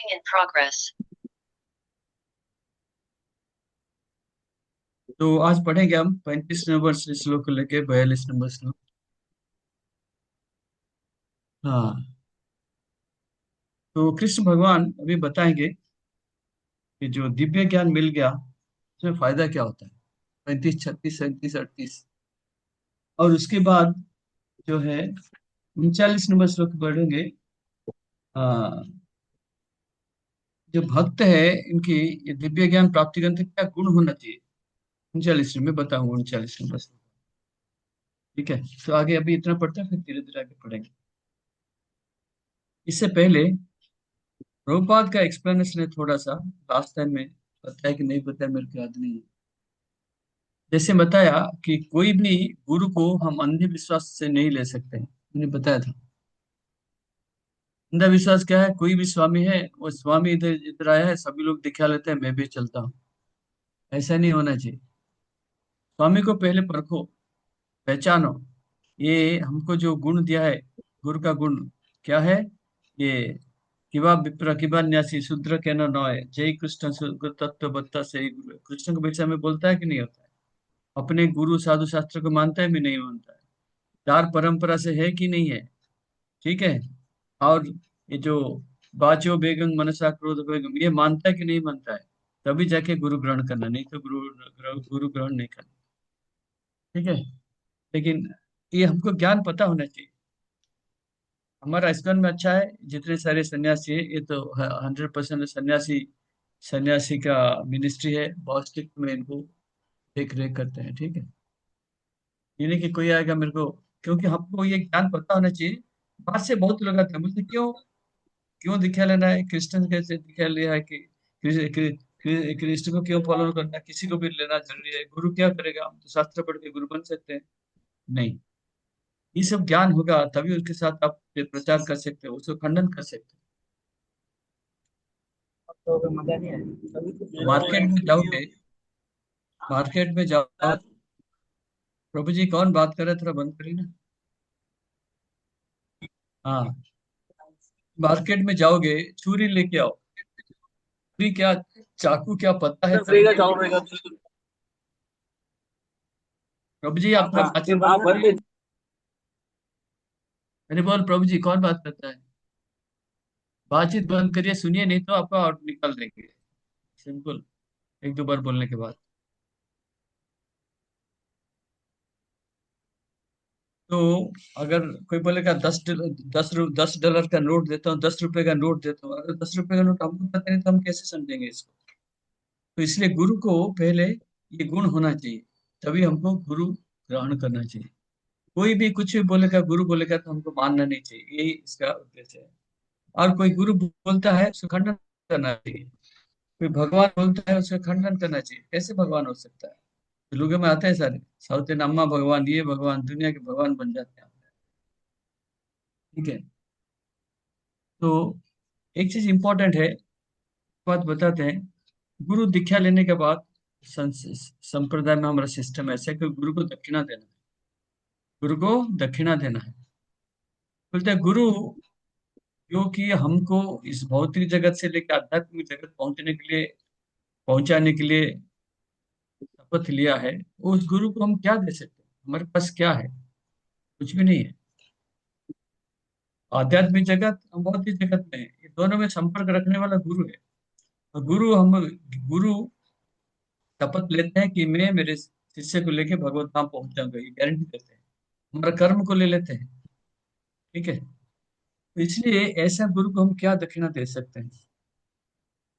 Recording in progress. तो आज पढ़ेंगे हम 35 नंबर से श्लोक को लेके 42 नंबर श्लोक। हाँ, तो कृष्ण भगवान अभी बताएंगे कि जो दिव्य ज्ञान मिल गया उसमें फायदा क्या होता है। 35 36 37 38 और उसके बाद जो है 39 नंबर श्लोक पढ़ेंगे। हाँ, जो भक्त है इनकी ये दिव्य ज्ञान प्राप्ति करने के क्या गुण होना चाहिए, 39 में बताऊंगा 39 नंबर श्लोक। ठीक है, तो आगे अभी इतना पढ़ते हैं फिर धीरे धीरे आगे पढ़ेंगे। इससे पहले प्रभुपाद का एक्सप्लेनेशन है थोड़ा सा, लास्ट टाइम में बताया कि नहीं बताया मेरे को याद नहीं है। जैसे बताया कि कोई भी गुरु को हम अंधविश्वास से नहीं ले सकते हैं, मैंने बताया था। अंधविश्वास क्या है, कोई भी स्वामी है वो स्वामी इधर इधर आया है सभी लोग दिखा लेते हैं मैं भी चलता हूँ, ऐसा नहीं होना चाहिए। स्वामी को पहले परखो, पहचानो, ये हमको जो गुण दिया है, गुरु का गुण क्या है ये। किवा विप्र किवा न्यासी शूद्र के न नॉय जय कृष्ण तत्व बत्ता से गुरु। कृष्ण के विषय में बोलता है कि नहीं होता है, अपने गुरु साधु शास्त्र को मानता है भी नहीं मानता है, चार परंपरा से है कि नहीं है। ठीक है, और ये जो बाचो बेगम मनसा क्रोध बेगम ये मानता है कि नहीं मानता है, तभी जाके गुरु ग्रहण करना, नहीं तो गुरु ग्रहण नहीं करना। ठीक है, लेकिन ये हमको ज्ञान पता होना चाहिए। हमारा स्कंद में अच्छा है, जितने सारे सन्यासी है ये तो 100% सन्यासी, सन्यासी का मिनिस्ट्री है, बहुत स्ट्रिक्ट में इनको देख रेख करते हैं। ठीक है, ये नहीं कि कोई आएगा मेरे को, क्योंकि हमको ये ज्ञान पता होना चाहिए। बाहर से बहुत लोग आते हैं मुझे, क्यों क्यों दीक्षा लेना है, कृष्ण कैसे दीक्षा लिया है कि कृष्ण को क्यों फॉलो करना, किसी को भी लेना जरूरी है, गुरु क्या करेगा, हम तो शास्त्र पढ़ के गुरु बन सकते हैं। नहीं, ये सब ज्ञान होगा तभी उसके साथ आप प्रचार कर सकते हो, उसको खंडन कर सकते तो मजा नहीं आया अभी तो हो। मेरा वो मार्केट में एक्टिविटी जाओगे, मार्केट में जाओ, प्रभु जी कौन बात कर रहे हैं, थोड़ा बंद करिए ना। हाँ, मार्केट में जाओगे छुरी लेके आओ, छुरी क्या, चाकू क्या, पता है तभी रहेगा तो। चाउर रहेगा। प्रभु जी आपका हाँ बातचीत आप बंद भर करिए। ले। मैंने बोल प्रभु जी कौन बात करता है, बातचीत बंद करिए, सुनिए नहीं तो आपका और निकाल देंगे। सिंपल, एक दो बार बोलने के बाद। तो अगर कोई बोलेगा 10 डॉलर का नोट देता हूँ, 10 रुपए का नोट देता हूँ, अगर 10 रुपए का नोट हमको पता नहीं तो हम कैसे समझेंगे इसको। तो इसलिए गुरु को पहले ये गुण होना चाहिए, तभी हमको गुरु ग्रहण करना चाहिए। कोई भी कुछ भी बोलेगा, गुरु बोलेगा तो हमको मानना नहीं चाहिए, यही इसका उद्देश्य है। और कोई गुरु बोलता है उसका खंडन करना चाहिए, कोई भगवान बोलता है उसका खंडन करना चाहिए। कैसे भगवान हो सकता है, तेलुगु में आते हैं सारे साउथ इंडियन अम्मा भगवान, ये भगवान, दुनिया के भगवान बन जाते हैं। ठीक है, तो एक चीज इंपॉर्टेंट है, बात बताते हैं। गुरु दीक्षा लेने के बाद संप्रदाय में हमारा सिस्टम ऐसा है कि गुरु को दक्षिणा देना है, गुरु को दक्षिणा देना है। बोलते हैं गुरु जो कि हमको इस भौतिक जगत से लेकर आध्यात्मिक जगत पहुंचने के लिए, पहुंचाने के लिए शपथ लिया है, उस गुरु को हम क्या दे सकते हैं, हमारे पास क्या है, कुछ भी नहीं है। आध्यात्मिक जगत और भौतिक जगत में ये दोनों में संपर्क रखने वाला गुरु है। और गुरु शपथ लेते हैं कि मैं मेरे शिष्य को लेके भगवत धाम पहुंच जाऊंगा, ये गारंटी देते हैं। हमारा कर्म को ले लेते हैं। ठीक है, तो इसलिए ऐसा गुरु को हम क्या दक्षिणा दे सकते हैं,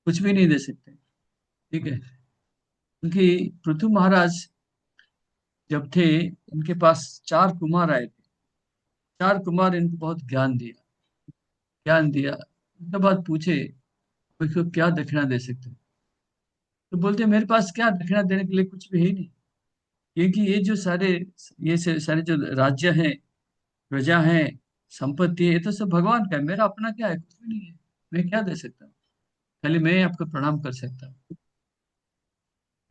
कुछ भी नहीं दे सकते। ठीक है, क्योंकि पृथु महाराज जब थे इनके पास 4 कुमार आए थे, 4 कुमार इनको बहुत ज्ञान दिया, ज्ञान दिया। उसके बाद पूछे उसको क्या दक्षिणा दे सकते हैं, तो बोलते मेरे पास क्या दक्षिणा देने के लिए कुछ भी है ही नहीं, क्योंकि ये जो सारे, सारे जो राज्य हैं, प्रजा है, संपत्ति है, ये तो सब भगवान का है, मेरा अपना क्या है, कुछ भी नहीं है। मैं क्या दे सकता हूँ, खाली मैं आपको प्रणाम कर सकता हूँ।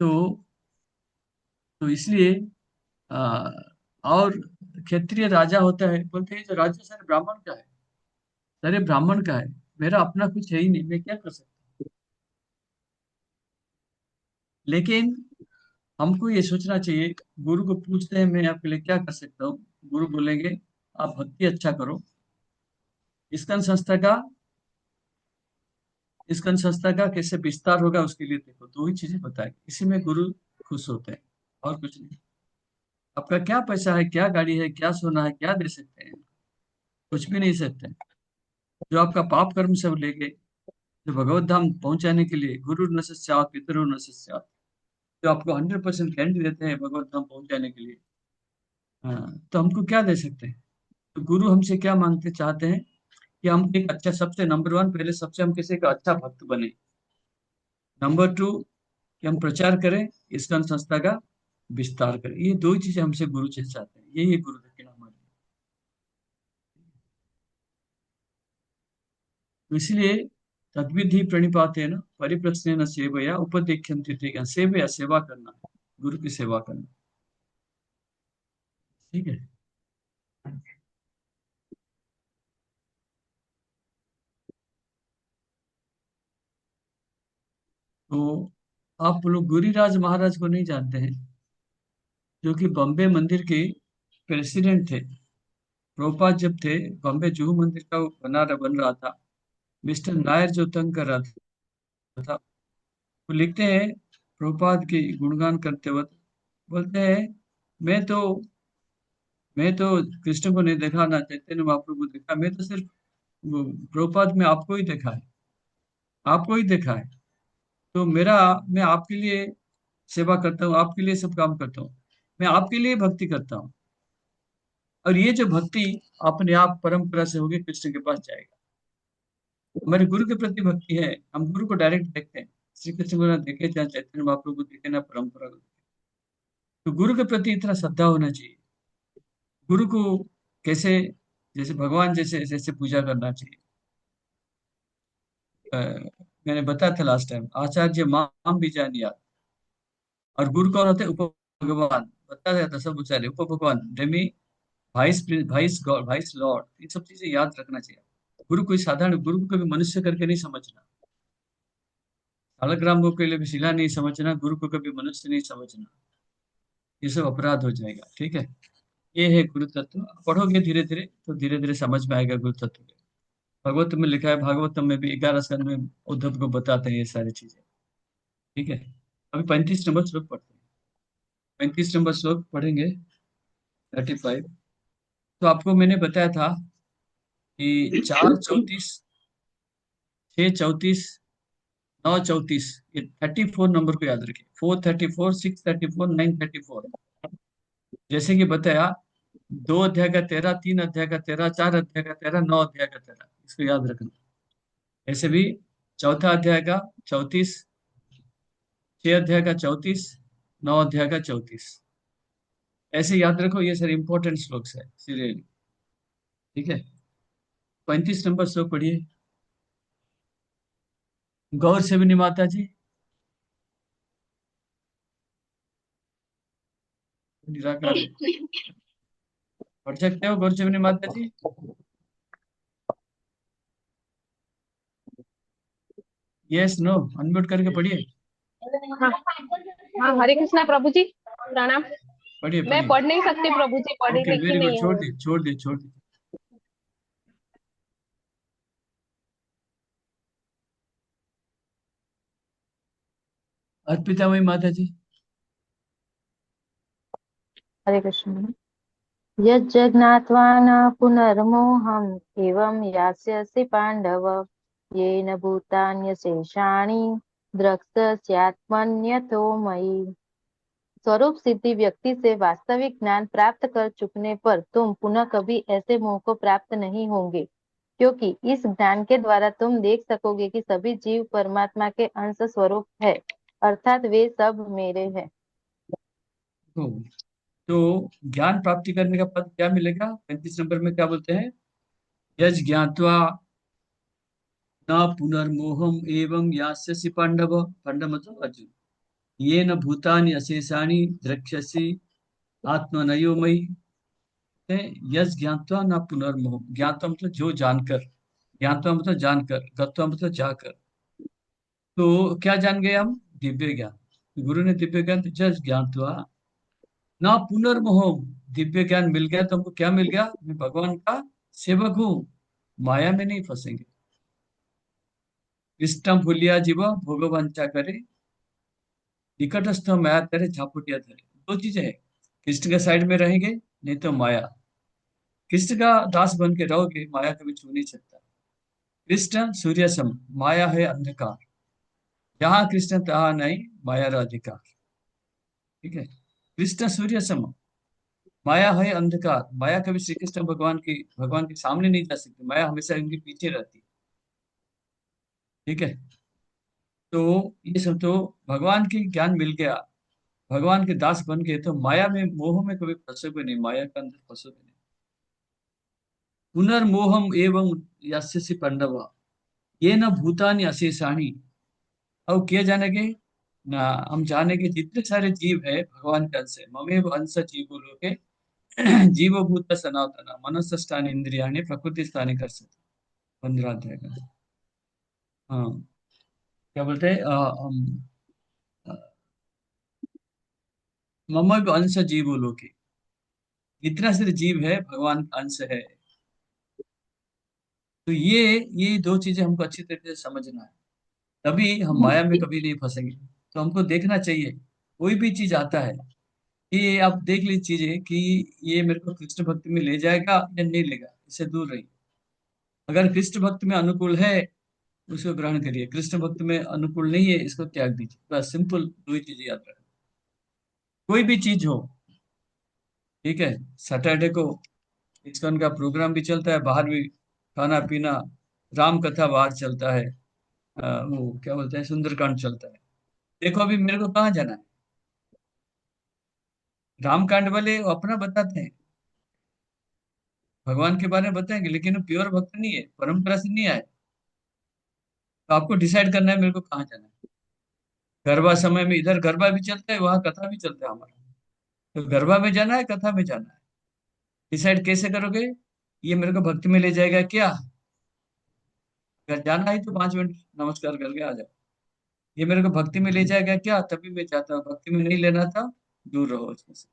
तो इसलिए आ, और क्षत्रिय राजा होता है, बोलते हैं जो राज्य सारे ब्राह्मण का है, सारे ब्राह्मण का है, मेरा अपना कुछ है ही नहीं, मैं क्या कर सकता हूँ। लेकिन हमको ये सोचना चाहिए, गुरु को पूछते हैं मैं आपके लिए क्या कर सकता हूँ, गुरु बोलेंगे आप भक्ति अच्छा करो। इस्कन संस्था का इस्कन संस्था का कैसे विस्तार होगा उसके लिए देखो, दो ही चीजें बताए, इसी में गुरु खुश होते हैं, और कुछ नहीं। आपका क्या पैसा है, क्या गाड़ी है, क्या सोना है, क्या दे सकते हैं? कुछ भी नहीं सकते। जो आपका पाप कर्म सब लेके जो भगवत धाम पहुंचाने के लिए, गुरु न सस्यात् पितरु न सस्यात्, जो आपको 100% गारंटी देते हैं भगवत धाम पहुंचाने के लिए, हाँ, तो हमको क्या दे सकते हैं? तो गुरु हमसे क्या मांगते चाहते हैं कि हम एक अच्छा, सबसे नंबर वन, पहले सबसे हम किसी का अच्छा भक्त बने। नंबर टू, कि हम प्रचार करें, इस्कॉन संस्था का विस्तार करें। ये दो ही चीजें हमसे गुरु से चाहते हैं, यही है गुरु दक्षिणा हमारे लिए। तो इसलिए तद्विधि प्रणिपातेन परिप्रश्नेन सेवया उपदेक्ष्यन्ते ते, सेवया सेवा करना, गुरु की सेवा करना। ठीक है। तो आप लोग गुरुराज महाराज को नहीं जानते हैं, जो कि बॉम्बे मंदिर के प्रेसिडेंट थे। प्रभुपाद जब थे, बॉम्बे जुहू मंदिर का वो बन रहा था, मिस्टर नायर जो तंग कर रहा था, वो लिखते हैं प्रभुपाद की गुणगान करते वक्त, बोलते हैं मैं तो मैं तो कृष्ण को नहीं देखा, ना चैतन्य महाप्रभु को देखा, मैं तो सिर्फ वो प्रभुपाद में आपको ही देखा है, आपको ही देखा है। तो मेरा, मैं आपके लिए सेवा करता हूँ, आपके लिए सब काम करता हूँ, मैं आपके लिए भक्ति करता हूँ। और ये जो भक्ति अपने आप परंपरा से होगी, कृष्ण के पास जाएगा। हमारे गुरु के प्रति भक्ति है, हम गुरु को डायरेक्ट देखते हैं, श्री कृष्ण को ना देखे, चाहे चैतन्य महाप्रभु को देखे, ना परंपरा को देखे। तो गुरु के प्रति इतना श्रद्धा होना चाहिए। गुरु को कैसे, जैसे भगवान जैसे जैसे पूजा करना चाहिए। अ, मैंने बताया था लास्ट टाइम, आचार्य माम भी जानिया। और गुरु कौन होते हैं? उप भगवान, बताया था सब उचारे, उप भगवान, Demi, vice God, vice Lord, ये सब चीजें याद रखना चाहिए। गुरु कोई साधारण, गुरु को कभी मनुष्य करके नहीं समझना, सालग्राम को कभी शिला नहीं समझना, गुरु को कभी मनुष्य नहीं समझना, ये सब अपराध हो जाएगा। ठीक है। ये है गुरु तत्व, पढ़ोगे धीरे धीरे तो धीरे धीरे समझ में आएगा गुरु तत्व। भागवत में लिखा है, भागवतम में भी 11 स्कंद में उद्धव को बताते हैं ये सारी चीजें। ठीक है। अभी 35 नंबर श्लोक पढ़ते हैं, 35 नंबर श्लोक पढ़ेंगे, 35। तो आपको मैंने बताया था कि 4:34, 6:34, 9:34, ये 34 नंबर को याद रखिए, 4:34, 6:34, 9:34। जैसे कि बताया, 2 अध्याय का 13, 3 अध्याय का 13, 4 अध्याय का 13, 9 अध्याय का 13, इसको याद रखना। ऐसे भी चौथा अध्याय का 34, 6 अध्याय का 34, 9 अध्याय का 34, ऐसे याद रखो, ये सारे इंपॉर्टेंट श्लोक्स है सीरियली। ठीक है। 35 नंबर श्लोक पढ़िए। गौर सेवनी माता जी, निराकार पढ़ सकते हो गौर सेवनी माता जी? यस नो, अनम्यूट करके पढ़िए। हाँ हाँ, हरे कृष्णा प्रभु जी, प्रणाम। पढ़िए मैं पढ़िए। पढ़ नहीं सकती प्रभु जी, पढ़ी ओके, लिखी वेरी गुड, नहीं छोड़ हूँ। दे छोड़ दे छोड़ दे। अर्पिता हुई माता जी। हरे कृष्ण। यज्जज्ञात्वा न पुनर्मोहम् एवं यास्यसि पाण्डव येन भूतान्यशेषाणि द्रक्ष्यस्यात्मन्यथो मयि। स्वरूप सिद्धि व्यक्ति से वास्तविक ज्ञान प्राप्त कर चुकने पर तुम पुनः कभी ऐसे मोह को प्राप्त नहीं होंगे, क्योंकि इस ज्ञान के द्वारा तुम देख सकोगे कि सभी जीव परमात्मा के अंश स्वरूप है, अर्थात वे सब मेरे हैं। तो ज्ञान प्राप्ति करने का पद क्या मिलेगा? 35 नंबर में क्या बोलते हैं? यज ज्ञात्वा न पुनर्मोहम एवं यास्यसि पांडव, पांडव मतलब अर्जुन, ये न भूतानि अशेषाणि द्रक्ष्यसि आत्मनयो मयि। यज ज्ञात्वा न पुनर्मोह, ज्ञात्वा मतलब जो जानकर, ज्ञात्वा मतलब जानकर, गत्वा मतलब जाकर। तो क्या जान गए हम? दिव्य ज्ञान। गुरु ने दिव्य ज्ञान जस्ट ज्ञात्वा ना पुनर्मोह। दिव्य ज्ञान मिल गया तो हमको क्या मिल गया? मैं भगवान का सेवक हूँ, माया में नहीं फंसेंगे। इष्टम भूलिया जीव भोगवंचा करे, निकटस्थ माया तेरे झापुटिया धरे। दो चीजें हैं, कृष्ण के साइड में रहेंगे नहीं तो माया। कृष्ण का दास बन के रहोगे, माया कभी छू नहीं सकता। कृष्ण सूर्य सम, माया है अंधकार। जहां कृष्ण तहाँ नहीं माया अधिकार। ठीक है, कृष्ण सूर्य सम, माया है अंधकार। माया कभी श्री कृष्ण भगवान के सामने नहीं जा सकती, माया हमेशा इनके पीछे रहती है। ठीक है, तो ये सब तो भगवान की ज्ञान मिल गया, भगवान के दास बन गए तो माया में मोह में कभी फंसोगे नहीं, माया के अंदर फंसोगे नहीं। पुनर्मोहम एवं यस्य पांडव ये न भूतानि अशेषाणि। अब किया जानेगे ना, हम जानेंगे जितने सारे जीव है भगवान के अंश है। ममेव अंश जीवो लोके जीवभूत सनातन मनस्स्थान इंद्रियाणि प्रकृति स्थानी कर सकते। 15 अध्याय का। हाँ, क्या बोलते हैं ममेव अंश जीवो लोके, जितना सारे जीव है भगवान का अंश है। तो ये दो चीजें हमको अच्छी तरीके से समझना है, तभी हम माया में कभी नहीं फंसेंगे। तो हमको देखना चाहिए, कोई भी चीज आता है, ये आप देख लीजिए चीजें कि ये मेरे को कृष्ण भक्ति में ले जाएगा या नहीं लेगा, इससे दूर रहिए। अगर कृष्ण भक्ति में अनुकूल है उसको ग्रहण करिए, कृष्ण भक्ति में अनुकूल नहीं है इसको त्याग दीजिए। बस सिंपल दो ही चीजें याद रखना। कोई भी चीज हो, ठीक है, सैटरडे को इस्कॉन का प्रोग्राम भी चलता है, बाहर भी खाना पीना, राम कथा बाहर चलता है, वो क्या बोलते हैं सुंदरकांड चलता है। देखो अभी मेरे को कहाँ जाना है? रामकांड वाले वो अपना बताते हैं, भगवान के बारे में बताएंगे, लेकिन वो प्योर भक्त नहीं है, परंपरा से नहीं आए। तो आपको डिसाइड करना है मेरे को कहाँ जाना है। गरबा समय में इधर गरबा भी चलता है, वहां कथा भी चलता है हमारा। तो गरबा में जाना है, कथा में जाना है, डिसाइड कैसे करोगे? ये मेरे को भक्ति में ले जाएगा क्या? अगर जाना है तो 5 मिनट नमस्कार करके आ जाओ। ये मेरे को भक्ति में ले जाएगा क्या? तभी मैं चाहता हूँ, भक्ति में नहीं लेना था, दूर रहो उसमें से।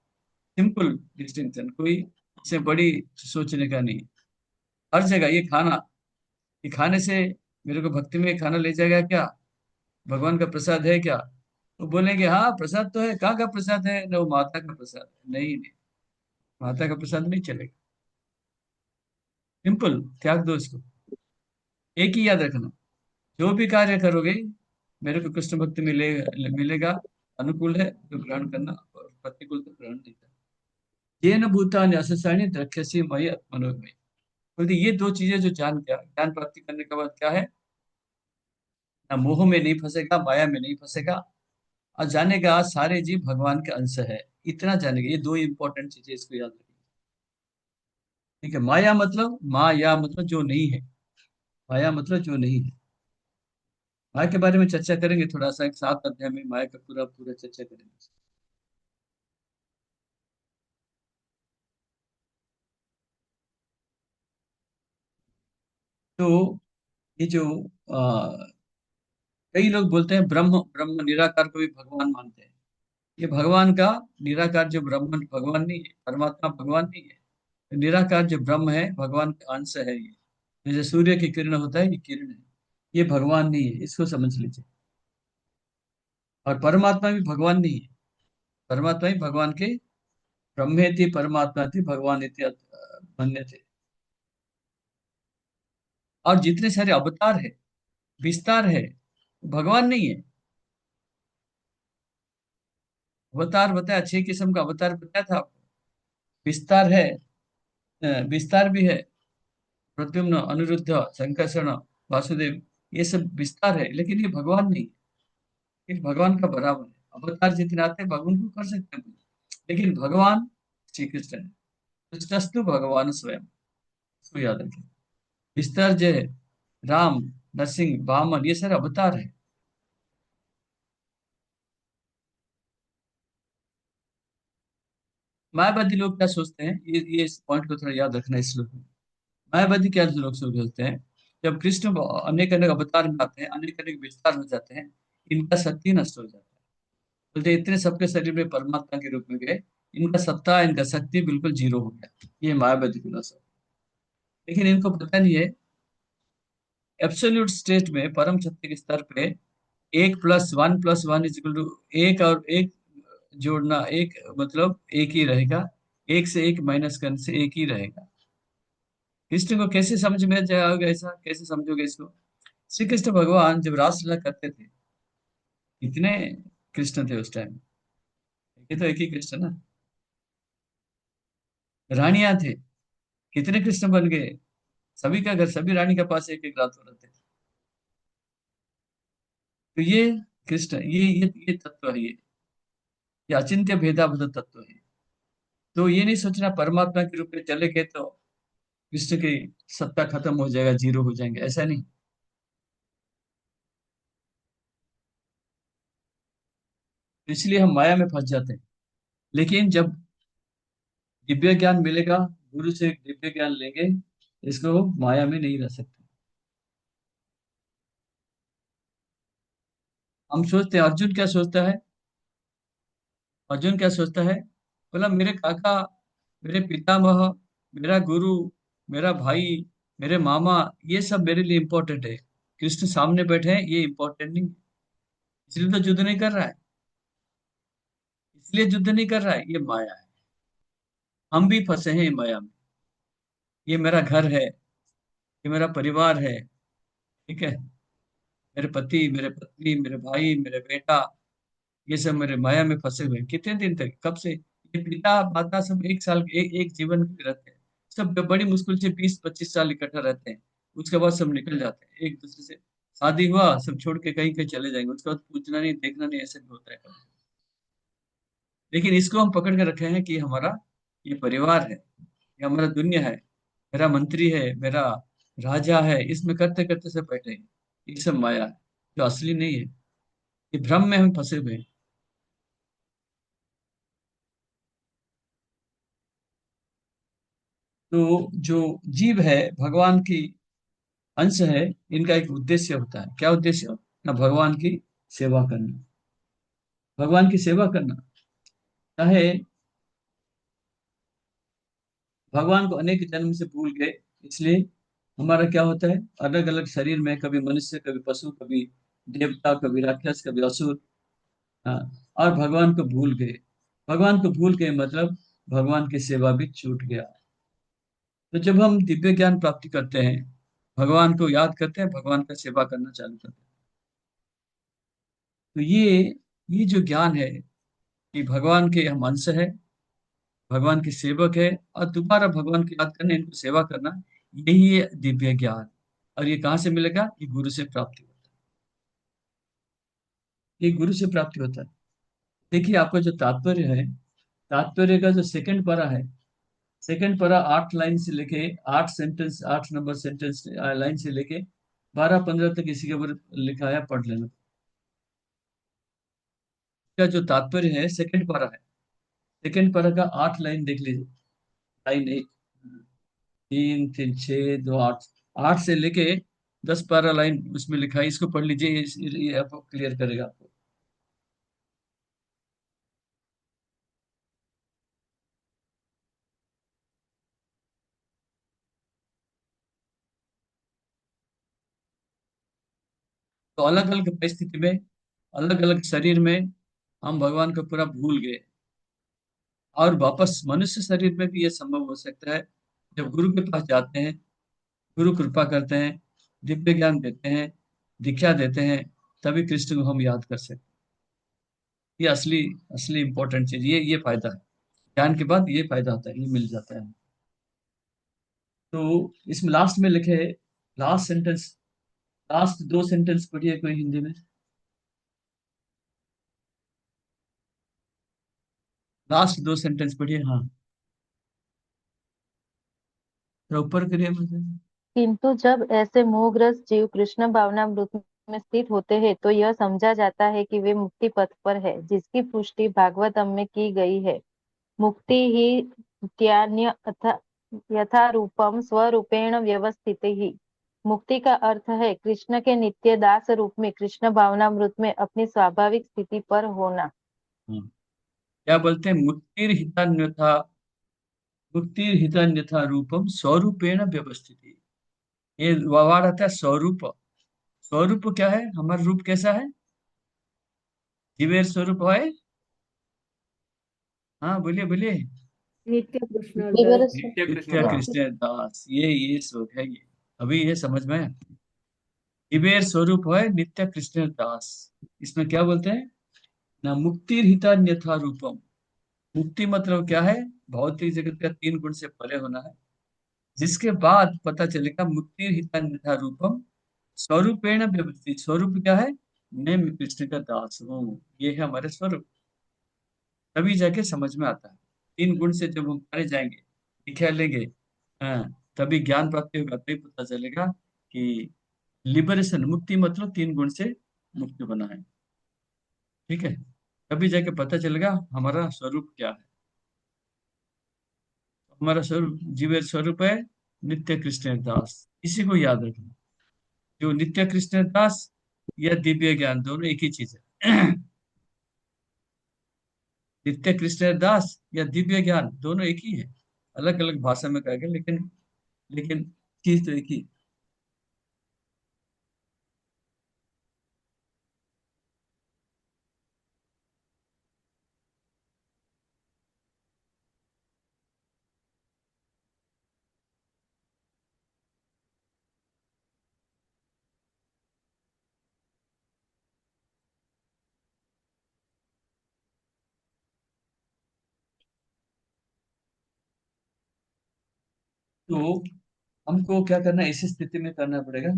सिंपल डिस्टिंक्शन, कोई इससे बड़ी सोचने का नहीं। हर जगह ये खाना, ये खाने से मेरे को भक्ति में खाना ले जाएगा क्या? भगवान का प्रसाद है क्या? वो बोलेंगे हाँ प्रसाद तो है, कहाँ का प्रसाद है ना? वो माता का प्रसाद है। नहीं नहीं, माता का प्रसाद नहीं चलेगा। सिंपल त्याग दो इसको। एक ही याद रखना, जो भी कार्य करोगे मेरे को कृष्ण भक्ति मिलेगा, अनुकूल है तो ग्रहण करना, और प्रतिकूल तो ग्रहण नहीं करना। ये न भूतानि अशेषाणि द्रक्ष्यसि मयि मनोमयि। बोलते ये दो चीजें जो जान गया, ज्ञान प्राप्ति करने के बाद क्या है? ना मोह में नहीं फंसेगा, माया में नहीं फंसेगा, और जानेगा सारे जीव भगवान के अंश है। इतना जानेगा, ये दो इंपॉर्टेंट चीजें, इसको याद रखिए। ठीक है, माया मतलब, माया मतलब जो नहीं है, माया मतलब जो नहीं है। माया के बारे में चर्चा करेंगे थोड़ा सा, एक 7 अध्याय में माया का पूरा पूरा चर्चा करेंगे। तो ये जो कई लोग बोलते हैं ब्रह्म ब्रह्म निराकार को भी भगवान मानते हैं। ये भगवान का निराकार जो ब्रह्म भगवान नहीं है, परमात्मा भगवान नहीं है। निराकार जो ब्रह्म है भगवान का अंश है ये। जैसे सूर्य की किरण होता है, ये किरण है, ये भगवान नहीं है, इसको समझ लीजिए। और परमात्मा भी भगवान नहीं है, परमात्मा ही भगवान के ब्रह्मेति परमात्मा थी भगवान इति मन्य थे। और जितने सारे अवतार है, विस्तार है, भगवान नहीं है। अवतार बताया, 6 किस्म का अवतार बताया था आपको। विस्तार है, विस्तार भी है, प्रद्युम्न अनिरुद्ध संकर्षण वासुदेव, ये सब विस्तार है, लेकिन ये भगवान नहीं है। ये भगवान का बराबर है। अवतार जितने आते हैं भगवान को कर सकते हैं पूजा, लेकिन भगवान श्री कृष्ण है। कृष्णस्तु भगवान स्वयं, इसको याद रखें। विस्तार जो है, राम, नरसिंह, वामन, ये सारे अवतार है। मायावादी लोग क्या सोचते हैं, ये इस पॉइंट को थोड़ा याद रखना है इस श्लोक में। मायावादी क्या लोग सोचते हैं जब कृष्ण अनेक अनेक अवतार में आते हैं, अनेक अनेक विस्तार हो जाते हैं, इनका शक्ति नष्ट हो जाता है। बोलते इतने सबके शरीर में परमात्मा के रूप में गए, इनका सत्ता, इनका शक्ति बिल्कुल जीरो हो गया। ये मायावादी फिलोसफी। लेकिन इनको पता नहीं है, एब्सोल्यूट स्टेट में, परम सत्य के स्तर पे, 1 + 1 + 1 = एक, और एक जोड़ना एक मतलब एक ही रहेगा, एक से एक माइनस करने से एक ही रहेगा। कृष्ण को कैसे समझ में जाएगा? ऐसा कैसे समझोगे इसको? श्री कृष्ण भगवान जब रासलीला करते थे, कितने कृष्ण थे उस टाइम? ये तो एक ही कृष्ण ना। रानियां थे, कितने कृष्ण बन गए? सभी का घर, सभी रानी के पास एक एक रात हो रहते थे। तो ये कृष्ण, ये तत्व है, ये अचिंत्य भेदाभेद तत्व है। तो ये नहीं सोचना परमात्मा के रूप में चले गए तो कृष्ण की सत्ता खत्म हो जाएगा, जीरो हो जाएंगे, ऐसा नहीं। इसलिए हम माया में फंस जाते हैं। लेकिन जब दिव्य ज्ञान मिलेगा, गुरु से दिव्य ज्ञान लेंगे, इसको माया में नहीं रह सकते। हम सोचते हैं, अर्जुन क्या सोचता है? अर्जुन क्या सोचता है? बोला मेरे काका, मेरे पितामह, मेरा गुरु, मेरा भाई, मेरे मामा, ये सब मेरे लिए इम्पोर्टेंट है। कृष्ण सामने बैठे हैं, ये इम्पोर्टेंट नहीं, इसलिए तो युद्ध नहीं कर रहा है। इसलिए युद्ध नहीं कर रहा है, ये माया है। हम भी फंसे हैं ये माया में। ये मेरा घर है, ये मेरा परिवार है, ठीक है, मेरे पति, मेरे पत्नी, मेरे भाई, मेरे बेटा, ये सब मेरे माया में फंसे हुए हैं। कितने दिन तक, कब से? ये पिता माता सब एक साल एक जीवन में रहते हैं, सब बड़ी मुश्किल से 20-25 साल इकट्ठा रहते हैं। उसके बाद सब निकल जाते हैं एक दूसरे से। शादी हुआ, सब छोड़ के कहीं कहीं चले जाएंगे, उसके बाद पूछना नहीं, देखना नहीं, ऐसे भी होता है कभी। लेकिन इसको हम पकड़ के रखे हैं कि हमारा ये परिवार है, ये हमारा दुनिया है, मेरा मंत्री है, मेरा राजा है, इसमें करते करते सब बैठे हैं। ये सब माया है, जो असली नहीं है। ये भ्रम में हम फंसे हुए हैं। तो जो जीव है, भगवान की अंश है, इनका एक उद्देश्य होता है। क्या उद्देश्य? ना भगवान की सेवा करना, भगवान की सेवा करना। चाहे भगवान को अनेक जन्म से भूल गए, इसलिए हमारा क्या होता है, अलग अलग शरीर में, कभी मनुष्य, कभी पशु, कभी देवता, कभी राक्षस, कभी असुर। हाँ, और भगवान को भूल गए। भगवान को भूल गए मतलब भगवान की सेवा भी छूट गया। तो जब हम दिव्य ज्ञान प्राप्ति करते हैं, भगवान को याद करते हैं, भगवान का सेवा करना चालू करते हैं, तो ये जो ज्ञान है कि भगवान के हम अंश है, भगवान के सेवक है, और दोबारा भगवान को याद करना, इनको सेवा करना, यही है दिव्य ज्ञान। और ये कहाँ से मिलेगा? ये गुरु से प्राप्ति होता है, ये गुरु से प्राप्ति होता है। देखिए, आपका जो तात्पर्य है, तात्पर्य का जो सेकंड पारा है, सेकंड पारा 8 लाइन से लेके 8 सेंटेंस, 8 नंबर सेंटेंस लाइन से लेके 12-15 तक इसी के ऊपर लिखा है, पढ़ लेना। इसका जो तात्पर्य है, सेकंड पारा है, सेकंड पारा का 8 लाइन देख लीजिए। लाइन 1, 3, 3, 6, 2, 8, 8 से लेके 10-12 लाइन उसमें लिखा है, इसको पढ़ लीजिए, ये आपको क्लियर करेगा आपको। तो अलग अलग परिस्थिति में, अलग अलग शरीर में हम भगवान को पूरा भूल गए, और वापस मनुष्य शरीर में भी ये संभव हो सकता है। जब गुरु के पास जाते हैं, गुरु कृपा करते हैं, दिव्य ज्ञान देते हैं, दीक्षा देते हैं, तभी कृष्ण को हम याद कर सकते हैं। ये असली असली इंपॉर्टेंट चीज, ये फायदा है। ज्ञान के बाद ये फायदा होता है, ये मिल जाता है। तो इसमें लास्ट में लिखे, लास्ट सेंटेंस, लास्ट 2 सेंटेंस पढ़िए कोई हिंदी में। लास्ट 2 सेंटेंस पढ़िए, हाँ, थोड़ा ऊपर करिए मुझे। किंतु जब ऐसे मोहग्रस्त जीव कृष्ण भावनामृत में स्थित होते हैं तो यह समझा जाता है कि वे मुक्ति पथ पर है, जिसकी पुष्टि भागवतम में की गई है। मुक्ति ही त्यान्य यथा रूपम स्वरूपेण व्यवस्थित ही। मुक्ति का अर्थ है कृष्ण के नित्य दास रूप में कृष्ण भावनामृत में अपनी स्वाभाविक स्थिति पर होना। हाँ, क्या बोलते हैं, मुक्तिर्हितन्यथा रूपम स्वरूपेण व्यवस्थिति। ये वार आता है स्वरूप। स्वरूप क्या है, हमारा रूप कैसा है, जीवेर स्वरूप है। हाँ बोलिए बोलिए। नित्य कृष्ण जीवेर दास। नित्य नित्य कृष्ण दास। कृष्ण दास, ये श्लोक है ये। अभी ये समझ में आया? जीवेर स्वरूप है नित्य कृष्ण दास। इसमें क्या बोलते हैं ना, मुक्तिर्हितन्यथा रूपम। मुक्ति मतलब क्या है, भौतिक जगत का तीन गुण से परे होना है। जिसके बाद पता चलेगा मुक्तिर्हितन्यथा रूपम स्वरूपेण व्यवस्थित। स्वरूप क्या है, मैं कृष्ण का दास हूँ, ये है हमारे स्वरूप। तभी जाके समझ में आता है। तीन गुण से जब हम परे जाएंगे, दिखा लेंगे, हाँ, तभी ज्ञान प्राप्ति होगा, तभी पता चलेगा कि लिबरेशन, मुक्ति मतलब तीन गुण से मुक्त बना है। ठीक है, तभी जाके पता चलेगा हमारा स्वरूप क्या है। हमारा स्वरूप, जीवेर स्वरूप है नित्य कृष्ण दास। इसी को याद रखना, जो नित्य कृष्ण दास या दिव्य ज्ञान, दोनों एक ही चीज है। नित्य कृष्ण दास या दिव्य ज्ञान दोनों एक ही है, अलग अलग भाषा में कहेंगे, लेकिन लेकिन चीज तो एक ही। तो हमको क्या करना है, इसी स्थिति में करना पड़ेगा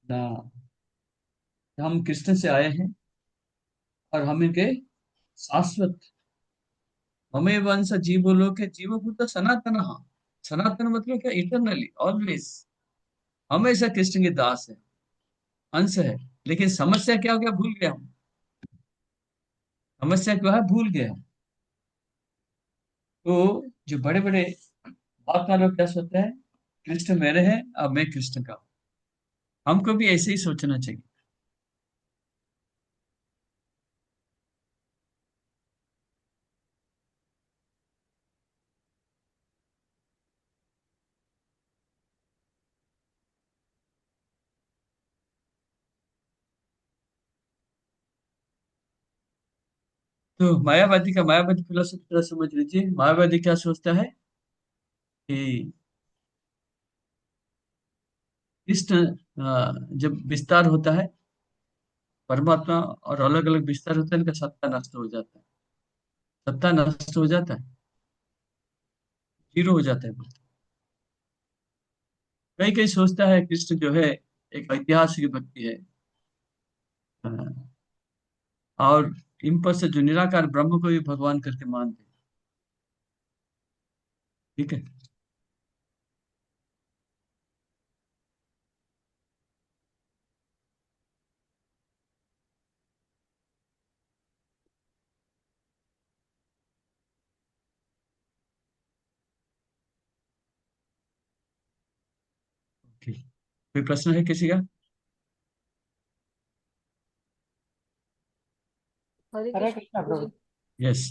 ना, हम कृष्ण से आए हैं और हम इनके शाश्वत, हमें वंश जीव लोग जीव भूत सनातन। सनातन मतलब क्या, इटरनली ऑलवेज, हमेशा कृष्ण के दास है, अंश है। लेकिन समस्या क्या हो गया, भूल गया हम। समस्या क्या है, भूल गया हम। तो जो बड़े बड़े बाप का लोग क्या सोचते हैं, कृष्ण मेरे हैं अब मैं कृष्ण का हूं। हमको भी ऐसे ही सोचना चाहिए। तो मायावादी का, मायावादी फिलोसफी थोड़ा समझ लीजिए। मायावादी क्या सोचता है कि कृष्ण जब विस्तार होता है, परमात्मा और अलग अलग विस्तार होता है, इनका सत्ता नष्ट हो जाता है। सत्ता नष्ट हो जाता है, जीरो हो जाता है। कई कई सोचता है कृष्ण जो है एक ऐतिहासिक व्यक्ति है, अ, और इन पर से जो निराकार ब्रह्म को भी भगवान करके मानते हैं। ठीक है, ओके। कोई प्रश्न है किसी का? हरे हरे कृष्ण कृष्णा प्रभु प्रभु। जी। यस।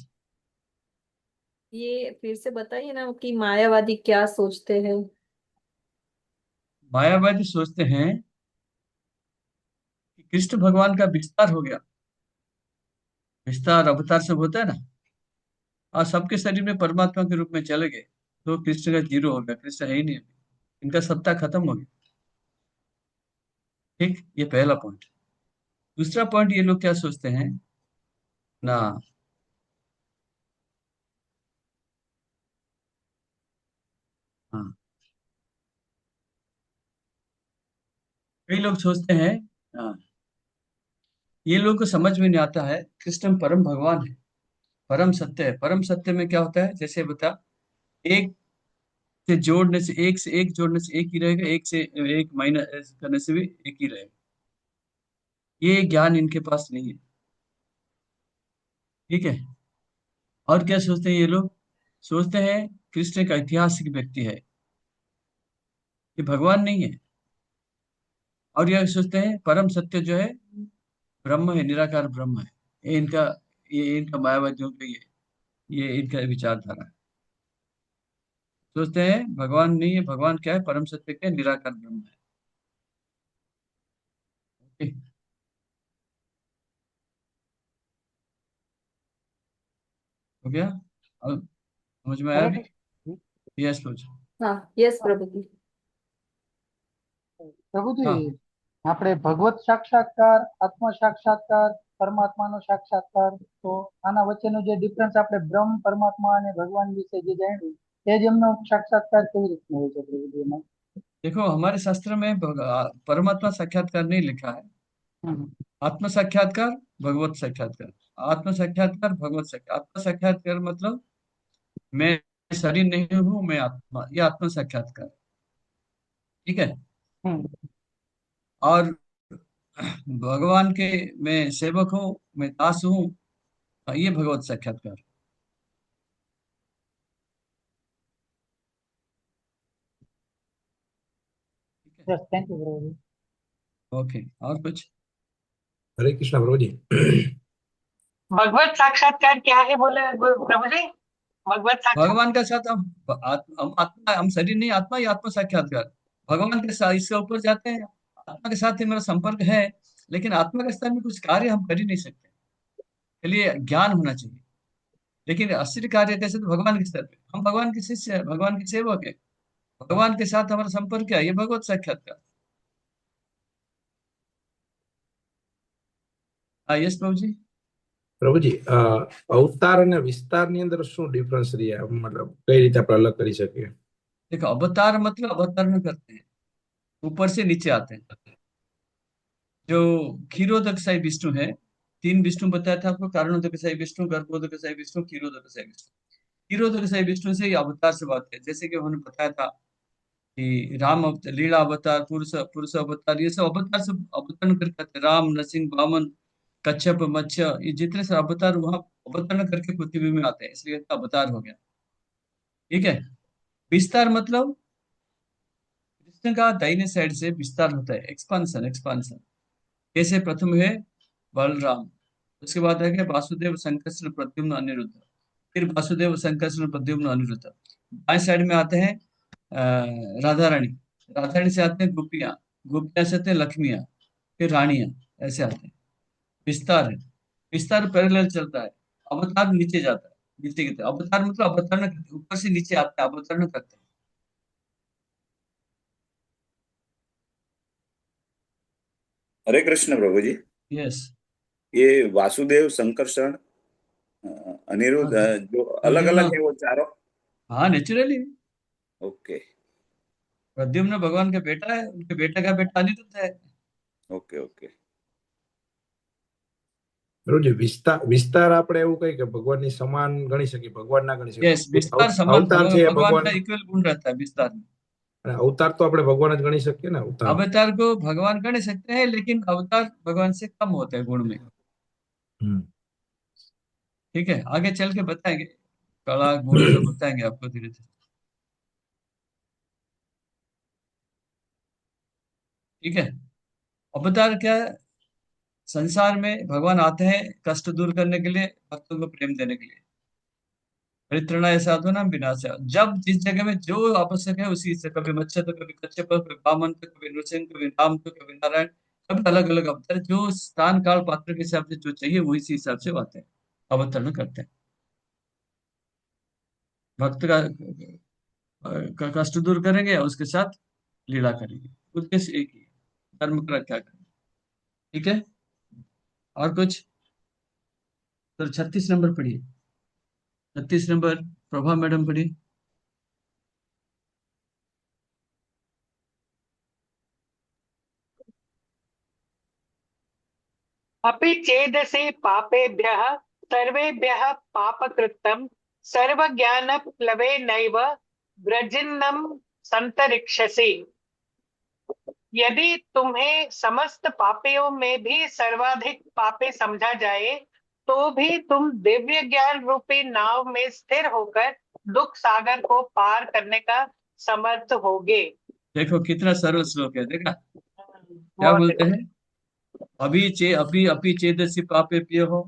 ये फिर से बताइए ना कि मायावादी क्या सोचते हैं। मायावादी सोचते हैं कि कृष्ण भगवान का विस्तार हो गया। विस्तार अवतार सब होता है ना, और सबके शरीर में परमात्मा के रूप में चले गए, तो कृष्ण का जीरो हो गया, कृष्ण है ही नहीं, इनका सत्ता खत्म हो गया। ठीक, ये पहला पॉइंट। दूसरा पॉइंट, ये लोग क्या सोचते हैं ना, हाँ, कई लोग सोचते हैं, हाँ, ये लोग को समझ में नहीं आता है कृष्ण परम भगवान है, परम सत्य है। परम सत्य में क्या होता है, जैसे बता, एक से जोड़ने से, एक से एक जोड़ने से एक ही रहेगा, एक से एक माइनस करने से भी एक ही रहेगा। ये ज्ञान इनके पास नहीं है। ठीक है, और क्या सोचते हैं ये लोग, सोचते हैं कृष्ण एक ऐतिहासिक व्यक्ति है, ये भगवान नहीं है। और यह सोचते हैं परम सत्य जो है ब्रह्म है, निराकार ब्रह्म है। ये इनका मायावादियों का ये इनका विचारधारा है। सोचते हैं भगवान नहीं है, भगवान क्या है, परम सत्य क्या है, निराकार ब्रह्म है। ठीक, हो गया? अब समझ में आया हरे अभी? कृष्ण यस सोच। हाँ यस प्रभु जी। પ્રભુજી हाँ આપણે ભગવત સાક્ષાત્કાર આત્મ સાક્ષાત્કાર પરમાત્માનો સાક્ષાત્કાર તો આના વચ્ચેનો જે ડિફરન્સ આપણે બ્રહ્મ પરમાત્મા અને ભગવાન વિશે જે જાણ્યું તે જ એમનો સાક્ષાત્કાર કેવી રીતનો હોય છે પ્રભુજી એમાં? देखो, हमारे शास्त्र में परमात्मा साक्षात्कार नहीं लिखा है। હમ. आत्म साक्षात्कार, भगवत साक्षात्कार। आत्म साक्षात्कार, भगवत साक्षात्कार। आत्म साक्षात्कार मतलब मैं शरीर नहीं हूँ, मैं आत्मा, ये आत्म साक्षात्कार। ठीक है। હમ. और भगवान के मैं सेवक हूँ, मैं दास हूँ, ये भगवत साक्षात्कार। ठीक है। Yes, thank you, Prabhuji. Okay, और कुछ? हरे कृष्णा प्रभु जी। भगवत साक्षात्कार क्या है बोले प्रभु जी? भगवत साक्षात्कार भगवान के साथ हम आत्मा, हम शरीर नहीं, आत्मा, ये आत्म साक्षात्कार। भगवान के साथ इससे ऊपर जाते हैं, आत्मा के साथ ही मेरा संपर्क है, लेकिन आत्मा के स्तर में कुछ कार्य हम कर ही नहीं सकते। चलिए, ज्ञान होना चाहिए, लेकिन असली कार्य कैसे? तो भगवान के स्तर पे हम भगवान के शिष्य है, भगवान के सेवक है, भगवान के साथ हमारा संपर्क क्या है, ये भगवत साक्षात्कार। हाँ, यस प्रभु जी। પ્રભુજી અવતાર અને વિસ્તારની અંદર શું ડિફરન્સ રહે, मतलब કઈ રીતે આપણે અલગ કરી શકીએ? देखो, अवतार मतलब अवतरण करते हैं, ऊपर से नीचे आते हैं। जो क्षीरोदकसाई विष्णु है, तीन विष्णु बताया था आपको, कारणोदकसाई विष्णु, गर्भोदकसाई विष्णु, क्षीरोदकसाई विष्णु। क्षीरोदकसाई विष्णु से ये अवतार से बात है, जैसे कि उन्होंने बताया था कि लीला अवतार, पुरुष पुरुष अवतार, ये सब अवतार से अवतरण करके आते हैं। राम, नरसिंह, वामन, कच्छप, मत्स्य, ये जितने से अवतार वहां अवतरण करके पृथ्वी में आते हैं, इसलिए इसका अवतार हो गया। ठीक है। विस्तार मतलब कृष्ण का दाहिने साइड से विस्तार होता है, एक्सपांशन, एक्सपांशन। जैसे प्रथम है बलराम, उसके बाद है वासुदेव, संकर्षण, प्रद्युम्न, अनिरुद्ध। फिर वासुदेव, संकर्षण, प्रद्युम्न, अनिरुद्ध। बाएं साइड में आते हैं राधा रानी, राधा रानी से आते हैं गोपियां, गोपियां से आते हैं लक्ष्मियां, फिर रानियां, ऐसे आते हैं। विस्तार है, विस्तार पैरेलल चलता है, अवतार नीचे जाता है, नीचे की तरफ। अवतार मतलब अवतरण करते हैं, ऊपर से नीचे आता है, अवतरण करते हैं। हरे कृष्ण प्रभु जी। यस। ये वासुदेव, संकर्षण, अनिरुद्ध जो अलग प्रद्युम्न, अलग है वो चारों? हाँ नेचुरली। ओके प्रद्युम्न भगवान का बेटा है, उनके बेटे का बेटा अनिरुद्ध है। Okay okay. પ્રભુજી વિસ્તાર આપણે એવું કહીએ કે ભગવાનની સમાન ગણી શકીએ, ભગવાન ના ગણી यस, શકીએ। विस्तार समान અવતાર છે એ भगवान ભગવાन, का इक्वल गुण रहता है विस्तार में। અને अवतार तो આપણે भगवान જ ગણી શકીએ ને, अवतार। अवतार को भगवान गण सकते हैं, लेकिन अवतार भगवान से कम होते हैं गुण में। हम्म। ठीक है, आगे चल के बताएंगे, कला गुण सब बताएंगे आपको धीरे धीरे। ठीक है। अवतार क्या है? संसार में भगवान आते हैं कष्ट दूर करने के लिए, भक्तों को प्रेम देने के लिए। परित्रणाय साधूनां विनाशाय, जब जिस जगह में जो आवश्यक है उसी से, कभी मत्स्य तो कभी कच्छप, कभी वामन तो कभी नृसिंह, कभी राम तो कभी नारायण, सब अलग अलग अवतार, जो स्थान काल पात्र के हिसाब से जो चाहिए वही इसी हिसाब से वो आते हैं, अवतरण करते हैं। भक्त का कष्ट दूर करेंगे और उसके साथ लीला करेंगे, उद्देश्य एक ही है, धर्म का रक्षा करेंगे। ठीक है। और कुछ? तो 36 नंबर पढ़िए, 36 नंबर प्रभा मैडम पढ़िए। अपि चेदसि पापेभ्यः सर्वेभ्यः पापकृतं सर्वज्ञानप्लवेनैव व्रजिन्नं संतरिक्षसि। यदि तुम्हें समस्त पापियों में भी सर्वाधिक पापी समझा जाए तो भी तुम दिव्य ज्ञान रूपी नाव में स्थिर होकर दुख सागर को पार करने का समर्थ होगे। देखो कितना सरल श्लोक है, देखा? क्या बहुत बोलते हैं? अभी चेदसि पापेभ्यो हो,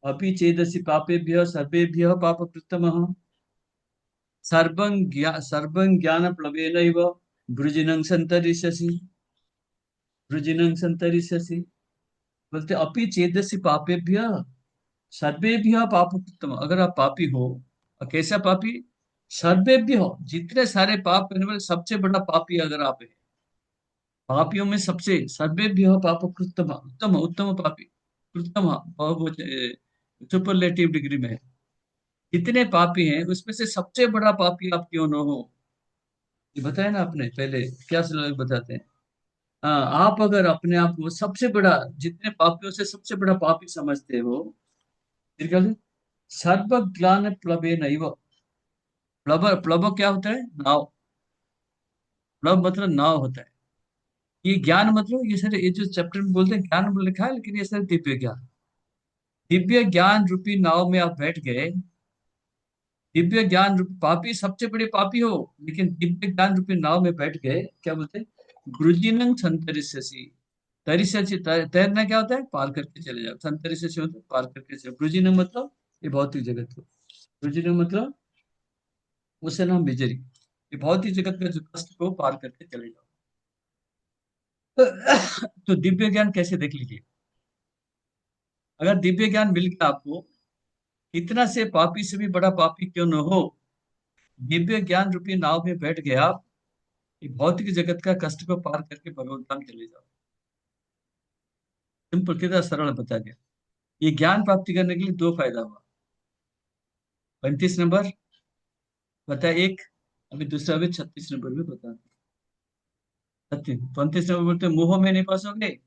अभी चेदसि पापेभ्यो सर्वेभ्यो पापकृत्तमः, सर्वं ज्ञान प्लवेनैव वृजिनं सन्तरिष्यसि, वृजिनं सन्तरिष्यसि। बोलते अपि चेदसि पापेभ्य सर्वेभ्य पापकृत्तम, अगर आप पापी हो, और कैसा पापी? सर्वेभ्य हो, जितने सारे पाप करने वाले सबसे बड़ा पापी अगर आप है, पापियों में सबसे, सर्वेभ्य पाप कृत्तम, उत्तम उत्तम पापी, कृत्तम बहुवचन सुपरलेटिव डिग्री में है, जितने पापी हैं उसमें से सबसे बड़ा पापी आप क्यों न हो। ये बताया ना आपने पहले, क्या श्लोक बताते हैं? हाँ, आप अगर अपने आप को सबसे बड़ा, जितने पापियों से सबसे बड़ा पापी समझते हो, फिर क्या बोलते? सर्वज्ञान प्लवे नैव, प्लब प्लब क्या होता है? नाव। प्लब मतलब नाव होता है। ये ज्ञान मतलब, ये सर ये जो चैप्टर में बोलते हैं ज्ञान बोल लिखा है, लेकिन ये सर दिव्य ज्ञान, दिव्य ज्ञान रूपी नाव में आप बैठ गए। दिव्य ज्ञान रूपी, पापी सबसे बड़े पापी हो, लेकिन दिव्य ज्ञान रूपी नाव में बैठ गए, क्या बोलते हैं? गुरुजीनं संतरिष्यसि, तरिष्यसि, तैरना क्या होता है? पार करके चले जाओ। संतरिष्यसि होता है पार करके चले। गुरुजीनं मतलब ये भौतिक जगत को, गुरुजीनं मतलब उसे नाम मिजरी, ये भौतिक जगत का जो कष्ट को पार करके चले जाओ। तो दिव्य ज्ञान कैसे देख लीजिए, अगर दिव्य ज्ञान मिल गया आपको, इतना से पापी से भी बड़ा पापी क्यों न हो, दिव्य ज्ञान रूपी नाव में बैठ गए आप, ये भौतिक जगत का कष्ट को पार करके भगवत धाम चले जाओ। सिंपल, कितना सरल बता दिया। ये ज्ञान प्राप्ति करने के लिए दो फायदा हुआ। 35 नंबर बता एक, अभी दूसरा अभी 36 नंबर में बता। 35 नंबर बोलते मोह में नहीं फंसोगे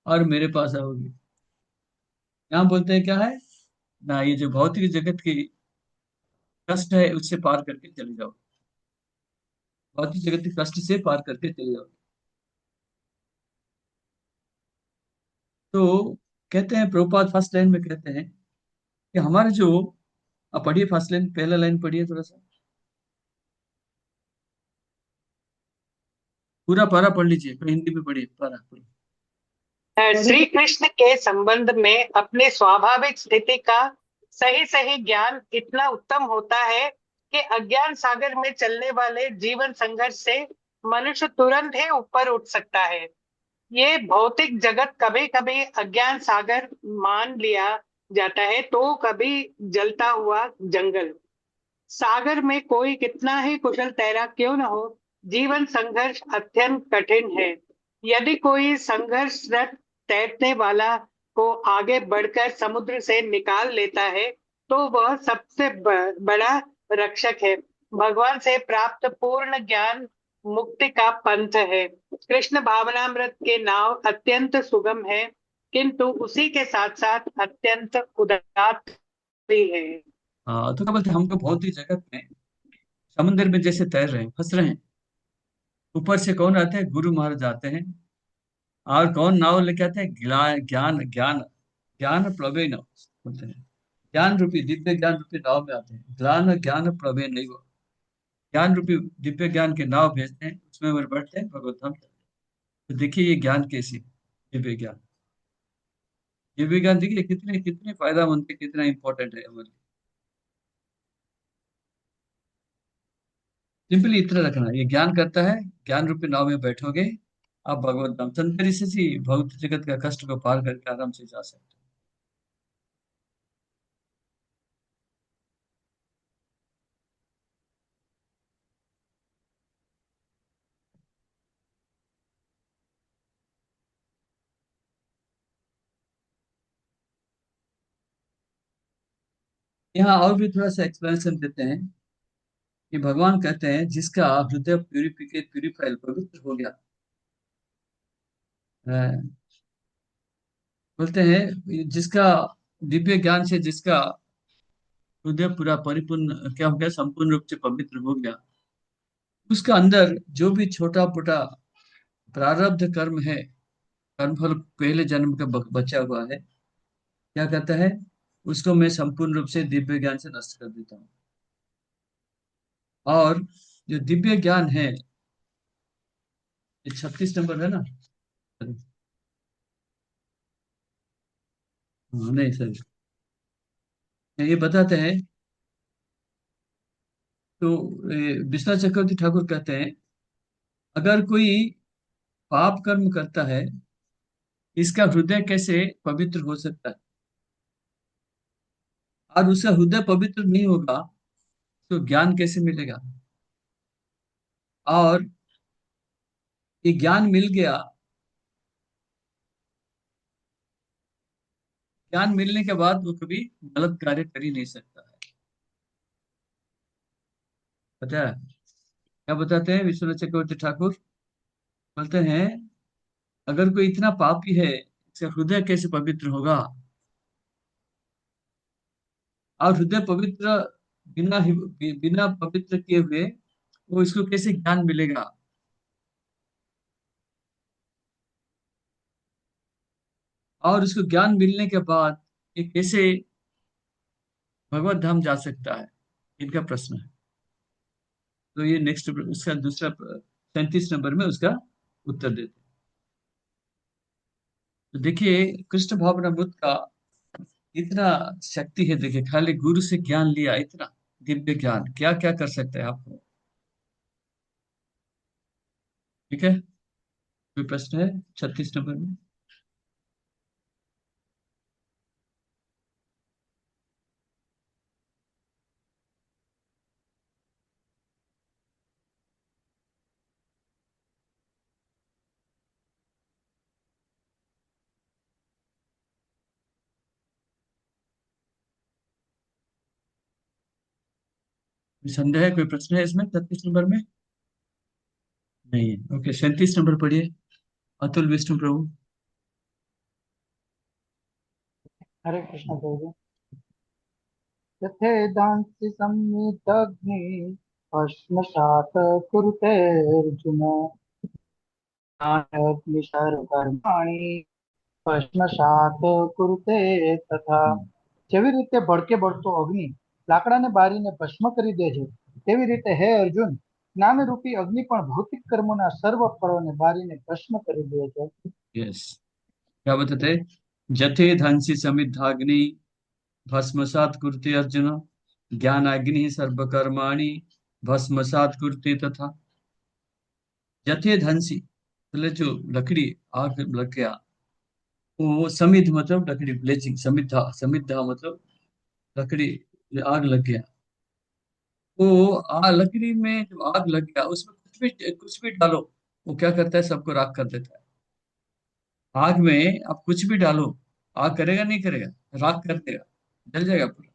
और मेरे पास आओगे। यहाँ बोलते हैं क्या है ना, ये जो भौतिक जगत की कष्ट है उससे पार करके चले जाओ, भौतिक जगत के कष्ट से पार करके चले जाओ। तो कहते हैं प्रभुपाद फर्स्ट लाइन में कहते हैं कि हमारे जो, आप पढ़िए फर्स्ट लाइन, पहला लाइन पढ़िए थोड़ा सा, पूरा पारा पढ़ लीजिए, फिर हिंदी में पढ़िए पारा पूरा। श्री कृष्ण के संबंध में अपने स्वाभाविक स्थिति का सही सही ज्ञान इतना उत्तम होता है कि अज्ञान सागर में चलने वाले जीवन संघर्ष से मनुष्य तुरंत ही ऊपर उठ सकता है। ये भौतिक जगत कभी कभी अज्ञान सागर मान लिया जाता है, तो कभी जलता हुआ जंगल। सागर में कोई कितना ही कुशल तैराक क्यों न हो, जीवन संघर्ष अत्यंत कठिन है। यदि कोई संघर्षरत तैरने वाला को आगे बढ़कर समुद्र से निकाल लेता है, तो वह सबसे बड़ा रक्षक है। भगवान से प्राप्त पूर्ण ज्ञान मुक्ति का पंथ है। कृष्ण भावनामृत के नाव अत्यंत सुगम है, किंतु उसी के साथ साथ अत्यंत उदात्त भी है। हाँ, तो क्या बोलते हैं, हम तो भौतिक जगत में समुद्र में जैसे तैर रहे हैं, फंस रहे हैं। ऊपर से कौन आते हैं? गुरु महाराज आते हैं, और कौन नाव लेके आते हैं? ज्ञान ज्ञान ज्ञान, ज्ञान प्लवे नाव बोलते हैं। ज्ञान रूपी, दिव्य ज्ञान रूपी नाव में आते हैं। ज्ञान ज्ञान प्लवे नहीं हो, ज्ञान रूपी दिव्य ज्ञान के नाव भेजते हैं, उसमें वो बैठते हैं, भगवत धाम चलते हैं। तो देखिए ये ज्ञान कैसी, दिव्य ज्ञान, दिव्य ज्ञान देखिए कितने कितने फायदेमंद है, कितना इंपॉर्टेंट है हमारे लिए। सिंपली इतना रखना, ये ज्ञान करता है, ज्ञान रूपी नाव में बैठोगे आप, भगवत धाम संतरी से ही भौतिक जगत का कष्ट को पार करके आराम से जा सकते हो। यहाँ और भी थोड़ा सा एक्सप्लेनेशन देते हैं कि भगवान कहते हैं जिसका हृदय प्यूरिफाइड पवित्र हो गया, बोलते हैं जिसका दिव्य ज्ञान से जिसका हृदय पूरा परिपूर्ण क्या हो गया, संपूर्ण रूप से पवित्र हो गया, उसका अंदर जो भी छोटा मोटा प्रारब्ध कर्म है, कर्मफल पहले जन्म का बचा हुआ है, क्या कहता है, उसको मैं संपूर्ण रूप से दिव्य ज्ञान से नष्ट कर देता हूँ। और जो दिव्य ज्ञान है, ये 36 नंबर है ना? हाँ नहीं सर, ये बताते हैं। तो विश्वनाथ चक्रवर्ती ठाकुर कहते हैं, अगर कोई पाप कर्म करता है, इसका हृदय कैसे पवित्र हो सकता है? और उसका हृदय पवित्र नहीं होगा तो ज्ञान कैसे मिलेगा? और ये ज्ञान मिल गया, ज्ञान मिलने के बाद वो कभी गलत कार्य कर ही नहीं सकता है। पता है क्या बताते हैं विश्वनाथ चक्रवर्ती ठाकुर? बोलते हैं, अगर कोई इतना पापी है, इसका हृदय कैसे पवित्र होगा? और हृदय पवित्र बिना पवित्र किए हुए वो इसको कैसे ज्ञान मिलेगा? और उसको ज्ञान मिलने के बाद ये कैसे भगवत धाम जा सकता है? इनका प्रश्न है। तो ये नेक्स्ट उसका दूसरा 37 नंबर में उसका उत्तर देते हैं। तो देखिए कृष्ण भावनामृत का इतना शक्ति है। देखिए खाली गुरु से ज्ञान लिया, इतना दिव्य ज्ञान क्या क्या कर सकता है आपको। ठीक है, कोई प्रश्न है 36 नंबर में? कोई संदेह है, कोई प्रश्न है इसमें 36 नंबर में? नहीं है। ओके, 37 नंबर पढ़िए, अतुल विष्णु प्रभु। हरे कृष्ण प्रभु। यथेदांसि संविदग्नि भस्मसात् कुरुते अर्जुन ज्ञानाग्निशर्वकर्माणि ભસ્મસાત કુરુતે તથા જેવી રીતે ભડકે બળતો અગ્નિ લાકડાને બારીને ભસ્મ કરી દે છે, તેવી રીતે હે અર્જુન, જ્ઞાનરૂપી અગ્નિ પણ ભૌતિક કર્મોના સર્વ ફળોને બારીને ભસ્મ કરી દે છે. यस, क्या बताते हैं? जथे धंसी समिद्धाग्नि भस्मसात कुरुते अर्जुन ज्ञानाग्नि सर्वकर्माणि भस्मसात कुरुते तथा। जथे धंसी मतलब जो लकड़ी आग लग गया, वो समिध मतलब लकड़ी, ब्लेचिंग, समिद्धा, समिद्धा मतलब लकड़ी, आग लग गया। वो लकड़ी में जो आग लग गया उसमें कुछ भी डालो, वो क्या करता है? सबको राख कर देता है। आग में आप कुछ भी डालो, आग करेगा नहीं करेगा? राख कर देगा, जल जाएगा पूरा।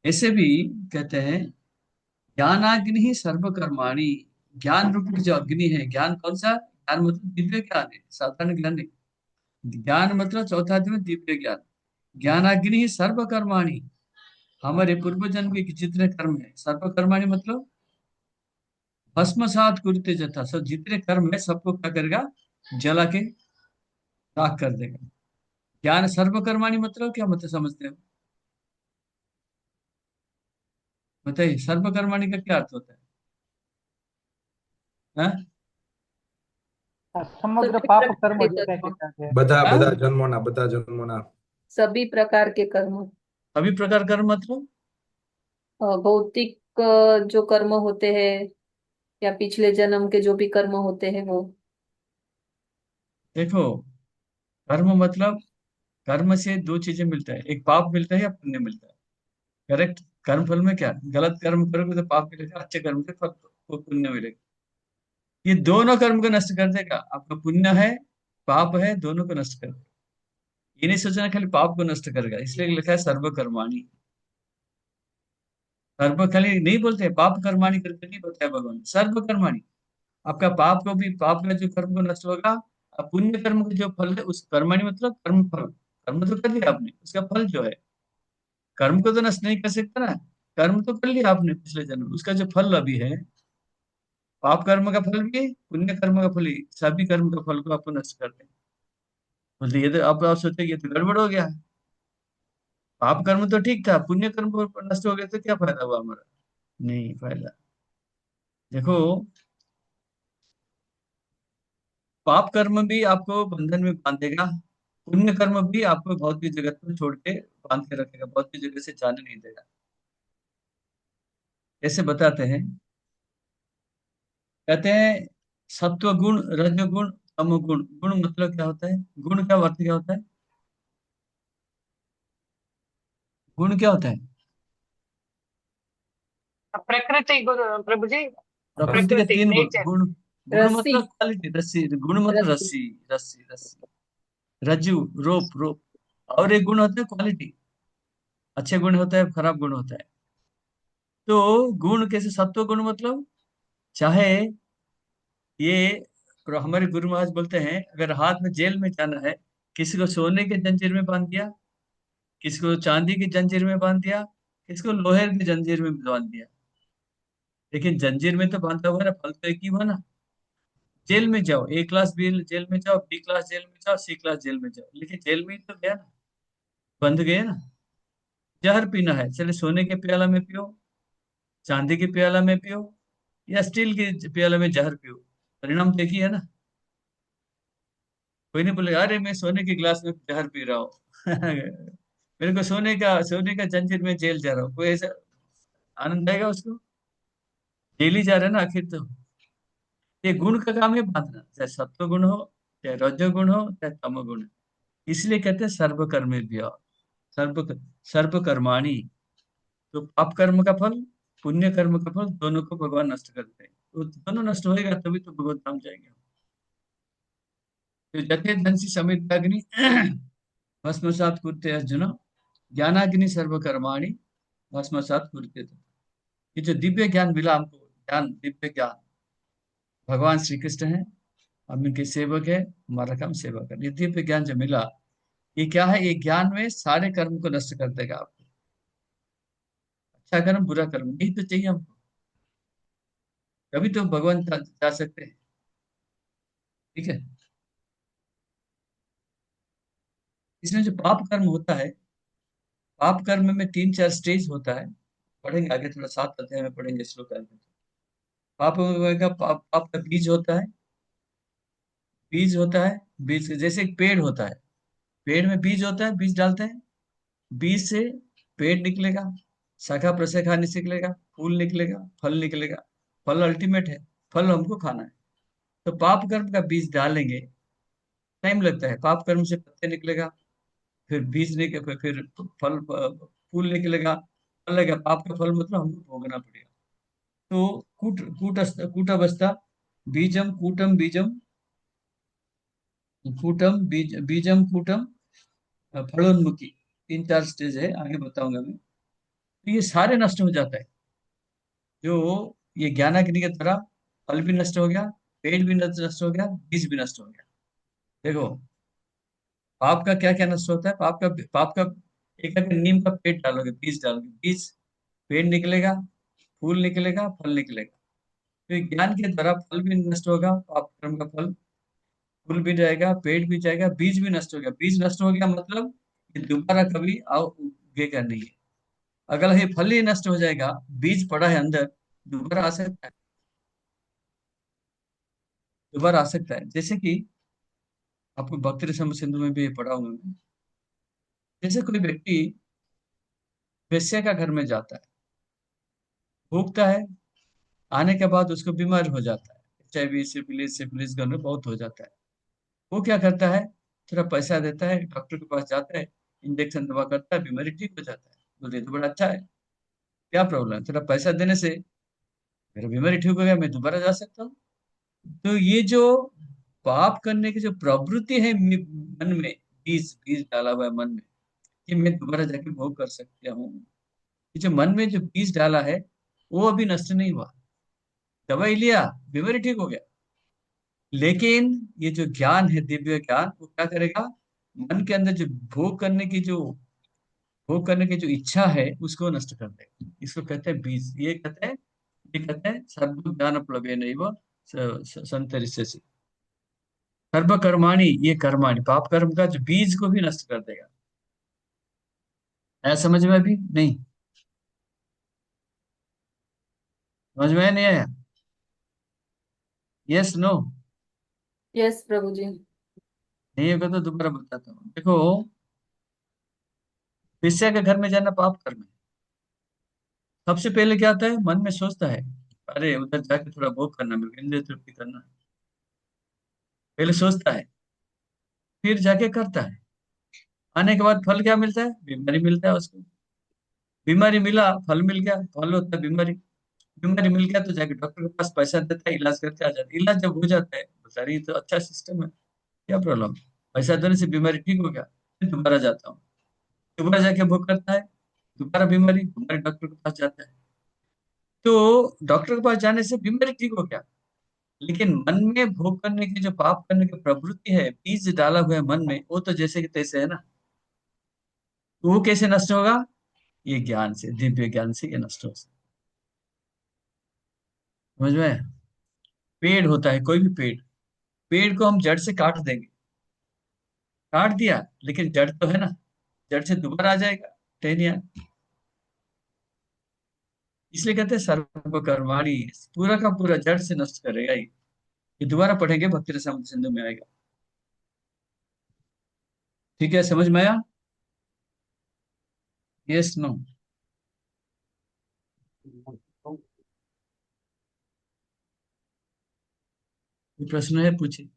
ऐसे भी कहते हैं, ज्ञानाग्नि ही सर्वकर्माणि। ज्ञान रूप की जो अग्नि है, ज्ञान कौन सा? ज्ञान मतलब दिव्य ज्ञान है, साधारण ज्ञान नहीं। ज्ञान मतलब चौथा अध्याय में दिव्य ज्ञान। ज्ञानाग्नि ही सर्वकर्माणि, हमारे पूर्व जन्म के जितने कर्म है, सर्वकर्माणि मतलब भस्मसात कुरुते जथा, सब जितने कर्म है सबको क्या करेगा? जला के राख कर देगा। ज्ञान सर्वकर्माणि मतलब क्या मतलब समझते हो? बताइए, सर्वकर्माणि का क्या अर्थ होता है? हाँ? સમગ્ર सभी પાપ प्रकार કર્મ के જે કઈ कर्म, કહેતા છે. બધા हाँ? બધા જન્મોના सभी प्रकार के कर्म, सभी प्रकार कर्म मतलब भौतिक जो कर्म होते हैं या पिछले जन्म के जो भी कर्म होते हैं वो। देखो, कर्म मतलब कर्म से दो चीजें मिलता है, एक पाप मिलता है या पुण्य मिलता है। करेक्ट? कर्म फल में क्या, गलत कर्म करोगे तो पाप मिलेगा, अच्छे कर्म से फल को पुण्य मिलेगा। ये दोनों कर्म को नष्ट कर देगा। आपका पुण्य है, पाप है, दोनों को नष्ट कर देगा। ये नहीं सोचना खाली पाप को नष्ट करेगा, इसलिए लिखा है सर्वकर्माणि। कर्म खाली नहीं बोलते, पाप कर्माणि करके नहीं बताया भगवान, सर्वकर्माणि। आपका पाप को भी, पाप का जो कर्म को नष्ट होगा, अब पुण्य कर्म का जो फल है उस कर्माणि मतलब कर्म फल। कर्म तो कर लिया आपने, उसका फल जो है, कर्म को तो नष्ट नहीं कर सकता ना। कर्म तो कर लिया आपने पिछले जन्म में, उसका जो फल अभी है, पाप कर्म का फल भी पुण्य कर्म का फल ही, सभी कर्म का फल को आपको नष्ट कर देंगे। बोलते ये तो आप सोचे ये तो गड़बड़ हो गया। पाप कर्म तो ठीक था, पुण्य कर्म को नष्ट हो गया तो क्या फायदा हुआ हमारा? नहीं फायदा। देखो, पाप कर्म भी आपको बंधन में बांधेगा, पुण्य कर्म भी आपको भौतिक जगत में छोड़ के बांध के रखेगा, भौतिक जगत से जाने नहीं देगा। ऐसे बताते हैं, कहते हैं सत्व गुण, रज गुण, तम गुण। गुण मतलब क्या होता है? गुण का अर्थ क्या होता है? गुण क्या होता है? प्रकृति गुरु प्रभु जी, प्रकृति के प्रकृति 3 गुण। नेचर। गुण, गुण रस्सी मतलब क्वालिटी, रस्सी। गुण मतलब रस्सी रस्सी, रस्सी रस्सी, रज्जू, रोप रोप। और एक गुण होता है क्वालिटी, अच्छे गुण होता है, खराब गुण होता है। तो गुण कैसे? सत्व गुण मतलब, चाहे ये हमारे गुरु महाराज बोलते हैं, अगर हाथ में जेल में जाना है, किसी को सोने के जंजीर में बांध दिया, किसी को चांदी की जंजीर में बांध दिया, किसी को लोहे की जंजीर में बांध दिया, लेकिन जंजीर में तो बांधा हुआ है ना, फल तो एक ही हुआ ना। जेल में जाओ, ए क्लास बी जेल में जाओ, बी क्लास जेल में जाओ, सी क्लास जेल में जाओ, लेकिन जेल में ही तो गया ना, बंद गए ना। जहर पीना है, चले सोने के प्याला में पियो, चांदी के प्याला में पियो, या स्टील के प्याला में जहर पियो, परिणाम तो एक ही है ना। कोई नहीं बोलेगा अरे मैं सोने के गिलास में जहर पी रहा हूँ मेरे को सोने का जंजीर में जेल जा रहा हूँ, कोई ऐसा आनंद आएगा उसको? जेल ही जा रहा है ना आखिर तो। ये गुण का काम है बांधना, चाहे सत्व गुण हो, चाहे रजो गुण हो, चाहे तमो गुण हो। इसलिए कहते हैं सर्वकर्मे भ्यो, सर्व सर्वकर्माणि। तो पाप कर्म का फल, पुण्य कर्म का फल, दोनों को भगवान नष्ट करते हैं। तो दोनों नष्ट होएगा तभी तो भगवत धाम जाएंगे। तो जते धनसी समित अग्नि भस्मसात कुरुते अर्जुन, ज्ञानाग्नि सर्वकर्माणि भस्मसात कुरुते। ये जो दिव्य ज्ञान मिला हमको, ज्ञान, दिव्य ज्ञान, भगवान श्री कृष्ण है, हम इनके सेवक है, हमारा काम सेवा कर। ये दिव्य ज्ञान जो मिला, ये क्या है? ये ज्ञान में सारे कर्म को नष्ट कर देगा आपको, अच्छा कर्म बुरा कर्म, यही तो चाहिए हमको, तभी तो भगवान जा सकते हैं। ठीक है। इसमें जो पाप कर्म होता है, पाप कर्म में 3-4 स्टेज होता है, पढ़ेंगे आगे, थोड़ा 7 अध्याय में पढ़ेंगे श्लोक आगे। पाप का पाप का बीज होता है, बीज होता है, बीज जैसे एक पेड़ होता है, पेड़ में बीज होता है, बीज डालते हैं, बीज से पेड़ निकलेगा, शाखा प्रशाखा निकलेगा, फूल निकलेगा, फल निकलेगा। फल अल्टीमेट है, फल हमको खाना है। तो पाप कर्म का बीज डालेंगे, टाइम लगता है, पाप कर्म से पत्ते निकलेगा, फिर बीज निकले, फिर फल, फूल निकलेगा, फल लगेगा। पाप का फल मतलब हमको भोगना पड़ेगा। तो कूटस्थ बीजम कूटम बीजम, कूटम बीजम कूटम, फलोन्मुखी, 3-4 स्टेज है, आगे बताऊंगा मैं। तो ये सारे नष्ट हो जाता है। जो ये ज्ञानाग्नि की तरह फल भी नष्ट हो गया, पेड़ भी नष्ट हो गया, बीज भी नष्ट हो गया। देखो पाप का क्या क्या नष्ट होता है? पाप का एक अगर नीम का पेड़ डालोगे, बीज डालोगे, बीज, पेड़ निकलेगा, फूल निकलेगा, फल निकलेगा। तो ये ज्ञान के द्वारा फल भी नष्ट होगा, पाप कर्म का फल, फूल भी जाएगा, पेड़ भी जाएगा, बीज भी नष्ट हो गया। बीज नष्ट हो गया मतलब ये दोबारा कभी आओ उगेगा नहीं है। अगर ये फल ही नष्ट हो जाएगा, बीज पड़ा है अंदर, दोबारा आ सकता है, दोबारा आ सकता है। जैसे कि आपको भक्ति रसम सिंधु में भी ये पढ़ा हूं मैं। जैसे कोई व्यक्ति वेश्या का घर में जाता है, भूखता है, आने के बाद उसको बीमार हो जाता है, HIV, सिफिलिस, सिफिलिस गन बहुत हो जाता है। वो क्या करता है? थोड़ा पैसा देता है, डॉक्टर के पास जाता है, इंजेक्शन दवा करता है, बीमारी ठीक हो जाता है। बोलते तो बड़ा अच्छा है, क्या प्रॉब्लम है? थोड़ा पैसा देने से मेरा बीमारी ठीक हो गया, मैं दोबारा जा सकता हूँ। तो ये जो पाप करने की जो प्रवृत्ति है मन में, बीज बीज डाला हुआ है मन में, कि मैं दोबारा जाके भोग कर सकता हूँ, ये जो मन में जो बीज डाला है, वो अभी नष्ट नहीं हुआ। दवाई लिया, बीमारी ठीक हो गया, लेकिन ये जो ज्ञान है, दिव्य ज्ञान, वो क्या करेगा? मन के अंदर जो भोग करने की जो भोग करने की जो इच्छा है, उसको नष्ट कर देगा। इसको कहते हैं बीज। ये कहते हैं सर्व ज्ञान प्लवे नैव संतरिष्यसि सर्व कर्माणि, ये कर्माणि, पाप कर्म का जो बीज को भी नष्ट कर देगा। आया समझ में? अभी नहीं समझ में? नहीं आया? Yes no? यस प्रभु जी। नहीं होगा तो दोबारा बताता हूँ। देखो, वेश्या के घर में जाना पाप कर्म है। सबसे पहले क्या आता है, मन में सोचता है, अरे उधर जाके थोड़ा भोग करना, मेरे को इंद्रिय तृप्ति करना, पहले सोचता है, फिर जाके करता है। आने के बाद फल क्या मिलता है? बीमारी मिलता है उसको। बीमारी मिला, फल मिल गया, फल होता है बीमारी। बीमारी मिल गया तो जाके डॉक्टर के पास पैसा देता है, इलाज करके आ जाता है। इलाज जब हो जाता है, बता रही तो अच्छा सिस्टम है, क्या प्रॉब्लम? पैसा देने से बीमारी ठीक हो गया, फिर दोबारा जाता हूँ, दोबारा जाके भोग करता है, दोबारा बीमारी, दोबारा डॉक्टर के पास जाता है। तो डॉक्टर के पास जाने से बीमारी ठीक हो गया, लेकिन मन में भोग करने की जो पाप करने की प्रवृत्ति है, बीज डाला हुआ है मन में, वो तो जैसे कि तैसे है ना। तो वो कैसे नष्ट होगा? ये ज्ञान से, दिव्य ज्ञान से ये नष्ट हो सकता है। समझ में आया? पेड़ होता है, कोई भी पेड़, पेड़ को हम जड़ से काट देंगे, काट दिया, लेकिन जड़ तो है ना, जड़ से दोबारा आ जाएगा टहनिया। इसलिए कहते हैं सर्व कर्माणि, पूरा का पूरा जड़ से नष्ट करेगा ये दोबारा पढ़ेंगे, भक्ति रसामृत सिंधु में आएगा। ठीक है, समझ में आया? Yes, no? कोई प्रश्न है, पूछिए।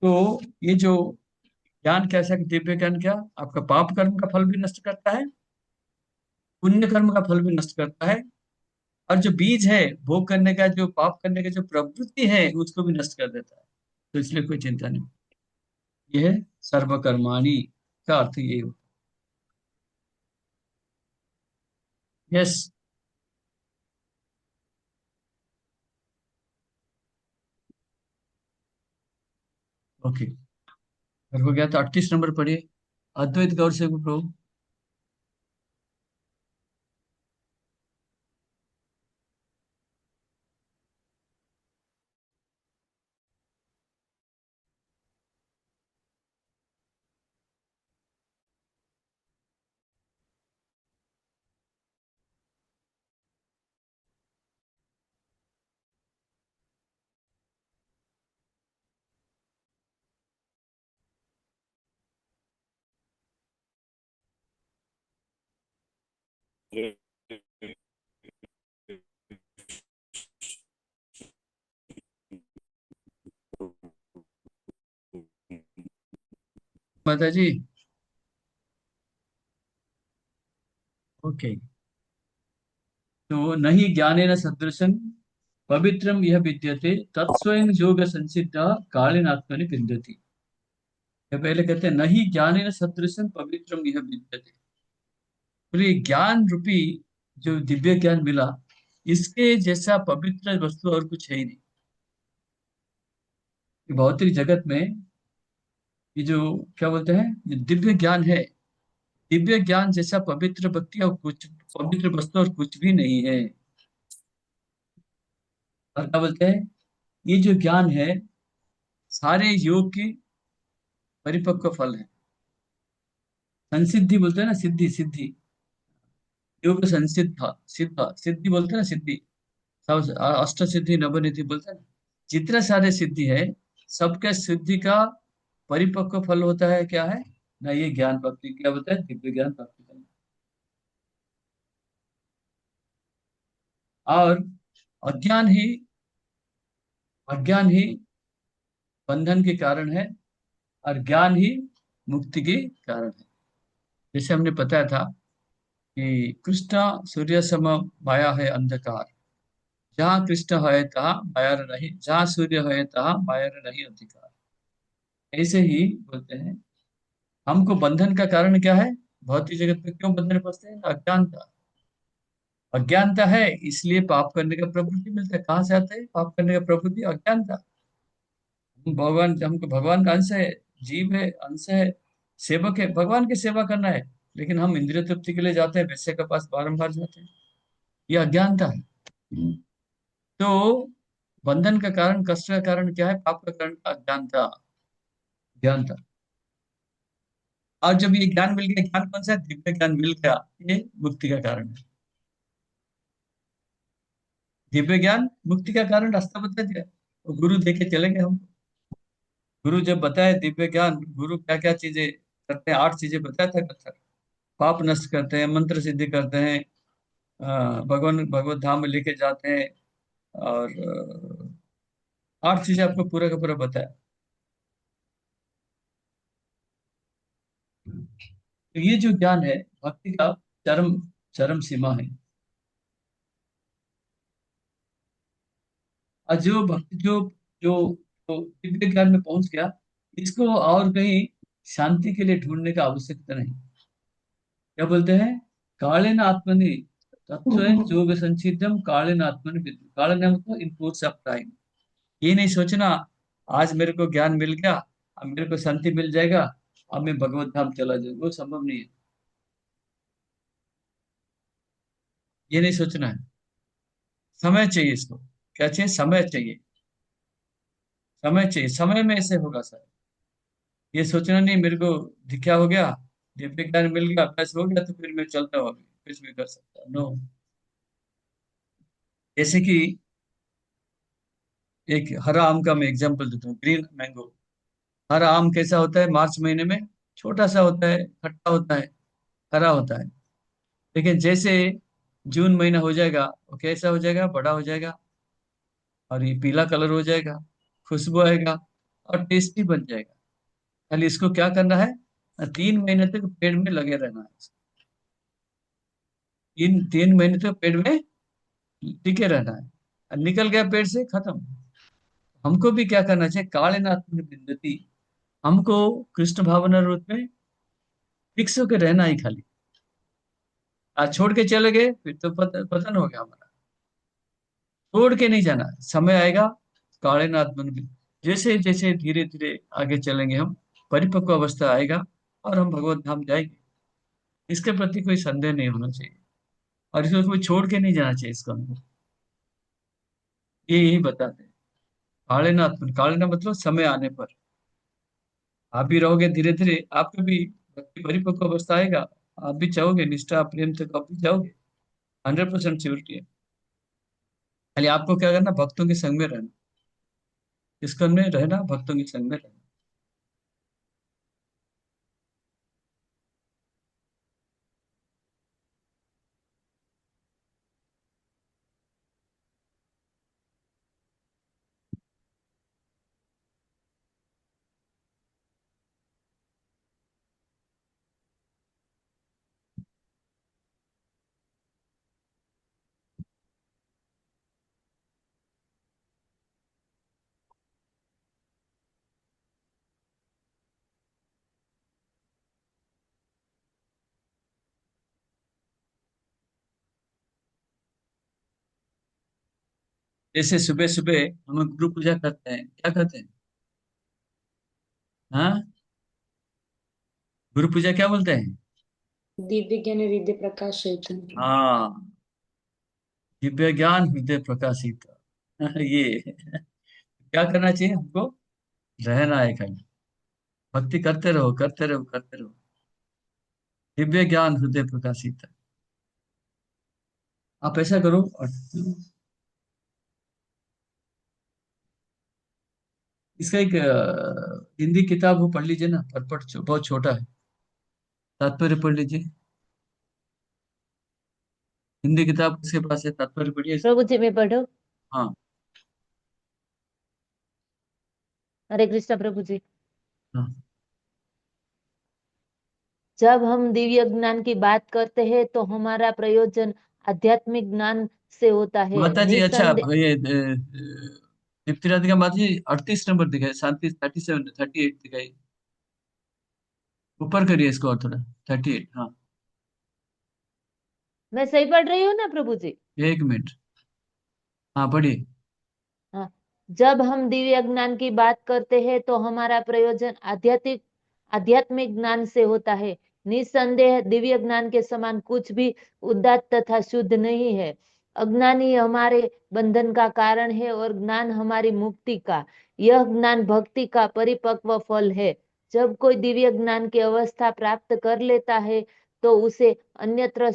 तो ये जो ज्ञान कैसा कि दिव्य ज्ञान, क्या आपका पाप कर्म का फल भी नष्ट करता है, पुण्य कर्म का फल भी नष्ट करता है, और जो बीज है भोग करने का, जो पाप करने का जो प्रवृत्ति है, उसको भी नष्ट कर देता है। तो इसलिए कोई चिंता नहीं। यह है सर्वकर्माणि का अर्थ ये होता है। यस। ओके, अगर हो गया तो 38 नंबर पढ़िए, अद्वैत गौर से प्रभु। माता जी। ओके, तो नहीं ज्ञानेन सदृशं पवित्रम यह विद्यते तत्स्वयं योग संसिद्ध कालेन आत्मनि विद्यति। ये पहले कहते हैं नहीं ज्ञानेन सदृशं पवित्रम यह विद्यते। और ये ज्ञान रूपी जो दिव्य ज्ञान मिला, इसके जैसा पवित्र वस्तु और कुछ है ही नहीं। ये भौतिक जगत में ये जो क्या बोलते हैं, ये दिव्य ज्ञान है, दिव्य ज्ञान जैसा पवित्र भक्ति और कुछ पवित्र वस्तु और कुछ भी नहीं है। और क्या बोलते हैं, ये जो ज्ञान है सारे योग की परिपक्व फल है। संसिद्धि बोलते हैं ना, सिद्धि सिद्धि, योग संसिद्ध, सिद्ध सिद्धि बोलते हैं ना, सिद्धि सब अष्ट सिद्धि नवनिधि बोलते हैं ना। जितने सारे सिद्धि है, सबके सिद्धि का परिपक्व फल होता है, क्या है ना, ये ज्ञान प्राप्ति, क्या होता है, दिव्य ज्ञान प्राप्ति करना। और अज्ञान ही, अज्ञान ही बंधन के कारण है, और ज्ञान ही मुक्ति के कारण है। जैसे हमने बताया था कि कृष्ण सूर्य सम माया है अंधकार, जहाँ कृष्ण है तहाँ माया नहीं, जहाँ सूर्य है तहाँ माया नहीं अधिकार। ऐसे ही बोलते हैं, हमको बंधन का कारण क्या है, भौतिक जगत में क्यों बंधन फंसते हैं? अज्ञानता। अज्ञानता है, इसलिए पाप करने का प्रवृत्ति मिलता है। कहाँ से आता है पाप करने का प्रवृत्ति? अज्ञानता। हम भगवान, हमको भगवान का अंश है, जीव है, अंश है, सेवक है, भगवान की सेवा करना है, लेकिन हम इंद्रिय तृप्ति के लिए जाते हैं, वैश्य के पास बारंबार जाते हैं, ये अज्ञानता है। तो बंधन का कारण, कष्ट का कारण क्या है? पाप का कारण अज्ञान था, ज्ञान था। और जब ये ज्ञान मिल गया, ज्ञान कौन सा है? दिव्य ज्ञान मिल गया, ये मुक्ति का कारण है। दिव्य ज्ञान मुक्ति का कारण रास्ता बता दिया, तो गुरु देके चले गए हम। गुरु जब बताए दिव्य ज्ञान, गुरु क्या क्या चीजें करते हैं, 8 चीजें बताया था कथा। पाप नष्ट करते हैं, मंत्र सिद्धि करते हैं, भगवान भगवत धाम में लेके जाते हैं, और 8 चीजें आपको पूरा का पूरा बताया। तो ये जो ज्ञान है भक्ति का चरम चरम सीमा है। और जो भक्ति जो जो जो दिव्य ज्ञान में पहुंच गया, इसको और कहीं शांति के लिए ढूंढने का आवश्यकता नहीं। क्या बोलते हैं? कालेन आत्मनि तत्त्वेन जोग संचितम कालेन आत्मनि विद्धि। कालेन मतलब इन कोर्स ऑफ टाइम। ये नहीं सोचना आज मेरे को ज्ञान मिल गया, अब मेरे को शांति मिल जाएगा, अब मैं भगवत धाम चला जाऊंगा, वो संभव नहीं है। ये नहीं सोचना है। समय चाहिए इसको। क्या चाहिए? समय चाहिए। समय चाहिए, समय में ऐसे होगा सर। ये सोचना नहीं मेरे को दिखा हो गया, दिव्य ज्ञान मिल गया, अभ्यास हो गया, तो फिर मैं चलता हूँ, अभी कुछ भी कर सकता। नो। जैसे कि एक हरा आम का मैं एग्जांपल देता हूँ, ग्रीन मैंगो। हरा आम कैसा होता है? मार्च महीने में छोटा सा होता है, खट्टा होता है, हरा होता है। लेकिन जैसे जून महीना हो जाएगा, वो कैसा हो जाएगा? बड़ा हो जाएगा, और ये पीला कलर हो जाएगा, खुशबू आएगा, और टेस्टी बन जाएगा। खाली इसको क्या करना है? 3 महीने तक पेड़ में लगे रहना है। इन 3 महीने तक पेड़ में टिके रहना है। और निकल गया पेड़ से, खत्म। हमको भी क्या करना चाहिए? कालेनाथ विन्दति। हमको कृष्ण भावना रूप में फिक्स होकर रहना ही खाली। आज छोड़ के चले गए, फिर तो पतन हो गया हमारा। छोड़ के नहीं जाना, समय आएगा। कालेनाथ बन भी जैसे जैसे धीरे धीरे आगे चलेंगे हम, परिपक्व अवस्था आएगा, और हम भगवत धाम जाएंगे। इसके प्रति कोई संदेह नहीं होना चाहिए, और इसको कोई छोड़ के नहीं जाना चाहिए इसको हमको। ये यही बताते हैं। कालेनाथ बन, कालेना मतलब समय आने पर आप भी रहोगे, धीरे धीरे आपको भी भक्ति परिपक्व अवस्था आएगा। आप भी चाहोगे निष्ठा प्रेम तक आप भी जाओगे। 100% श्योरिटी है। खाली आपको क्या करना? भक्तों के संग में रहना। किसको में रहना? भक्तों के संग में रहना। जैसे सुबह सुबह हम गुरु पूजा करते हैं, क्या करते हैं? हाँ, गुरु पूजा क्या बोलते हैं? दिव्य ज्ञान हृदय प्रकाशित। हाँ, दिव्य ज्ञान हृदय प्रकाशित। ये क्या करना चाहिए हमको? रहना है खाली। भक्ति करते रहो, करते रहो, करते रहो। दिव्य ज्ञान हृदय प्रकाशित। आप ऐसा करो। और इसका एक हिंदी किताब वो पढ़ लीजिए ना, परपट बहुत छोटा है, तात्पर्य पढ़ लीजिए। हिंदी किताब किसके पास है? तात्पर्य पढ़िए। प्रभु जी मैं पढ़ो। हाँ हरे कृष्णा प्रभु जी। हाँ। जब हम दिव्य ज्ञान की बात करते हैं तो हमारा प्रयोजन आध्यात्मिक ज्ञान से होता है। माता जी, अच्छा, निसंदेह ये दीप्ति राधिका माता जी 38 नंबर दिखाए, शांति 37 38 दिखाई। ऊपर करिए इसको और थोड़ा। 38, हाँ। मैं सही पढ़ रही हूँ ना प्रभु जी? 1 मिनट। हाँ पढ़िए। हाँ। जब हम दिव्य ज्ञान की बात करते हैं तो हमारा प्रयोजन आध्यात्मिक ज्ञान से होता है। निसंदेह दिव्य ज्ञान के समान कुछ भी उदात्त तथा शुद्ध नहीं है। अज्ञान ही हमारे बंधन का कारण है और ज्ञान हमारी मुक्ति का। यह ज्ञान भक्ति का परिपक्व फल है। जब कोई दिव्य ज्ञान की अवस्था प्राप्त कर लेता है तो उसे अन्यत्र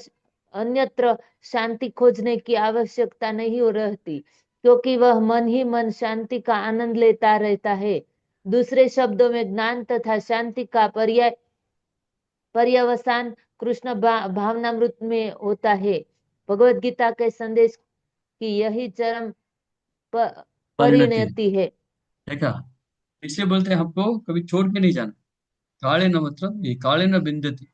अन्यत्र शांति खोजने की आवश्यकता नहीं हो रहती, क्योंकि वह मन ही मन शांति का आनंद लेता रहता है। दूसरे शब्दों में ज्ञान तथा शांति का पर्यवसान कृष्ण भावनामृत में होता है। भगवत गीता के संदेश की यही चरम परिणति है। परिणति है। देखा, इसलिए बोलते हैं हमको कभी छोड़ के नहीं जाना। काले न मतलब ये काले न बिंदति,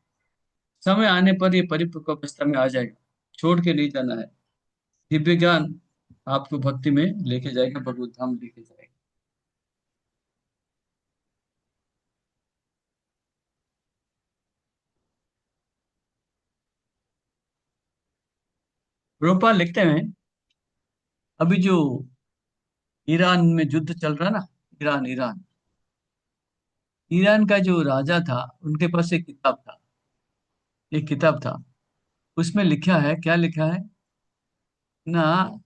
समय आने पर ये परिपक्व अवस्था में आ जाएगा, छोड़ के नहीं जाना है। दिव्य ज्ञान आपको भक्ति में लेके जाएगा, भगवत धाम लेके जाएगा। प्रोपा लिखते हैं, अभी जो ईरान में युद्ध चल रहा ना, ईरान ईरान ईरान का जो राजा था, उनके पास एक किताब था, एक किताब था। उसमें लिखा है, क्या लिखा है ना,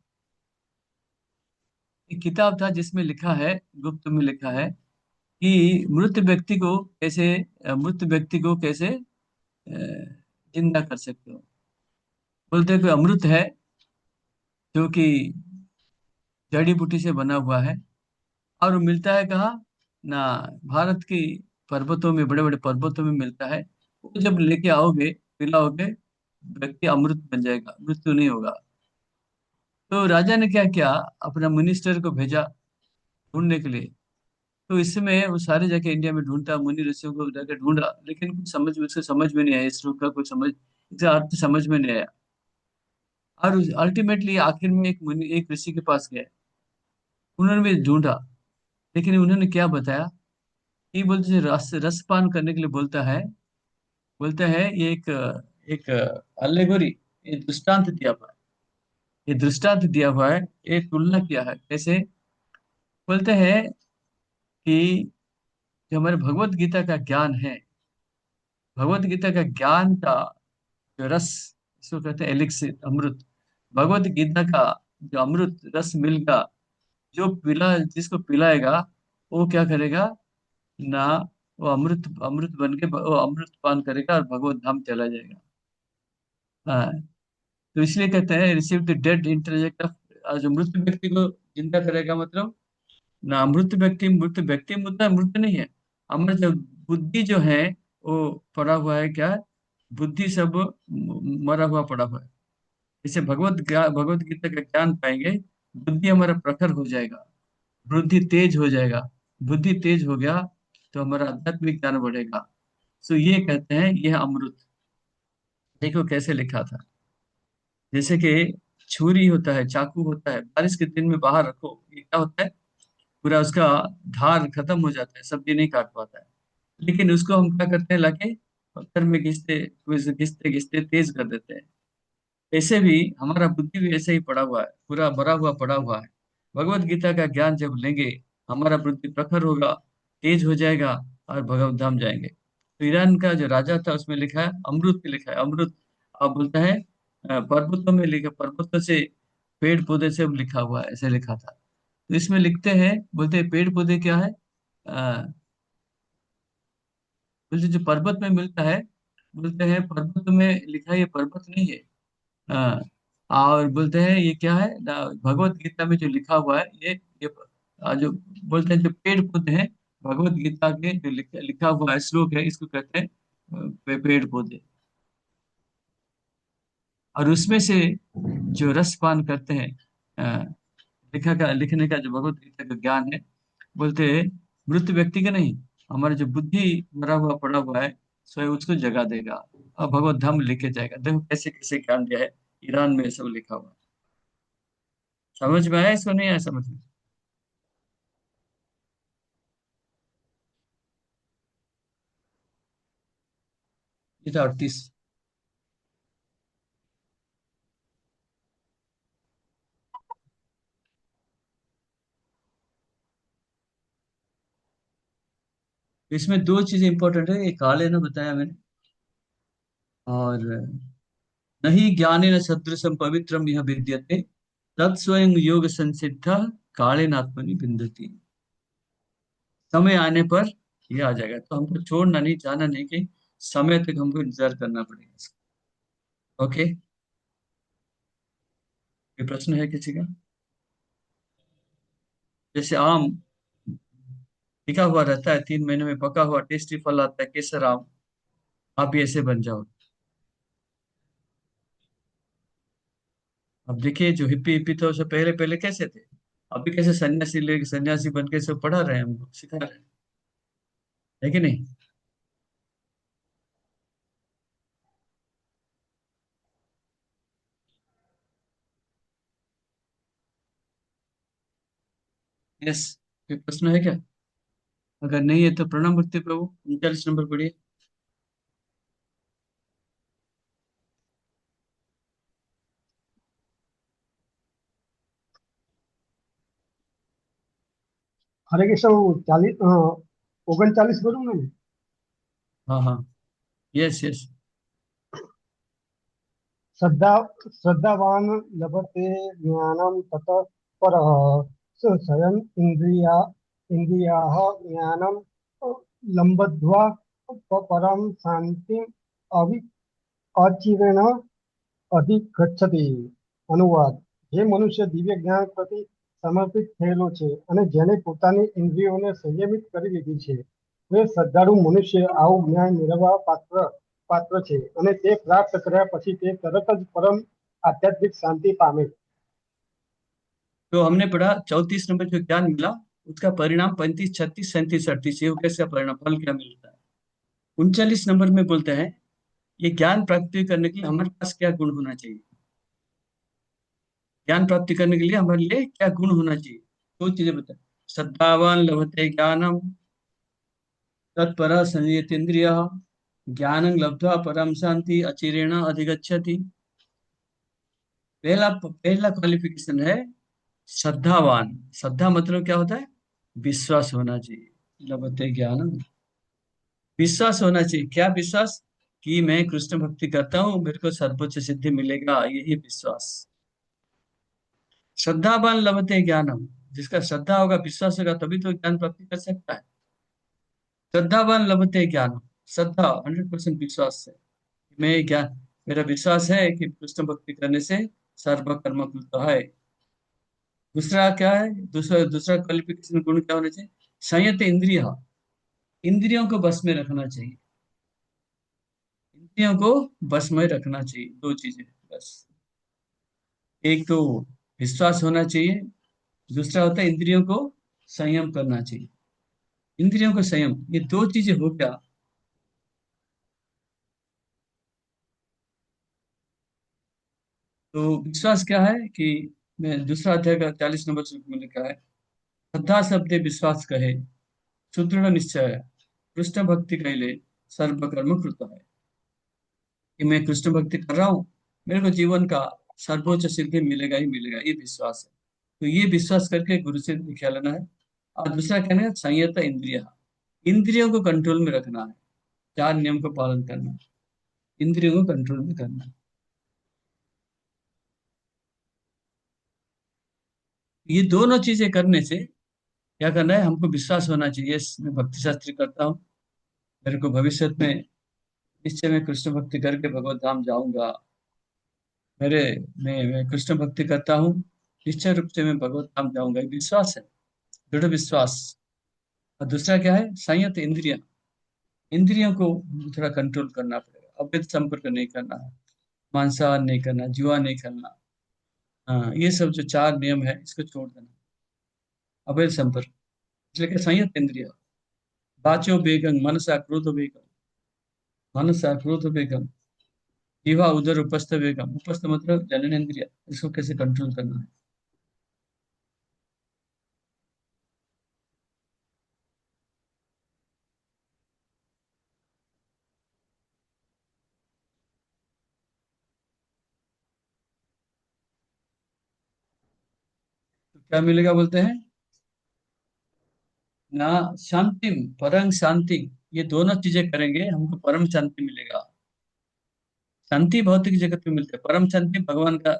एक किताब था जिसमें लिखा है, गुप्त में लिखा है कि मृत व्यक्ति को कैसे मृत व्यक्ति को कैसे जिंदा कर सकते हो। बोलते हैं कोई अमृत है जो कि जड़ी बूटी से बना हुआ है, और वो मिलता है कहाँ ना, भारत की पर्वतों में, बड़े बड़े पर्वतों में मिलता है। वो जब लेके आओगे, पिलाओगे, व्यक्ति अमृत बन जाएगा, मृत्यु नहीं होगा। तो राजा ने क्या किया, अपना मिनिस्टर को भेजा ढूंढने के लिए। तो इस समय वो सारे जाके इंडिया में ढूंढता, मुनि ऋषियों को जाके ढूंढा, लेकिन कुछ समझ उसको समझ में नहीं आया, इस श्लोक का कुछ समझ, इसका अर्थ समझ में नहीं आया। और अल्टीमेटली आखिर में एक मुनि, एक ऋषि के पास गए, उन्होंने भी ढूंढा, लेकिन उन्होंने क्या बताया कि बोलते हैं रस रसपान करने के लिए बोलता है, बोलता है ये एक एक अल्लेगोरी, ये दृष्टांत दिया हुआ है, ये दृष्टांत दिया हुआ है, ये तुलना किया है। कैसे बोलते हैं कि जो हमारे भगवत गीता का ज्ञान है, भगवत गीता का ज्ञान का जो रस, इसको कहते हैं एलिक्सिर, अमृत। भगवत गीता का जो अमृत रस मिलेगा, जो पिला, जिसको पिलाएगा, वो क्या करेगा ना, वो अमृत अमृत बन के वो अमृत पान करेगा और भगवत धाम चला जाएगा। हाँ, तो इसलिए कहते हैं receive the dead intellect of, जो मृत व्यक्ति को जिंदा करेगा, मतलब ना मृत व्यक्ति मुद्दा मृत नहीं है, हमारा जो बुद्धि जो है वो पड़ा हुआ है, क्या, बुद्धि सब मरा हुआ पड़ा हुआ है। जैसे भगवत गीता का ज्ञान पाएंगे, बुद्धि हमारा प्रखर हो जाएगा, बुद्धि तेज हो जाएगा। बुद्धि तेज हो गया तो हमारा आध्यात्मिक ज्ञान बढ़ेगा। सो ये कहते हैं यह अमृत। देखो कैसे लिखा था, जैसे कि छुरी होता है, चाकू होता है, बारिश के दिन में बाहर रखो, ये क्या होता है, पूरा उसका धार खत्म हो जाता है, सब्जी नहीं काट पाता है। लेकिन उसको हम क्या करते हैं, लाके पत्थर में घिसते घिसते घिसते तेज कर देते हैं। ऐसे भी हमारा बुद्धि भी ऐसे ही पड़ा हुआ है, पूरा भरा हुआ पड़ा हुआ है। भगवत गीता का ज्ञान जब लेंगे, हमारा बुद्धि प्रखर होगा, तेज हो जाएगा, और भगवत धाम जाएंगे। तो ईरान का जो राजा था, उसमें लिखा है अमृत, लिखा है अमृत। आप बोलता है पर्वतों में लिखा, पर्वतों से, पेड़ पौधे से लिखा हुआ है, ऐसे लिखा था। तो इसमें लिखते हैं, बोलते हैं पेड़ पौधे क्या है, बोलते जो पर्वत में मिलता है, बोलते हैं पर्वत में लिखा है, ये पर्वत नहीं है। हाँ, और बोलते हैं ये क्या है भगवत गीता में जो लिखा हुआ है, ये जो बोलते हैं जो पेड़ पौधे हैं, भगवत गीता के जो लिखा हुआ है श्लोक है, इसको कहते हैं पेड़ पौधे। और उसमें से जो रस पान करते हैं, अ, लिखने का जो भगवत गीता का ज्ञान है, बोलते हैं मृत व्यक्ति का नहीं, हमारा जो बुद्धि मरा हुआ पड़ा हुआ है, स्वयं उसको जगा देगा और भगवत धाम लेके जाएगा। देखो कैसे कैसे ज्ञान दिया है, ईरान में सब लिखा हुआ है। समझ में आया, इसको नहीं आया समझ में? ये था 38। इसमें दो चीजें इंपॉर्टेंट है, ये काले ने बताया मैंने, और नहीं ज्ञानेन सदृशं पवित्रम यह विद्यते तत्स्वयं योग संसिद्ध कालेन आत्मनि बिंदति। समय आने पर ये आ जाएगा, तो हमको छोड़ना नहीं, जाना नहीं, कि समय तक हमको इंतजार करना पड़ेगा इसका। ओके, ये प्रश्न है किसी का? जैसे आम टिका हुआ रहता है, 3 महीने में पका हुआ टेस्टी फल आता है, केसर आम। आप भी ऐसे बन जाओ। अब देखिए, जो हिप्पी हिप्पी थे उससे पहले पहले कैसे थे, अभी कैसे सन्यासी ले सन्यासी बन के सब पढ़ा रहे हैं, हमको सिखा रहे हैं, है कि नहीं? यस, कोई प्रश्न है क्या? अगर नहीं है तो प्रणव भक्ति प्रभु 39 नंबर पढ़िए। हरे कृष्ण। 39 बोलूँ मैं? हाँ हाँ, यस यस। श्रद्धा श्रद्धावान लभते ज्ञानम ततः परः स स्वयं इंद्रियाः ज्ञानम लम्बद्वा परम शांति अवि अचिरेण अधिगच्छति। અનુવાદ: જે મનુષ્ય દિવ્ય જ્ઞાન પ્રતિ સમર્પિત થયેલો છે અને જેણે પોતાની ઇન્દ્રિયોને સંયમિત કરી લીધી છે, તે શ્રદ્ધાળુ મનુષ્ય આવું જ્ઞાન મેળવવા પાત્ર છે અને તે પ્રાપ્ત કર્યા પછી તે તરત જ પરમ આધ્યાત્મિક શાંતિ પામે। तो हमने पढ़ा 34 नंबर जो ज्ञान मिला, उसका परिणाम 35, 36, 37, 38, ये कैसे परिणाम फल क्या मिलता है। 39 नंबर में बोलते हैं, ये ज्ञान प्राप्ति करने के लिए हमारे पास क्या गुण होना चाहिए। ज्ञान प्राप्ति करने के लिए हमारे लिए क्या गुण होना चाहिए, दो चीजें बताए। श्रद्धावान लभते ज्ञानम तत्पर संयतेन्द्रिय ज्ञानं लब्ध्वा परम शांति अचिरेण अधिगच्छति। पहला पहला क्वालिफिकेशन है श्रद्धावान। श्रद्धा मतलब क्या होता है? विश्वास होना चाहिए। लभते ज्ञानम, विश्वास होना चाहिए। क्या विश्वास? कि मैं कृष्ण भक्ति करता हूँ, मेरे को सर्वोच्च सिद्धि मिलेगा, यही विश्वास। श्रद्धावान लभते ज्ञानम, जिसका श्रद्धा होगा, विश्वास होगा, तभी तो ज्ञान प्राप्ति कर सकता है। श्रद्धावान लभते ज्ञानम, श्रद्धा 100% विश्वास है। मैं ज्ञान, मेरा विश्वास है कि कृष्ण भक्ति करने से सर्व कर्म कृत है। दूसरा क्या है? दूसरा दूसरा क्वालिफिकेशन गुण क्या होना चाहिए? संयत इंद्रिय, इंद्रियों को बस में रखना चाहिए। इंद्रियों को बस में रखना चाहिए, दो चीजें बस। एक तो विश्वास होना चाहिए, दूसरा होता है इंद्रियों को संयम करना चाहिए। इंद्रियों को संयम, ये दो चीजें हो गया। तो विश्वास क्या है कि मैं दूसरा अध्याय का 40 नंबर श्लोक में लिखा है, श्रद्धा शब्दे विश्वास कहे सुदृढ़ निश्चय कृष्ण भक्ति कैले सर्व कर्म कृत है। कि मैं कृष्ण भक्ति कर रहा हूँ, मेरे को जीवन का सर्वोच्च सिद्धि मिलेगा ही मिलेगा, ये विश्वास है। तो ये विश्वास करके गुरु से दीक्षा लेना है। और दूसरा कहना है संयत इंद्रिय, इंद्रियों को कंट्रोल में रखना है, 4 नियम को पालन करना है, इंद्रियों को कंट्रोल में करना है। ये दोनों चीजें करने से क्या करना है? हमको विश्वास होना चाहिए, यस मैं भक्ति शास्त्री करता हूँ, मेरे को भविष्य में निश्चय में कृष्ण भक्ति करके भगवत धाम जाऊंगा। मेरे मैं कृष्ण भक्ति करता हूँ, निश्चय रूप से मैं भगवत धाम जाऊंगा, ये विश्वास है, दृढ़ विश्वास। और दूसरा क्या है? संयत इंद्रिय, इंद्रियों को थोड़ा कंट्रोल करना पड़ेगा। अवैध संपर्क नहीं करना है, मांसाहार नहीं करना, जुआ नहीं करना। हाँ, ये सब जो 4 नियम है, इसको छोड़ देना। अवैध संपर्क, इसलिए कि संयत इंद्रिय। वाचो वेगं मनसा क्रोध वेगं, मनसा क्रोध वेगं जीवा उदर उपस्थ वेगम। उपस्थ मतलब जननेन्द्रिय, इसको कैसे कंट्रोल करना है। तो क्या मिलेगा बोलते हैं ना, शांति परम शांति, ये दोनों चीजें करेंगे हमको परम शांति मिलेगा। शांति भौतिक जगत में मिलता है, परम शांति भगवान का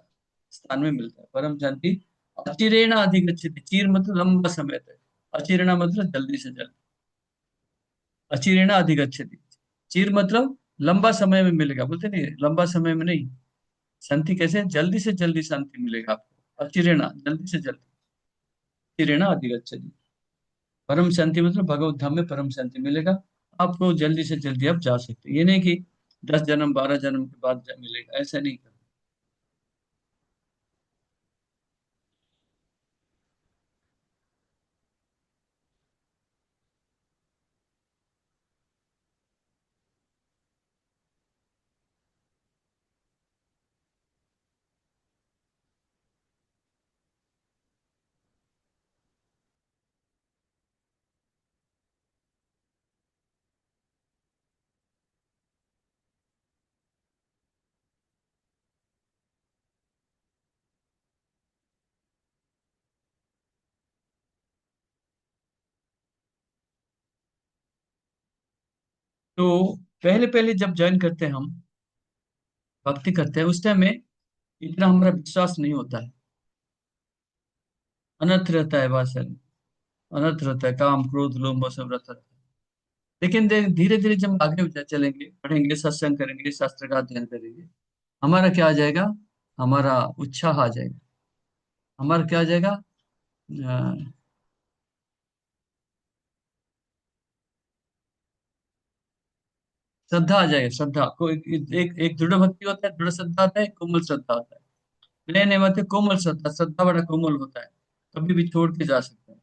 स्थान में मिलता है। परम शांति अचिरेण अधिगच्छति। चीर मतलब लंबा समय तक, अचिरेण मतलब जल्दी से जल्दी, अचिरेण अधिगच्छति। चीर मतलब लंबा समय में मिलेगा, बोलते नहीं लंबा समय में नहीं। शांति कैसे? जल्दी से जल्दी शांति मिलेगा आपको, अचिरेण जल्दी से जल्दी, अचिरेण अधिगच्छति। परम शांति मतलब भगवत धाम में परम शांति मिलेगा आपको, जल्दी से जल्दी आप जा सकते हैं। ये नहीं कि 10 जन्म 12 जन्म के बाद मिलेगा, ऐसा नहीं करना। तो पहले पहले जब ज्वाइन करते हैं हम, भक्ति करते हैं, उस टाइम में इतना हमारा विश्वास नहीं होता है, अनर्थ रहता है वासना, अनर्थ रहता है, काम क्रोध लोभ मोह सब रहता है। लेकिन धीरे धीरे जब आगे चलेंगे, पढ़ेंगे, सत्संग करेंगे, शास्त्र का अध्ययन करेंगे, हमारा क्या आ जाएगा? हमारा उत्साह आ जाएगा। हमारा क्या आ जाएगा? अ, श्रद्धा आ जाएगा। श्रद्धा को एक दृढ़ भक्ति होता है, दृढ़ श्रद्धा होता है, कोमल श्रद्धा होता है। नए नए होते कोमल श्रद्धा, श्रद्धा बड़ा कोमल होता है, कभी भी छोड़ के जा सकते हैं।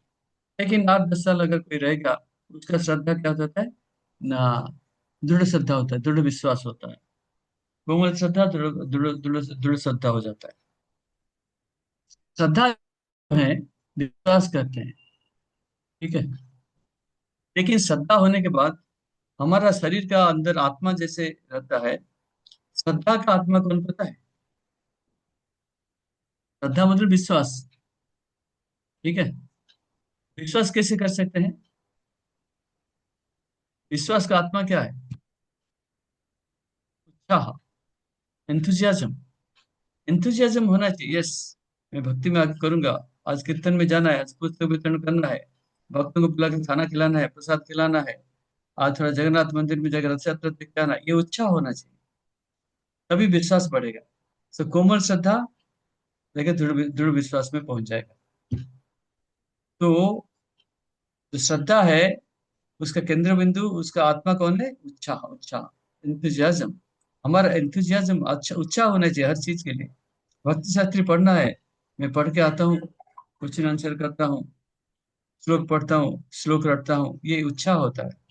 लेकिन 8 10 साल अगर कोई रहेगा, उसका श्रद्धा क्या होता है ना? दृढ़ श्रद्धा होता है, दृढ़ विश्वास होता है। कोमल श्रद्धा दृढ़ दृढ़ दृढ़ दृढ़ श्रद्धा हो जाता है। श्रद्धा है, विश्वास करते हैं, ठीक है। लेकिन श्रद्धा होने के बाद हमारा शरीर का अंदर आत्मा जैसे रहता है, श्रद्धा का आत्मा कौन पता है? श्रद्धा मतलब विश्वास, ठीक है। विश्वास कैसे कर सकते हैं? विश्वास का आत्मा क्या है? उत्साह, एंथुजियाज्म। एंथुजियाज्म होना चाहिए। यस, मैं भक्ति में आगे करूंगा, आज कीर्तन में जाना है, आज पुस्तक वितरण करना है, भक्तों को बुला के खाना खिलाना है, प्रसाद खिलाना है, आज थोड़ा जगन्नाथ मंदिर में जाकर रथ यात्रा देख के आना है। ये उत्साह होना चाहिए, तभी विश्वास बढ़ेगा। सो कोमल श्रद्धा लेकिन दृढ़ दृढ़ विश्वास में पहुंच जाएगा। तो जो श्रद्धा है, उसका केंद्र बिंदु, उसका आत्मा कौन है? उत्साह, उत्साह, एंथुजियाज्म। हमारा एंथुजियाज्म अच्छा, उत्साह होना चाहिए हर चीज के लिए। भक्ति शास्त्री पढ़ना है, मैं पढ़ के आता हूँ, क्वेश्चन आंसर करता हूँ, श्लोक पढ़ता हूँ, श्लोक रटता हूँ, ये उत्साह होता है।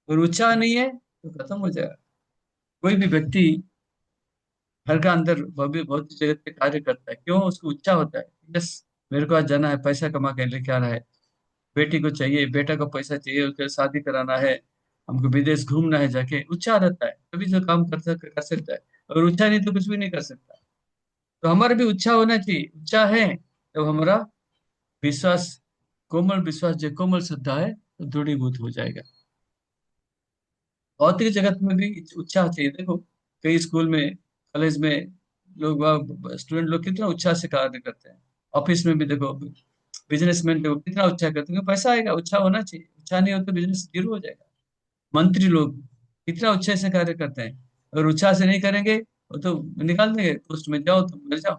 और उत्साह नहीं है तो खत्म हो जाएगा। कोई भी व्यक्ति घर का अंदर भव्य भौतिक जगत पे कार्य करता है, क्यों? उसको उत्साह होता है, यस, मेरे को आज जाना है, पैसा कमा के लेके आना है, बेटी को चाहिए, बेटा को पैसा चाहिए, उसके शादी कराना है, हमको विदेश घूमना है, जाके उत्साह रहता है, तभी जो काम कर सकता है। और उत्साह नहीं तो कुछ भी नहीं कर सकता। तो हमारा भी उत्साह होना चाहिए। उत्साह है तो हमारा विश्वास, कोमल विश्वास, जो कोमल श्रद्धा है, तो दृढ़ीभूत हो जाएगा। भौतिक जगत में भी उत्साह चाहिए। देखो, कई स्कूल में, कॉलेज में लोग, स्टूडेंट लोग कितना उत्साह से कार्य करते हैं। ऑफिस में भी देखो, बिजनेसमैन देखो कितना उत्साह करते हैं, क्योंकि पैसा आएगा, उत्साह होना चाहिए। उत्साह नहीं हो तो बिजनेस जीरो हो जाएगा। मंत्री लोग कितना उत्साह से कार्य करते हैं, अगर उत्साह से नहीं करेंगे वो तो निकाल देंगे, पोस्ट में जाओ तो मर जाओ।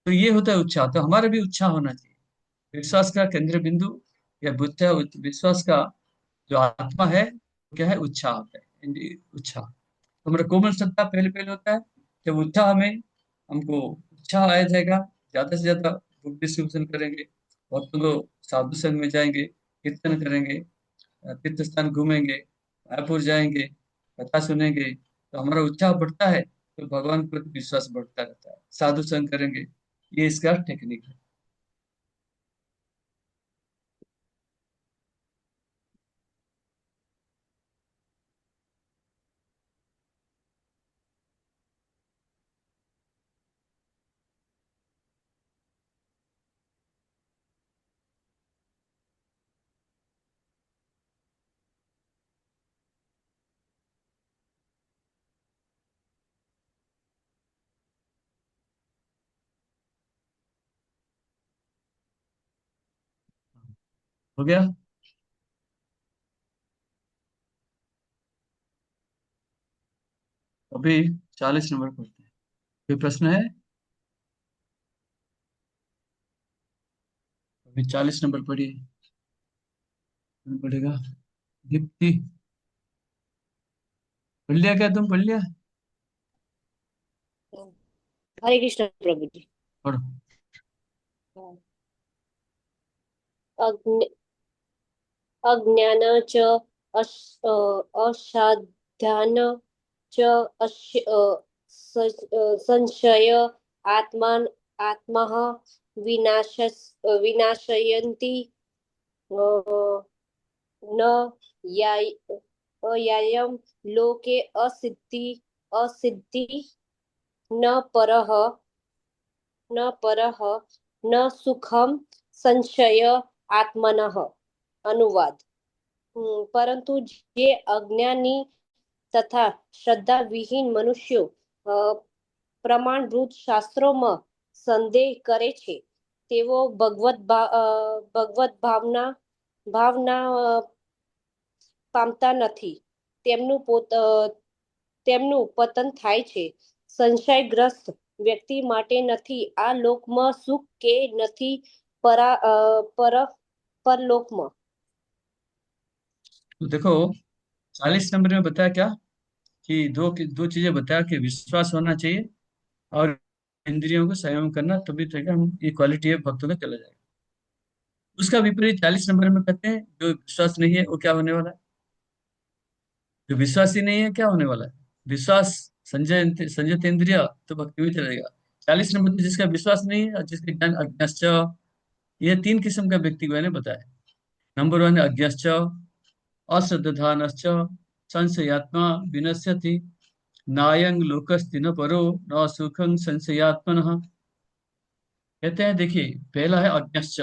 तो ये होता है उत्साह। तो हमारा भी उत्साह होना चाहिए। विश्वास का केंद्र बिंदु या विश्वास का जो आत्मा है, वो क्या है? उत्साह होता है, उत्साह। तो हमारा कोमल श्रद्धा पहले पहले होता है। जब उत्साह में हमको उत्साह आया जाएगा, ज्यादा से ज्यादा बुक डिस्ट्रीब्यूशन करेंगे, भक्तों को साधु संघ में जाएंगे, कीर्तन करेंगे, तीर्थ स्थान घूमेंगे, मायापुर जाएंगे, कथा सुनेंगे, तो हमारा उत्साह बढ़ता है, तो भगवान के प्रति विश्वास बढ़ता रहता है। साधु संग करेंगे, ये इसका टेक्निक है। हो गया? अभी 40 नंबर पढ़ते हैं। कोई प्रश्न है? अभी 40 नंबर पढ़िए। कौन पढ़ेगा? दीप्ति, पढ़ लिया क्या? तुम पढ़ लिया? हरे कृष्ण प्रभु जी। पढ़ो। अज्ञ अज्ञान च असाध्यान च संशय आत्मा विनाश विनाशयन्ति न यायं लोके असिद्धि न परः न सुखम संशय आत्मनः। अनुवाद। परंतु जे अज्ञानी तथा श्रद्धा विहीन मनुष्यो પ્રમાણભૂત શાસ્ત્રોમાં સંદેહ કરે છે તેઓ ભગવત ભાવના પામતા નથી. તેમનું પતન થાય છે. સંશયગ્રસ્ત વ્યક્તિ માટે નથી આ લોકમાં સુખ કે નથી परलोकમાં. तो देखो 40 नंबर में बताया क्या कि दो चीजें बताया कि विश्वास होना चाहिए और इंद्रियों को संयम करना, तभी तो हम ये क्वालिटी है भक्तों का चला जाएगा। उसका विपरीत 40 नंबर में कहते हैं जो विश्वास नहीं है वो क्या होने वाला है? जो विश्वास ही नहीं है क्या होने वाला है? विश्वास संजय इंद्रिय तो भक्ति में चलेगा। 40 नंबर में जिसका विश्वास नहीं है और जिसका ज्ञान अज्ञाश्च, ये तीन किस्म का व्यक्ति को मैंने बताया। नंबर 1 है अज्ञाश्च, अश्रद्धानश्च संशयात्मा विनश्यति नायं लोकस्ति न परो न सुखं संशयात्मनः। कहते हैं देखिए, पहला है अज्ञाश्च,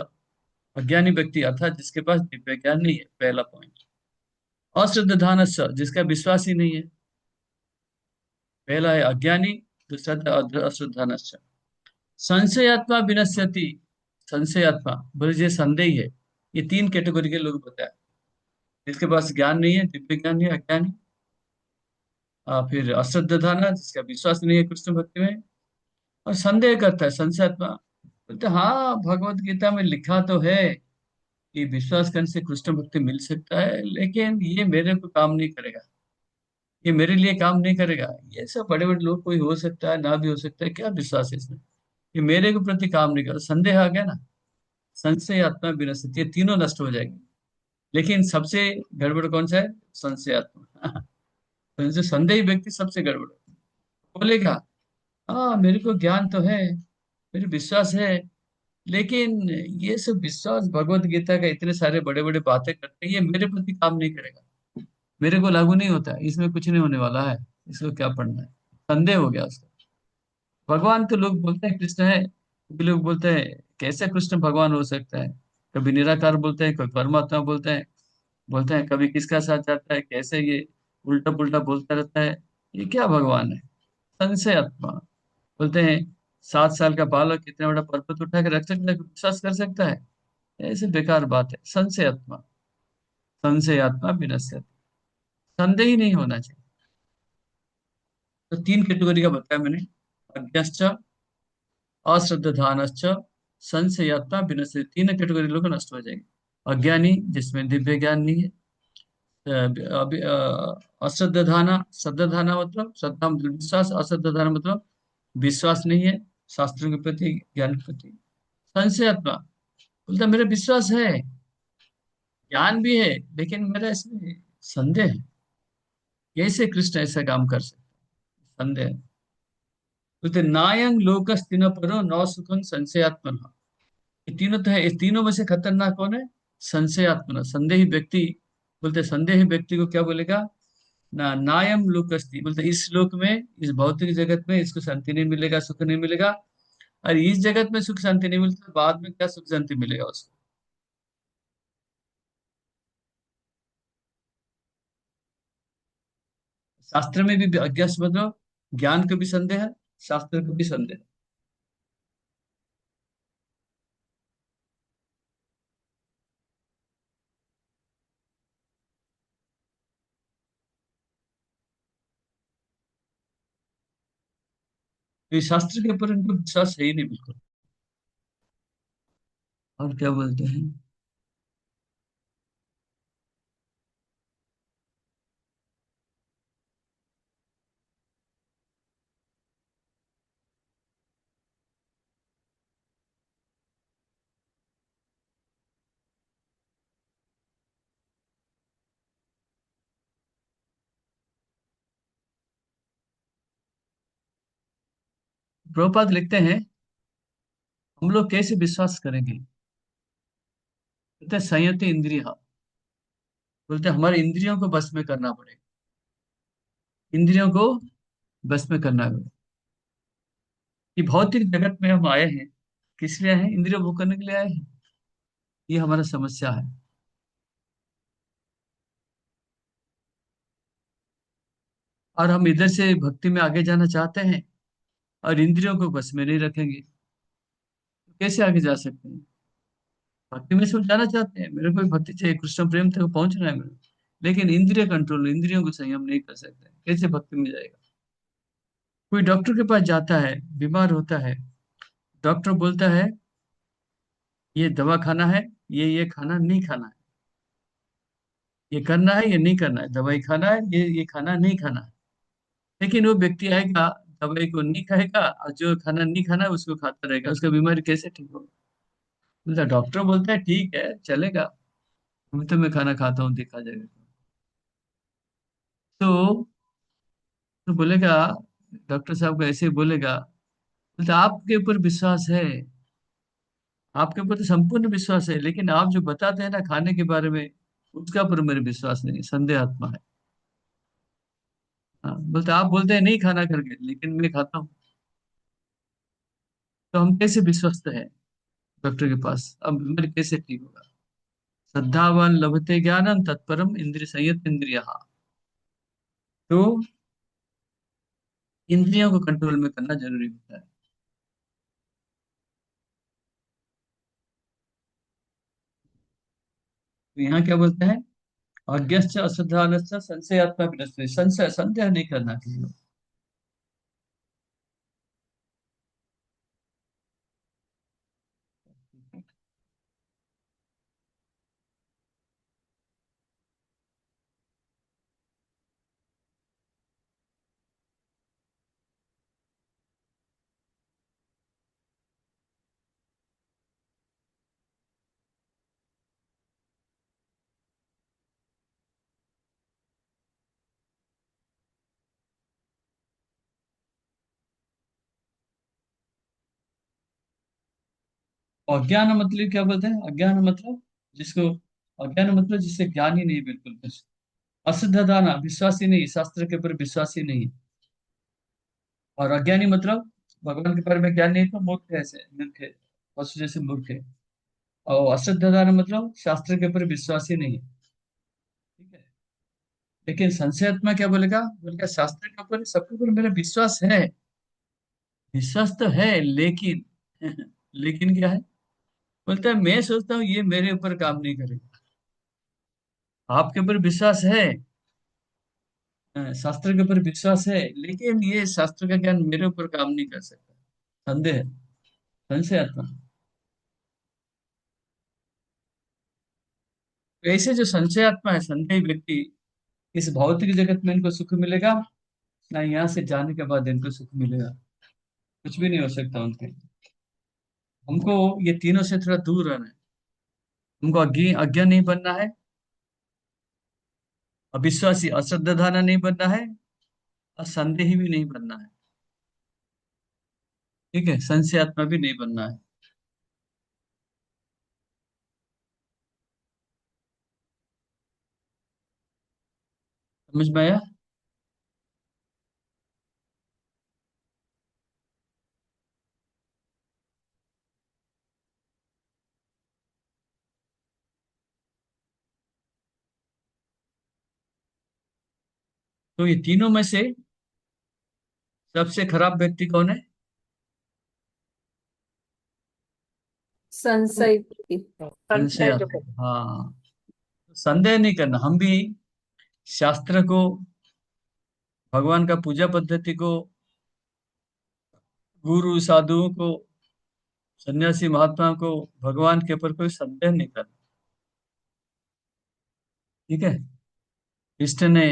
अज्ञानी व्यक्ति अर्थात जिसके पास दिव्य ज्ञान नहीं है, पहला पॉइंट। अश्रद्धानश्च, जिसका विश्वास ही नहीं है, पहला है अज्ञानी, दूसरा था अश्रद्धानश्च। संशयात्मा विनश्यति, संशयात्मा बोले जो संदेही है, ये तीन कैटेगरी के लोग बताए। जिसके पास ज्ञान नहीं है, दिव्य ज्ञान नहीं है, अज्ञानी। फिर अश्रद्धाना, जिसका विश्वास नहीं है कृष्ण भक्ति में, और संदेह करता है संशयात्मा। बोलते हाँ, भगवत गीता में लिखा तो है कि विश्वास करने से कृष्ण भक्ति मिल सकता है, लेकिन ये मेरे को काम नहीं करेगा, ये मेरे लिए काम नहीं करेगा। ये सब बड़े बड़े लोग, कोई हो सकता है ना भी हो सकता है, क्या विश्वास है इसमें, ये मेरे के प्रति काम नहीं कर, संदेह आ गया ना। संशय आत्मा विनश्यति, ये तीनों नष्ट हो जाएंगे। लेकिन सबसे गड़बड़ कौन सा है? संशय आत्मा। तो जो संदेही व्यक्ति सबसे गड़बड़ है। बोलेगा हाँ मेरे को ज्ञान तो है, मेरे विश्वास है, लेकिन ये सब विश्वास भगवत गीता का इतने सारे बड़े बड़े बातें करते हैं, ये मेरे प्रति काम नहीं करेगा, मेरे को लागू नहीं होता है, इसमें कुछ नहीं होने वाला है, इसको क्या पढ़ना है। संदेह हो गया उसका। भगवान तो लोग बोलते हैं कृष्ण है, कभी लोग बोलते हैं कैसे कृष्ण भगवान हो सकता है, कभी निराकार बोलते हैं, कभी परमात्मा बोलते हैं कभी किसका साथ जाता है, कैसे ये उल्टा पुल्टा बोलता रहता है, ये क्या भगवान है? संशय आत्मा। बोलते हैं 7 साल का बालक इतना बड़ा पर्वत उठा के रख सकता है, विश्वास कर सकता है? ऐसे बेकार बात है। संशय आत्मा, संशय आत्मा विनश्यति, संदेह ही नहीं होना चाहिए। तो तीन कैटेगरी का बताया मैंने, अज्ञश्च, अश्रद्धानश्च, संशयात्मा विनश्यति, तीन कैटेगरी लोग नष्ट हो जाएंगे। अज्ञानी, जिसमें दिव्य ज्ञान नहीं है। अश्रद्धाना, श्रद्धाना मतलब श्रद्धा मतलब विश्वास, अश्रद्धाना मतलब विश्वास नहीं है शास्त्रों के प्रति, ज्ञान के प्रति। संशयात्मा बोलता मेरा विश्वास है, ज्ञान भी है, लेकिन मेरा इसमें संदेह है, कैसे कृष्ण ऐसा काम कर सकते, संदेह। बोलते नायं लोकस्तिन परो न सुखं संशयात्मनः। ये तीनों तो है, इस तीनों में से खतरनाक कौन है? संशयात्मना, संदेही व्यक्ति। बोलते संदेही व्यक्ति को क्या बोलेगा? ना नायम लोकस्ति, बोलते इस लोक में, इस भौतिक जगत में इसको शांति नहीं मिलेगा, सुख नहीं मिलेगा, और इस जगत में सुख शांति नहीं मिलता, बाद में क्या सुख शांति मिलेगा उसको? शास्त्र में भी अज्ञास मतलब ज्ञान को भी संदेह है, शास्त्र को भी संदेह है। तो इस शास्त्र के ऊपर इनको विश्वास है ही नहीं बिल्कुल। और क्या बोलते हैं, प्रभुपाद लिखते हैं हम लोग कैसे विश्वास करेंगे, बोलते हैं संयत इंद्रिय, बोलते हैं हमारे इंद्रियों को बस में करना पड़ेगा, इंद्रियों को बस में करना पड़ेगा। कि भौतिक जगत में हम आए हैं, किस लिए आए हैं, इंद्रिय भोग करने के लिए आए हैं। ये हमारा समस्या है। और हम इधर से भक्ति में आगे जाना चाहते हैं और इंद्रियों को बस में नहीं रखेंगे, तो कैसे आगे जा सकते हैं। भक्ति में सब जाना चाहते हैं, मेरे को भी भक्ति चाहिए, कृष्ण प्रेम तक पहुंचना है मेरे, लेकिन इंद्रिय कंट्रोल, इंद्रियों को संयम नहीं कर सकते, कैसे भक्ति में जाएगा। कोई डॉक्टर के पास जाता है, बीमार होता है, डॉक्टर बोलता है ये दवा खाना है, ये खाना नहीं खाना है, ये करना है ये नहीं करना है, दवाई खाना है ये खाना नहीं खाना है। लेकिन वो व्यक्ति आएगा, दवाई को नहीं खाएगा और जो खाना नहीं खाना है उसको खाता रहेगा, उसका बीमारी कैसे ठीक होगा। बोलता डॉक्टर बोलता है ठीक है चलेगा, अभी तो मैं खाना खाता हूँ, देखा जाएगा। तो तो बोलेगा, डॉक्टर साहब को ऐसे ही बोलेगा, बोलता आपके ऊपर विश्वास है, आपके ऊपर तो संपूर्ण विश्वास है, लेकिन आप जो बताते हैं ना खाने के बारे में, उसका ऊपर मेरे विश्वास नहीं, संदेह आत्मा है। हाँ, बोलते आप बोलते हैं नहीं खाना करके, लेकिन मैं खाता हूँ। तो हम कैसे विश्वस्त है डॉक्टर के पास, अब बीमारी कैसे ठीक होगा। श्रद्धावान लभते ज्ञानम तत्परम इंद्रिय संयत इंद्रिय। तो इंद्रियों को कंट्रोल में करना जरूरी होता है। तो यहाँ क्या बोलते हैं, अज्ञश्च अश्रद्धानश्च संशयात्मा विनश्यति, संशय संदेह नहीं करना किसी को। अज्ञान मतलब क्या बोलते हैं, अज्ञान मतलब जिसको, अज्ञान मतलब जिससे ज्ञान ही नहीं बिल्कुल कुछ। अश्रद्धाना विश्वासी नहीं, शास्त्र के ऊपर विश्वासी नहीं। और अज्ञानी मतलब भगवान के बारे में ज्ञान नहीं तो मूर्ख है, ऐसे मूर्ख है, पशु जैसे मूर्ख है। और अश्रद्धाना मतलब शास्त्र के ऊपर विश्वासी नहीं, ठीक है। लेकिन संशयात्मा क्या बोलेगा, बोलेगा शास्त्र के ऊपर सबके ऊपर मेरा विश्वास है, विश्वास तो है लेकिन लेकिन क्या है, बोलता है मैं सोचता हूँ ये मेरे ऊपर काम नहीं करेगा। आपके ऊपर विश्वास है, शास्त्र के ऊपर विश्वास है, लेकिन ये शास्त्र का ज्ञान मेरे ऊपर काम नहीं कर सकता, संदेह है, संशयात्मा। तो ऐसे जो संशयात्मा है, संदेह व्यक्ति, इस भौतिक जगत में इनको सुख मिलेगा ना, यहाँ से जाने के बाद इनको सुख मिलेगा, कुछ भी नहीं हो सकता उनके। हमको ये तीनों से थोड़ा दूर रहना है, हमको अज्ञा नहीं बनना है, अविश्वासी अश्रद्धाना नहीं बनना है, और संदेही भी नहीं बनना है, ठीक है, संशयात्मा भी नहीं बनना है। समझ में आया। तो ये तीनों में से सबसे खराब व्यक्ति कौन है, संशय संशय जो संशयात्मा। हाँ, संदेह नहीं करना, हम भी शास्त्र को, भगवान का पूजा पद्धति को गुरु साधुओं को, सन्यासी महात्मा को भगवान के ऊपर कोई संदेह नहीं करना। ठीक है। कृष्ण ने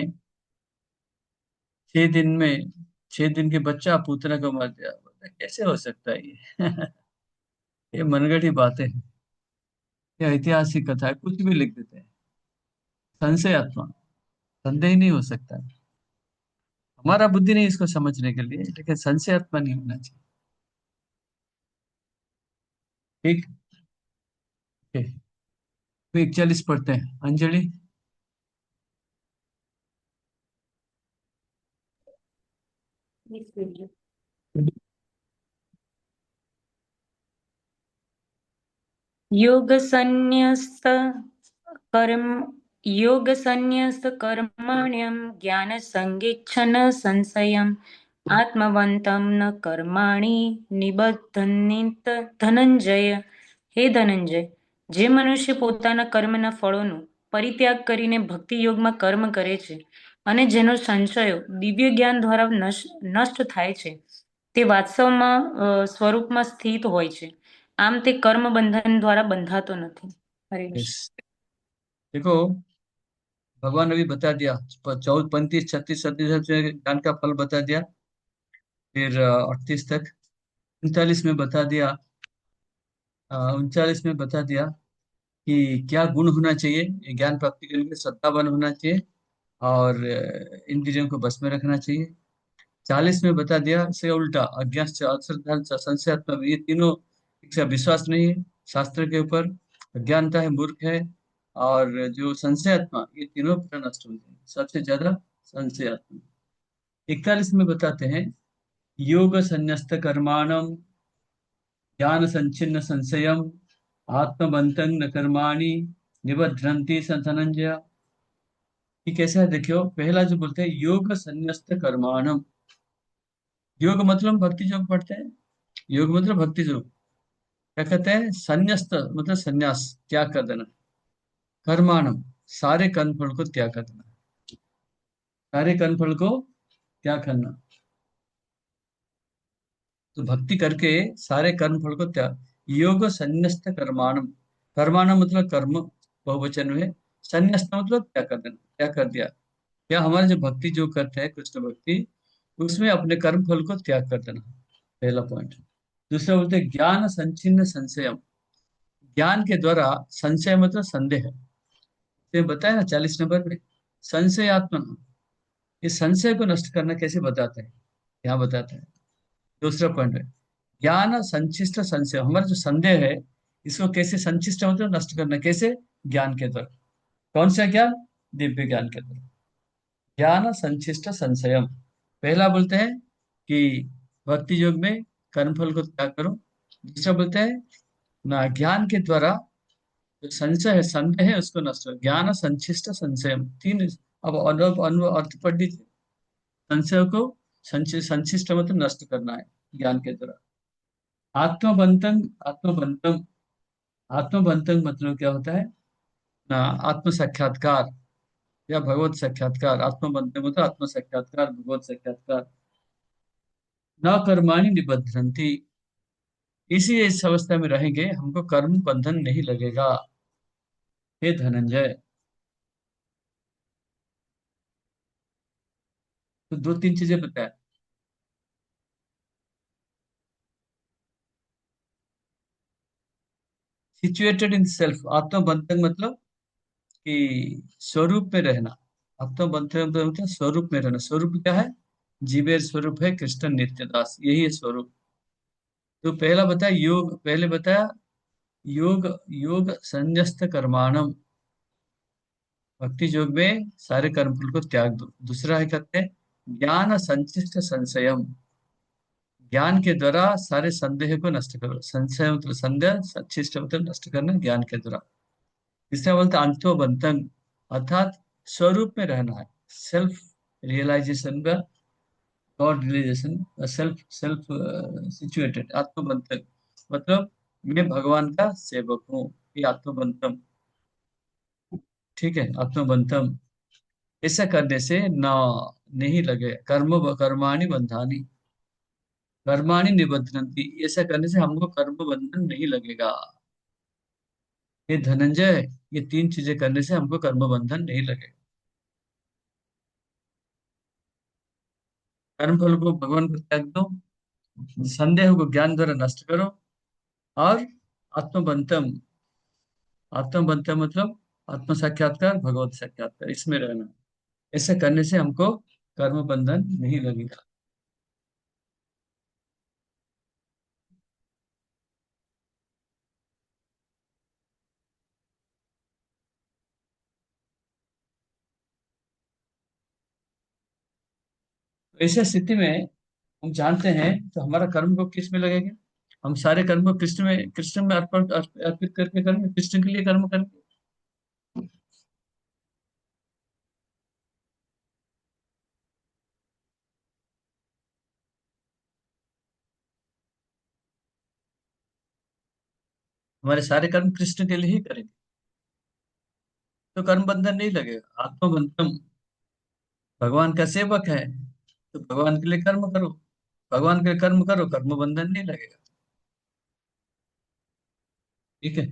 6 दिन में 6 दिन के बच्चा पूतना को मार दिया, बोला, कैसे हो सकता है ये? ये मनगढ़ी बातें हैं, ये ऐतिहासिक कथा है, कुछ भी लिख देते हैं। संशयात्मा, संदेह नहीं हो सकता है। हमारा बुद्धि नहीं इसको समझने के लिए, लेकिन संशयात्मा नहीं होना चाहिए। ठीक। ओके, तो 41 पढ़ते हैं। अंजलि। योग संन्यस्त कर्म योग संन्यस्त कर्मण्यम ज्ञान संगीक्षण संशयम आत्मवंतम न कर्माणि નિબધ્ધન્નિત ધનંજય। હે ધનંજય, જે મનુષ્ય પોતાના કર્મના ફળોનો પરિત્યાગ કરીને ભક્તિ યોગમાં કર્મ કરે છે અને જેનો સંશયો દિવ્ય જ્ઞાન દ્વારા નષ્ટ થાય છે, તે વાસ્તવમાં સ્વરૂપમાં સ્થિત હોય છે। આમ તે કર્મ બંધન દ્વારા બંધાતો નથી। હરે કૃષ્ણ। Yes. देखो, भगवान ने भी बता दिया, 14, 35, 36, 37 ज्ञान का फल बता दिया। फिर 38 तक, 39 में बता दिया, 39 में बता दिया कि क्या गुण होना चाहिए ये ज्ञान प्राप्ति के लिए। श्रद्धावान होना चाहिए और इंद्रियों को बस में रखना चाहिए। 40 में बता दिया से उल्टा, अज्ञान, अश्रद्धा, संशयात्मक, ये तीनों का विश्वास नहीं है शास्त्र के ऊपर, अज्ञानता है, मूर्ख है। और जो संशयात्मा, ये तीनों पूरा नष्ट हो जाए, सबसे ज्यादा संशयात्मा। 41 में बताते हैं, योग संन्यस्त कर्माणम ज्ञान संचिन्न संशयम आत्मबंधं न कर्माणि निबध्रन्ति धनंजय। ये कैसा है देखियो, पहला जो बोलते हैं योग संन्यस्त कर्माणम। योग मतलब भक्ति योग पढ़ते हैं, योग मतलब भक्ति योग। क्या कहते हैं? संन्यस्त मतलब संन्यास, त्याग कर देना। कर्माणम, सारे कर्मफल को त्याग कर देना, सारे कर्मफल को त्याग करना। तो भक्ति करके सारे कर्मफल को त्याग। योग संन्यस्त कर्माणम, कर्माणम मतलब कर्म बहुवचन में, संन्यस्त मतलब त्याग कर देना, त्याग कर दिया। या हमारे जो भक्ति जो करते हैं कृष्ण भक्ति, उसमें अपने कर्म फल को त्याग कर देना, पहला पॉइंट। दूसरा बोलते हैं ज्ञान संचिन्न संशयम, ज्ञान के द्वारा, संशय मतलब संदेह, तो बताया ना 40 नंबर में, संशयात्मा, इस संशय को नष्ट करना कैसे बताते हैं, यहाँ बताते हैं। दूसरा पॉइंट है ज्ञान संचिष्ट संशय, हमारा जो संदेह है इसको कैसे संचिष्ट मतलब नष्ट करना, कैसे? ज्ञान के द्वारा। कौन सा ज्ञान? दिव्य ज्ञान के द्वारा। ज्ञान संचिष्ट संशयम, पहला बोलते हैं कि भक्ति योग में कर्मफल को त्याग करो। दूसरा बोलते हैं ना, ज्ञान के द्वारा जो संशय है, संदेह है, उसको नष्ट करो। ज्ञान संचिष्ट संशयम, तीन। अब अर्थ पढ़ लीजिए। संशय को संचिष्ट मतलब नष्ट करना है ज्ञान के द्वारा। आत्मबंधन, आत्मबंधन, आत्मबंधन मतलब क्या होता है ना, आत्म साक्षात्कार या भगवत साक्षात्कार। आत्मबंधन मतलब आत्म साक्षात्कार, भगवत साक्षात्कार। न कर्माणि निबध्रन्ति, इसी इस अवस्था में रहेंगे हमको कर्म बंधन नहीं लगेगा। हे धनंजय, तो 2-3 चीजें बताया। सिचुएटेड इन सेल्फ, आत्मबंधन मतलब कि स्वरूप में रहना। आत्मबंधन मतलब स्वरूप में रहना। स्वरूप क्या है? जीवेर स्वरूप है कृष्ण नित्यदास, यही है स्वरूप। तो पहला बताया योग, पहले बताया योग, योग संन्यस्त कर्माणम, भक्ति योग में सारे कर्मफल को त्याग दो। दूसरा है कहते हैं ज्ञान संचिष्ट संशयम, ज्ञान के द्वारा सारे संदेह को नष्ट करो। संशय मतलब संदेह, संचिष्ट मतलब नष्ट करना ज्ञान के द्वारा। तीसरा बोलते अंतोबंधन, अर्थात स्वरूप में रहना है, सेल्फ रियलाइजेशन का, god realization, self self situated. आत्मबंधन मतलब मैं भगवान का सेवक हूँ, ये आत्मबंधन। ठीक है, आत्मबंधन। ऐसा करने से ना नहीं लगे कर्म कर्माणि बंधानी, कर्माणि निबध्नन्ति, ऐसा करने से हमको कर्म बंधन नहीं लगेगा। ये धनंजय, ये तीन चीजें करने से हमको कर्म बंधन नहीं लगेगा। कर्म फल को भगवान को त्याग दो, संदेह को ज्ञान द्वारा नष्ट करो, और आत्मबंधम, आत्मबंधम मतलब आत्म साक्षात्कार, भगवत साक्षात्कार, इसमें रहना। ऐसा करने से हमको कर्म बंधन नहीं लगेगा। तो ऐसी स्थिति में हम जानते हैं तो हमारा कर्म को किस में लगेगा? हम सारे कर्म को कृष्ण में अर्पित करके करेंगे, कृष्ण के लिए कर्म करेंगे। हमारे सारे कर्म कृष्ण के लिए ही करेंगे, तो कर्म बंधन नहीं लगेगा। आत्मबंधम, भगवान का सेवक है तो भगवान के लिए कर्म करो, भगवान के लिए कर्म करो, कर्म बंधन नहीं लगेगा। ठीक है।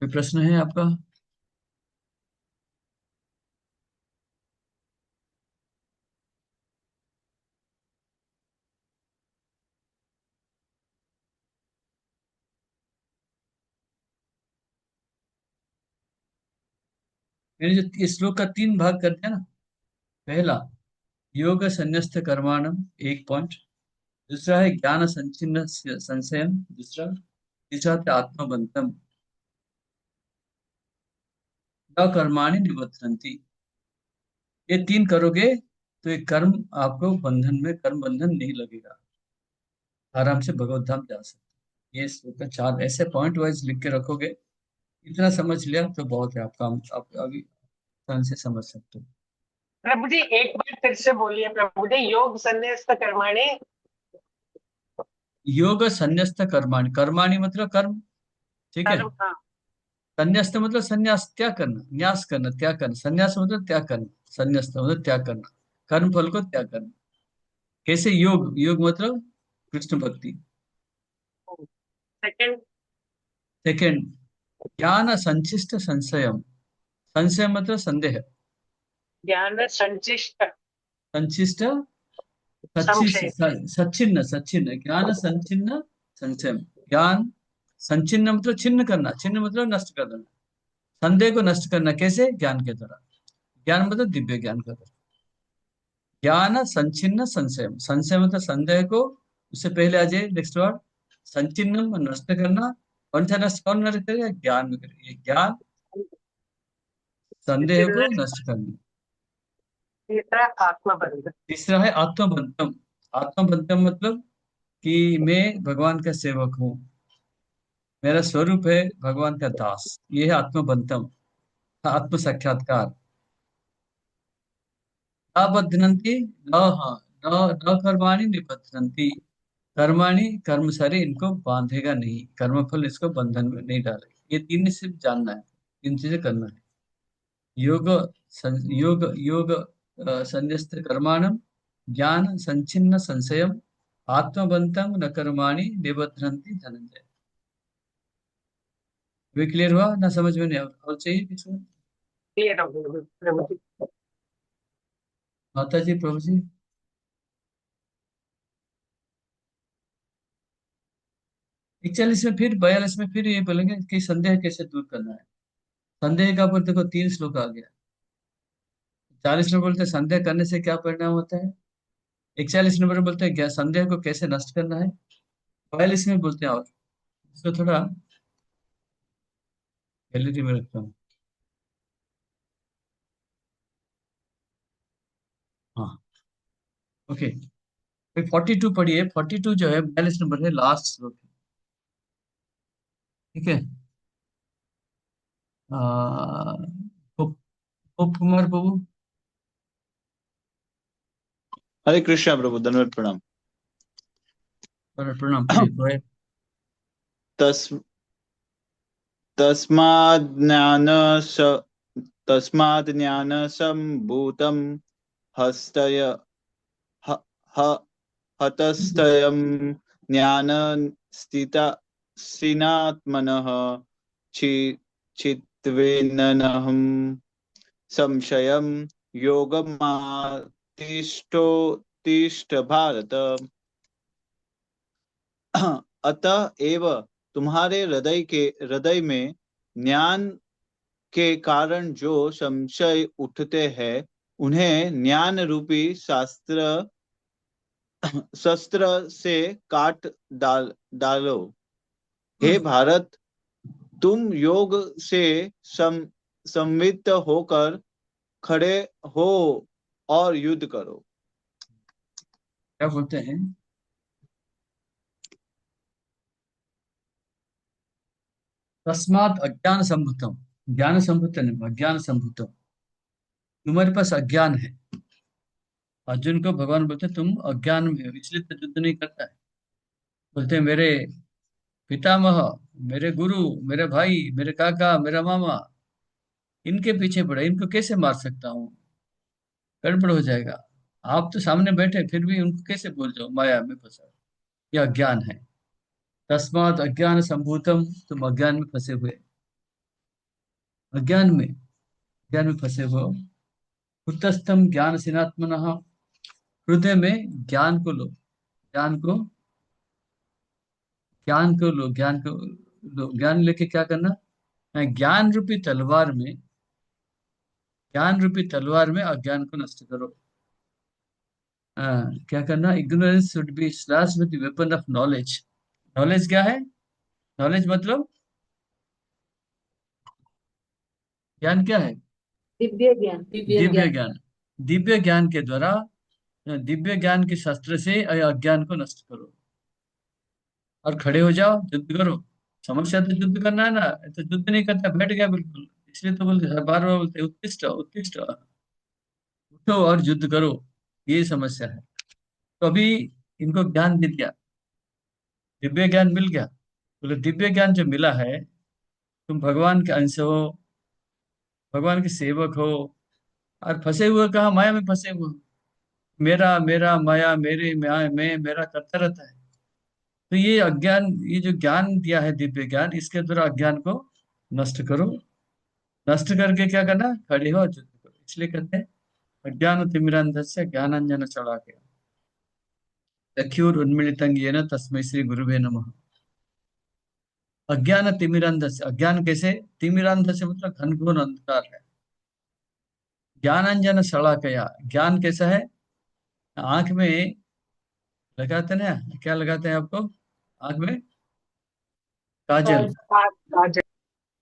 कोई प्रश्न है आपका? मैंने जो इस श्लोक का तीन भाग कर दिया ना, पहला योग संन्यस्त कर्माणम, एक पॉइंट। दूसरा है ज्ञान संचिन्न संशयम, दूसरा। तीसरा है आत्मबंधम, न कर्माणि निबध्नन्ति। ये तीन करोगे तो ये कर्म आपको बंधन में, कर्म बंधन नहीं लगेगा, आराम से भगवत धाम जा सकते। ये श्लोक का चार ऐसे पॉइंट वाइज लिख के रखोगे, इतना समझ लिया तो बहुत है, आपका आप अभी ध्यान से समझ सकते हो। प्रभु जी एक बार फिर से बोलिए प्रभु जी, योग संन्यास्त कर्माणि। योग संन्यस्त कर्माणि, कर्माणि मतलब कर्म, ठीक है। कर्म, हाँ। संन्यस्त मतलब संन्यास, त्याग करना, न्यास करना, त्याग करना। संन्यास मतलब त्याग करना, संन्यस्त मतलब त्याग करना, कर्म फल को त्याग करना। कैसे? योग, योग मतलब कृष्ण भक्ति। सेकंड, सेकेंड, ज्ञान संचिष्ट संशयम, संशय मतलब संदेह, ज्ञान संचिष्ट संचिष्ट संशय। सच्चिन्न, सच्चिन्न, ज्ञान संचिन्न संशय। ज्ञान संचिन्न मतलब छिन्न करना, छिन्न मतलब नष्ट कर देना, संदेह को नष्ट करना। कैसे? ज्ञान के द्वारा। ज्ञान मतलब दिव्य ज्ञान का द्वारा। ज्ञान संचिन्न संशय, संशय मतलब संदेह को, उससे पहले आ जाए नेक्स्ट वर्ड, संचिन्नम नष्ट करना। कौन सा नष्ट, कौन नष्ट करेगा? ज्ञान में करेगा। ये ज्ञान संदेह को नष्ट करना। तीसरा आत्मबंध। तीसरा है आत्मबंधम। आत्मबंधम मतलब कि मैं भगवान का सेवक हूँ, मेरा स्वरूप है भगवान का दास, ये है आत्मबंधम, आत्म साक्षात्कार। न बध्नन्ति, न, हाँ, न न कर्माणि निबध्नन्ति, कर्माणि कर्म सारे इनको बांधेगा नहीं, कर्मफल इसको बंधन में नहीं डालेगा। ये तीन सिर्फ जानना है, तीन चीजें करना है। योग योग संन्यस्त कर्माणम, ज्ञान संचिन्न संशयम, आत्मबंधम न कर्माणि निबध्नन्ति धनंजय। वे क्लियर हुआ ना? समझ में नहीं और चाहिए कुछ? क्लियर हो गया प्रभु जी। माता जी, प्रभु जी। 41 में फिर, 42 में फिर ये बोलेंगे कि संदेह कैसे दूर करना है। संदेह का ऊपर देखो तीन श्लोक आ गया। 40 में बोलते हैं संदेह करने से क्या परिणाम होता है। 41 नंबर में बोलते हैं क्या संदेह को कैसे नष्ट करना है। 42 में बोलते हैं, और इसको थोड़ा गैलरी में रखता हूँ। हाँ, ओके। 42 पढ़िए, 42 जो है 42 नंबर है, लास्ट श्लोक है। ठीक है। उप उप कुमार बाबू, हरे कृष्णा प्रभु, धन्यवाद, प्रणाम। प्रणाम, पढ़िए go ahead। तस्मात् ज्ञान तस्मात् ज्ञानसम्भूतं हस्तय ह ह हतस्तयं ज्ञानस्थिता सिनात्मनः चि चित्त्वेनहं संशयं योगमातिष्ठोत्तिष्ठ भारत। अतः तुम्हारे हृदय में ज्ञान के कारण जो संशय उठते हैं उन्हें ज्ञान रूपी शस्त्र से काट डालो। हे भारत, तुम योग से संवित होकर खड़े हो और युद्ध करो। क्या बोलते हैं? तस्मात अज्ञान संभूतम, ज्ञान संभूत नहीं, अज्ञान संभूतम। तुम्हारे पास अज्ञान है। अर्जुन को भगवान बोलते तुम अज्ञान में हो, इसलिए तो युद्ध नहीं करता है। बोलते हैं मेरे पितामह, मेरे गुरु, मेरे भाई, मेरे काका, मेरा मामा, इनके पीछे पड़े, इनको कैसे मार सकता हूँ? गड़बड़ हो जाएगा। आप तो सामने बैठे फिर भी उनको कैसे बोल जाओ माया में फंसा? यह अज्ञान है। तस्मात अज्ञान संभूतम, तुम अज्ञान में फंसे हुए, अज्ञान में फंसे हुए हो। कुतस्थम ज्ञान सिनात्मनः, हृदय में ज्ञान को लो, ज्ञान को ज्ञान को लो, ज्ञान लेके क्या करना है? ज्ञान रूपी तलवार में अज्ञान को नष्ट करो। क्या करना? Ignorance should be slash with the weapon of knowledge. Knowledge क्या है? नॉलेज मतलब ज्ञान क्या है? दिव्य ज्ञान। दिव्य ज्ञान। दिव्य ज्ञान के द्वारा, दिव्य ज्ञान के शस्त्र से अज्ञान को नष्ट करो और खड़े हो जाओ, युद्ध करो। समस्या तो युद्ध करना है ना, तो युद्ध नहीं करता, बैठ गया बिल्कुल। इसलिए तो बोलते, बार बार बोलते उत्तिष्ठ उत्तिष्ठ, उठो और युद्ध करो। ये समस्या है। तो अभी इनको ज्ञान दे दिया, दिव्य ज्ञान मिल गया। बोले दिव्य ज्ञान जो मिला है, तुम भगवान के अंश हो, भगवान के सेवक हो, और फंसे हुए कहा? माया में फंसे हुए। मेरा मेरा माया, मेरे माया में मेरा करता रहता है। तो ये अज्ञान, ये जो ज्ञान दिया है दिव्य ज्ञान, इसके द्वारा अज्ञान को नष्ट करो। नष्ट करके क्या करना? खड़े हो, युद्ध करो। इसलिए कहते हैं अज्ञान तिमिरांधस्य ज्ञानांजन शलाकया चक्षुरुन्मीलितं येन तस्मै श्री गुरुवे नमः। अज्ञान तिमिरांधस्य, अज्ञान कैसे? तिमिरांधस्य मतलब घनघोर अंधकार है। ज्ञानांजन शलाकया, ज्ञान कैसा है? आंख में लगाते ना, क्या लगाते हैं आपको आंख में? काजल।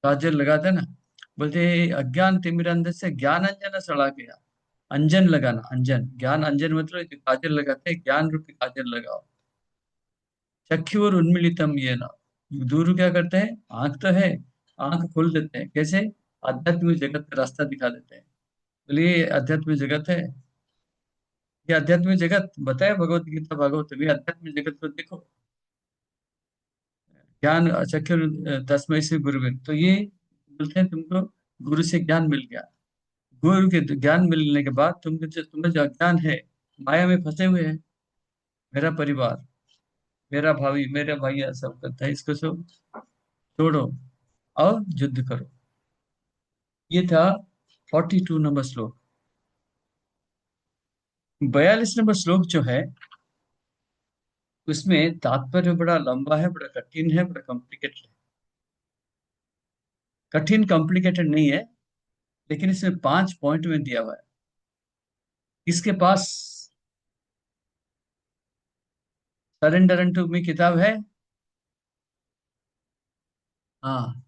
काजल लगाते हैं ना। बोलते हैं अज्ञान तिमिरांधस्य ज्ञानांजन शलाकया, अंजन लगाना, अंजन, ज्ञान अंजन मतलब जो काजल लगाते हैं, ज्ञान रूपी काजल लगाओ। चक्षु और उन्मिलितम ये ना, दूर क्या करते हैं? आंख तो है, आंख खोल देते हैं। कैसे? आध्यात्मिक जगत का रास्ता दिखा देते हैं। बोलिए ये आध्यात्मिक जगत है, ये आध्यात्मिक जगत बताए भगवत गीता भागवत में, आध्यात्मिक जगत को देखो। ज्ञान चक्षु तस्मै से गुरु, तो ये बोलते हैं तुमको गुरु से ज्ञान मिल गया। गुरु के ज्ञान मिलने के बाद तुम्हें जो अज्ञान है, माया में फंसे हुए हैं, मेरा परिवार, मेरा भाभी, मेरा भैया, सब करता है, इसको सब छोड़ो और युद्ध करो। ये था 42 नंबर श्लोक। 42 नंबर श्लोक जो है, उसमें तात्पर्य बड़ा लंबा है, बड़ा कठिन है, बड़ा कॉम्प्लिकेटेड है। कठिन कॉम्प्लिकेटेड नहीं है, लेकिन इसमें 5 पॉइंट में दिया हुआ है। किसके पास सरेंडर टू मी किताब है? हाँ,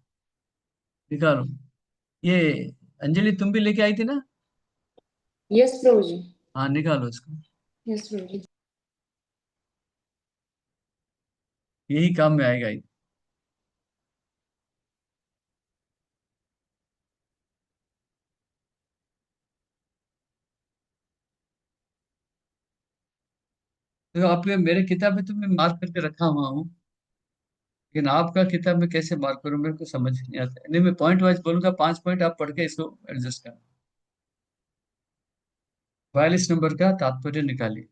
निकालो। ये अंजलि तुम भी लेके आई थी ना? यस प्रभु जी। हाँ, निकालो इसको। यस प्रभु जी। यही काम में आएगा ये। तो आप मेरे किताब में तुम्हें मार्क करके रखा हुआ हूँ। लेकिन आपका किताब में कैसे मार्क करूं मेरे को समझ नहीं आता। नहीं, मैं पॉइंट वाइज बोलूंगा, 5 पॉइंट आप पढ़ के इसको एडजस्ट करना। 42 नंबर का तात्पर्य निकालिए।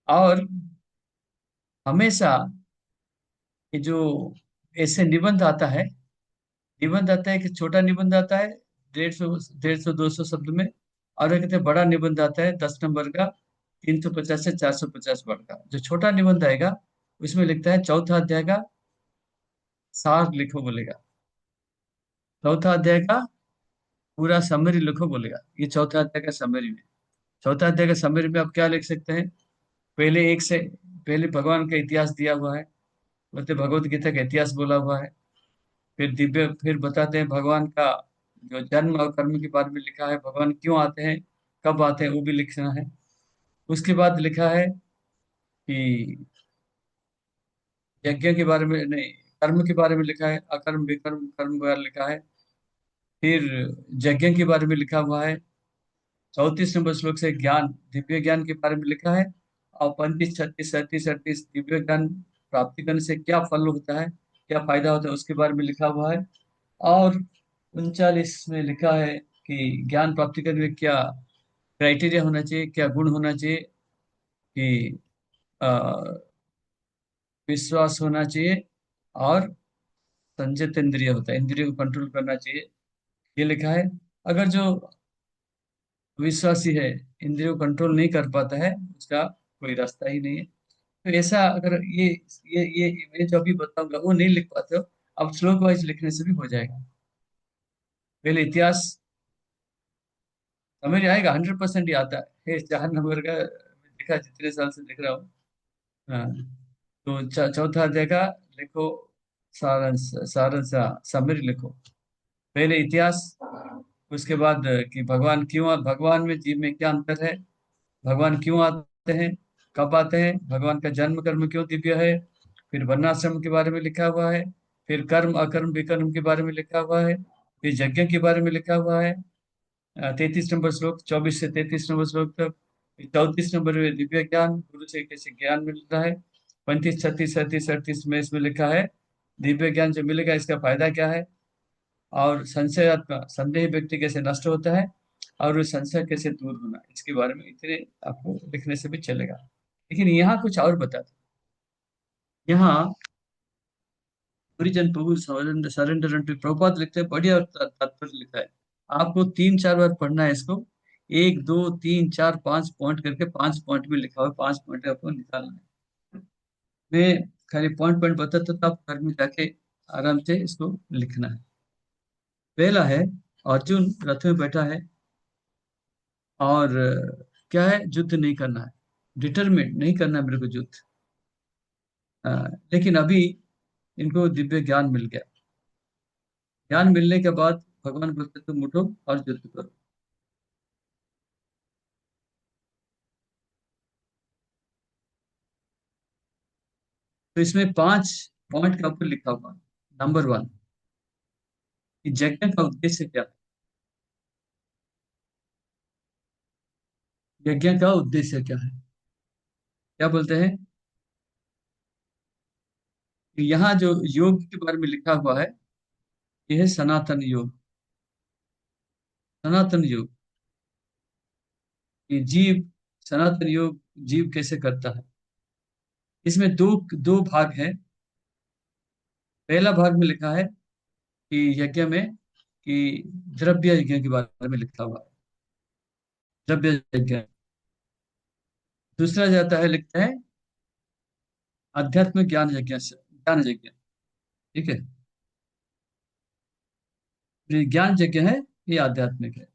और हमेशा ये जो ऐसे निबंध आता है, निबंध आता है कि छोटा निबंध आता है 150 200 शब्द में, और एक कहते हैं बड़ा निबंध आता है 10 नंबर का 350 से 450 वर्ड का। जो छोटा निबंध आएगा उसमें लिखता है चौथा अध्याय का सार लिखो बोलेगा, चौथा अध्याय का पूरा समरी लिखो बोलेगा। ये चौथा अध्याय का समरी में, चौथा अध्याय का समरी में आप क्या लिख सकते हैं? पहले एक से पहले भगवान का इतिहास दिया हुआ है, बोलते भगवत गीता का इतिहास बोला हुआ है। फिर बताते हैं भगवान का जो जन्म और कर्म के बारे में लिखा है, भगवान क्यों आते हैं, कब आते हैं, वो भी लिखना है। उसके बाद लिखा है कि यज्ञ के बारे में नहीं, कर्म के बारे में लिखा है, अकर्म विकर्म कर्म के बारे में लिखा है। फिर यज्ञ के बारे में लिखा हुआ है। 34 नंबर श्लोक से ज्ञान, दिव्य ज्ञान के बारे में लिखा है। और 35 36 37 38 दिव्य ज्ञान प्राप्ति करने से क्या फल होता है, क्या फायदा होता है, उसके बारे में लिखा हुआ है। और 39 में लिखा है कि ज्ञान प्राप्ति करने में क्या क्राइटेरिया होना चाहिए, क्या गुण होना चाहिए, कि अ, विश्वास होना चाहिए, और संयत इंद्रिय होता है, इंद्रियों को कंट्रोल करना चाहिए, ये लिखा है। अगर जो विश्वासी है इंद्रियों को कंट्रोल नहीं कर पाता है, उसका कोई रास्ता ही नहीं है। तो ऐसा अगर ये जो अभी बताऊंगा वो नहीं लिख पाते हो, अब श्लोक वाइज लिखने से भी हो जाएगा। पहले इतिहास समझ आएगा, 100% ही आता है। 4 नंबर का देखा, जितने साल से देख रहा हूँ। हाँ, तो चौथा अध्याय का लिखो सारांश, सारांश समरी लिखो। पहले इतिहास, उसके बाद कि भगवान क्यों, भगवान में जीव में क्या अंतर है, भगवान क्यों आते हैं, कब आते हैं, भगवान का जन्म कर्म क्यों दिव्य है। फिर वर्णाश्रम के बारे में लिखा हुआ है। फिर कर्म अकर्म विकर्म के बारे में लिखा हुआ है। फिर यज्ञ के बारे में लिखा हुआ है। 33 नंबर श्लोक, 24 से 33 नंबर श्लोक तक। 34 नंबर में दिव्य ज्ञान, गुरु से कैसे ज्ञान मिलता है। 35 36 37 38 में इसमें लिखा है दिव्य ज्ञान जो मिलेगा इसका फायदा क्या है, और संशयात्मा, संदेह व्यक्ति कैसे नष्ट होता है, और उस संशय कैसे दूर होना, इसके बारे में इतने आपको लिखने से भी चलेगा। लेकिन यहाँ कुछ और बता दो। यहाँ हरिजन प्रभु सरेंडर टू प्रभुपाद लिखते हैं, बढ़िया तात्पर्य लिखा है। आपको 3 4 बार पढ़ना है इसको, 1 2 3 4 5 पॉइंट करके, 5 पॉइंट में लिखा हुआ है, 5 पॉइंट आपको निकालना है। मैं खाली पॉइंट पॉइंट बताता तो आप घर में जाके आराम से इसको लिखना है। पहला है, अर्जुन रथ में बैठा है, और क्या है, युद्ध नहीं करना है, डिटरमिनेट नहीं करना है मेरे को युद्ध। अ, लेकिन अभी इनको दिव्य ज्ञान मिल गया। ज्ञान मिलने के बाद भगवान बोलते तुम उठो और युद्ध करो। तो इसमें 5 पॉइंट का ऊपर लिखा हुआ है। नंबर 1, कि यज्ञ का उद्देश्य क्या है, यज्ञ का उद्देश्य क्या है। क्या बोलते हैं कि यहाँ जो योग के बारे में लिखा हुआ है, यह है सनातन योग। सनातन योग, कि जीव, सनातन योग जीव कैसे करता है। इसमें दो दो भाग हैं। पहला भाग में लिखा है कि यज्ञ में, कि द्रव्य यज्ञ के बारे में लिखा हुआ है, द्रव्य यज्ञ। दूसरा जाता है, लिखता है आध्यात्म ज्ञान यज्ञ से, ज्ञान यज्ञ। ठीक है, ये ज्ञान यज्ञ है, ये आध्यात्मिक है।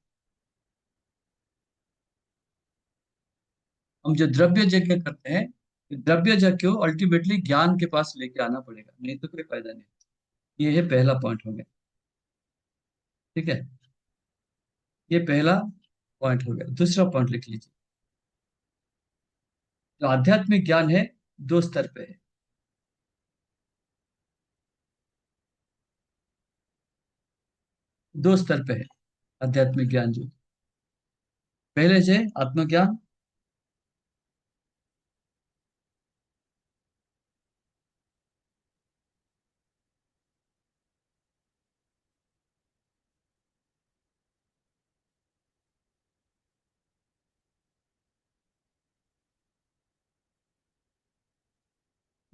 हम जो द्रव्य यज्ञ करते हैं, द्रव्य यज्ञ को अल्टीमेटली ज्ञान के पास लेके आना पड़ेगा, नहीं तो कोई फायदा नहीं। ये है पहला पॉइंट हो गया। ठीक है, ये पहला पॉइंट हो गया। दूसरा पॉइंट लिख लीजिए। जो आध्यात्मिक ज्ञान है, 2 स्तर पे है। 2 स्तर पे है आध्यात्मिक ज्ञान। जो पहले से आत्मज्ञान,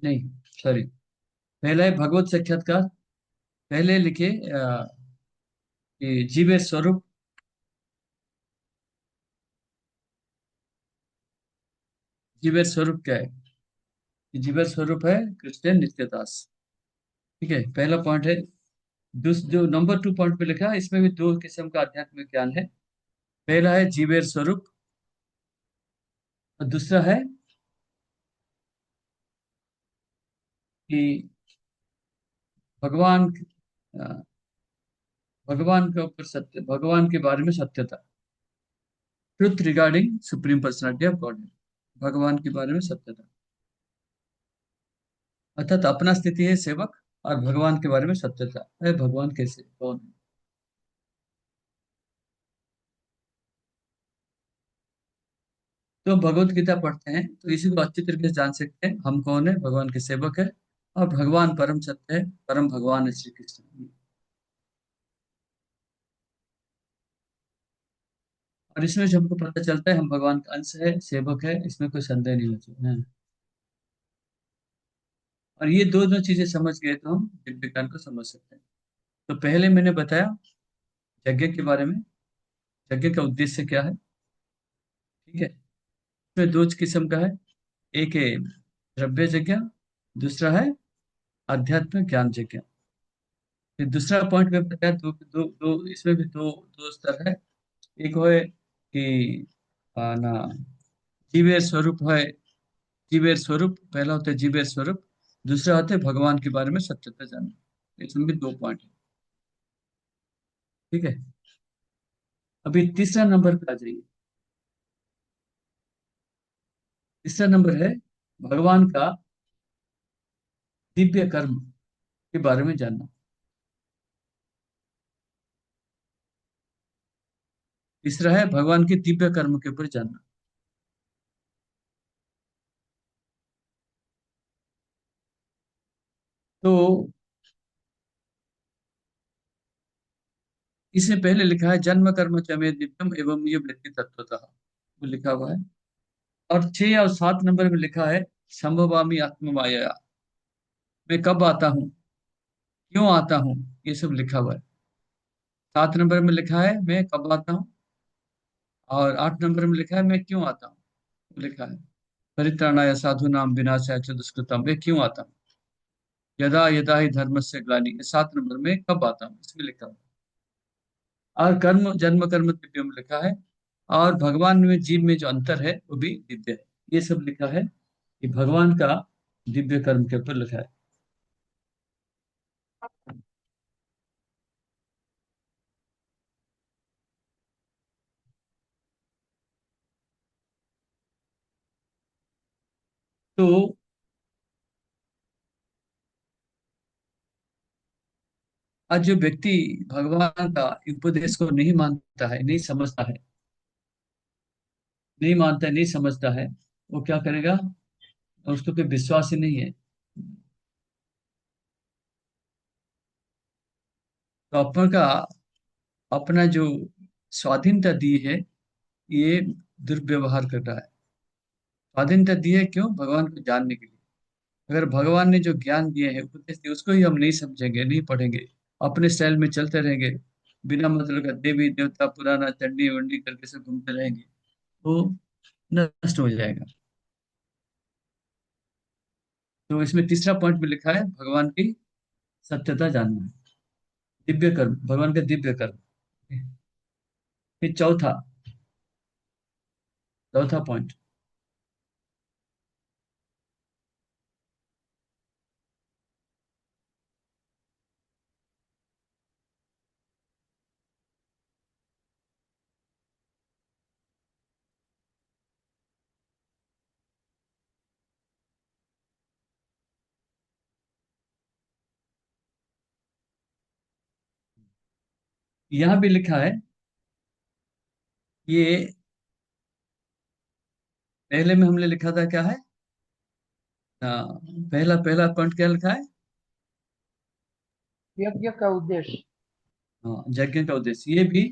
नहीं, सॉरी, पहला है भगवत साक्षात्कार। पहले लिखे कि जीवेर स्वरूप। जीवेर स्वरूप क्या है? कि जीवेर स्वरूप है कृष्ण नित्यदास। ठीक है, पहला पॉइंट है। जो नंबर 2 पॉइंट पे लिखा है, इसमें भी दो किस्म का आध्यात्मिक ज्ञान है। पहला है जीवेर स्वरूप और दूसरा है कि भगवान अ, भगवान के ऊपर सत्य, भगवान के बारे में सत्यता। Truth regarding supreme personality of God. भगवान के बारे में सत्यता, अर्थात अपना स्थिति है सेवक, और भगवान के बारे में सत्यता है, भगवान कैसे, कौन है। तो भगवत गीता पढ़ते हैं तो इसी को अच्छी तरीके से जान सकते हैं, हम कौन है, भगवान के सेवक है, और भगवान परम सत्य है, परम भगवान है श्री कृष्ण। और इसमें से हमको पता चलता है हम भगवान का अंश है, सेवक है, इसमें कोई संदेह नहीं होता है। और ये दो दो चीजें समझ गए तो हम दिव्य विज्ञान को समझ सकते हैं। तो पहले मैंने बताया यज्ञ के बारे में, यज्ञ का उद्देश्य क्या है। ठीक है, इसमें दो किस्म का है, एक है द्रव्य यज्ञ, दूसरा है आध्यात्मिक ज्ञान यज्ञ। फिर दूसरा पॉइंट में बताया दो दो दो, इसमें भी दो दो स्तर है। एक है कि ना जीवेर स्वरूप है, जीवेर स्वरूप पहला होता है जीवेर स्वरूप, दूसरा होता है भगवान के बारे में सत्यता जानना। इसमें भी दो पॉइंट है। ठीक है, अभी तीसरा नंबर पे आ जाइए। तीसरा नंबर है भगवान का दिव्य कर्म के बारे में जानना। तीसरा है भगवान के दिव्य कर्म के ऊपर जानना। तो इसमें पहले लिखा है जन्म कर्म च मे दिव्यम एवं ये व्यक्ति तत्वतः, वो लिखा हुआ है। और 6 और 7 नंबर में लिखा है संभवामी आत्म माया, मैं कब आता हूँ, क्यों आता हूँ, ये सब लिखा हुआ है। 7 नंबर में लिखा है मैं कब आता हूँ, और 8 नंबर में लिखा है मैं क्यों आता हूँ, लिखा है परित्राणाय साधूनां विनाशाय च दुष्कृतां, मैं क्यों आता हूँ, यदा यदा ही धर्मस्य ग्लानि, 7 नंबर में कब आता हूँ इसमें लिखा हुआ है। और कर्म जन्म कर्म दिव्य में लिखा है, और भगवान में जीव में जो अंतर है वो भी दिव्य है। ये सब लिखा है कि भगवान का दिव्य कर्म के ऊपर लिखा है। तो आज जो व्यक्ति भगवान का उपदेश को नहीं मानता है, नहीं समझता है, नहीं मानता है, नहीं समझता है, वो क्या करेगा, उसको कोई विश्वास ही नहीं है। तो अपना अपना जो स्वाधीनता दी है, ये दुर्व्यवहार कर रहा है। स्वाधीनता दी है क्यों, भगवान को जानने के लिए। अगर भगवान ने जो ज्ञान दिए हैं, उपदेश दिए, उसको ही हम नहीं समझेंगे, नहीं पढ़ेंगे, अपने स्टाइल में चलते रहेंगे, बिना मतलब का देवी देवता पुराना चंडी वंडी करके सब घूमते रहेंगे, तो नष्ट हो जाएगा। तो इसमें तीसरा पॉइंट में लिखा है भगवान की सत्यता जानना है, दिव्य कर्म, भगवान का दिव्य कर्म। फिर चौथा, चौथा पॉइंट, यहाँ भी लिखा है, ये पहले में हमने लिखा था क्या है, हाँ, पहला पहला पॉइंट क्या लिखा है, यज्ञ का उद्देश्य। हाँ, यज्ञ का उद्देश्य। ये भी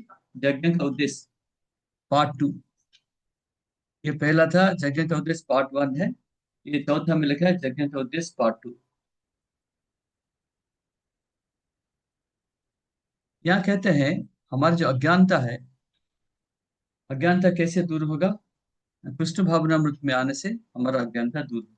यज्ञ का उद्देश्य पार्ट 2, ये पहला था यज्ञ का उद्देश्य पार्ट 1 है, ये चौथा में लिखा है यज्ञ का उद्देश्य पार्ट 2। यहाँ कहते हैं हमारी जो अज्ञानता है, अज्ञानता कैसे दूर होगा? कृष्ण भावनामृत में आने से हमारा अज्ञानता दूर होगा।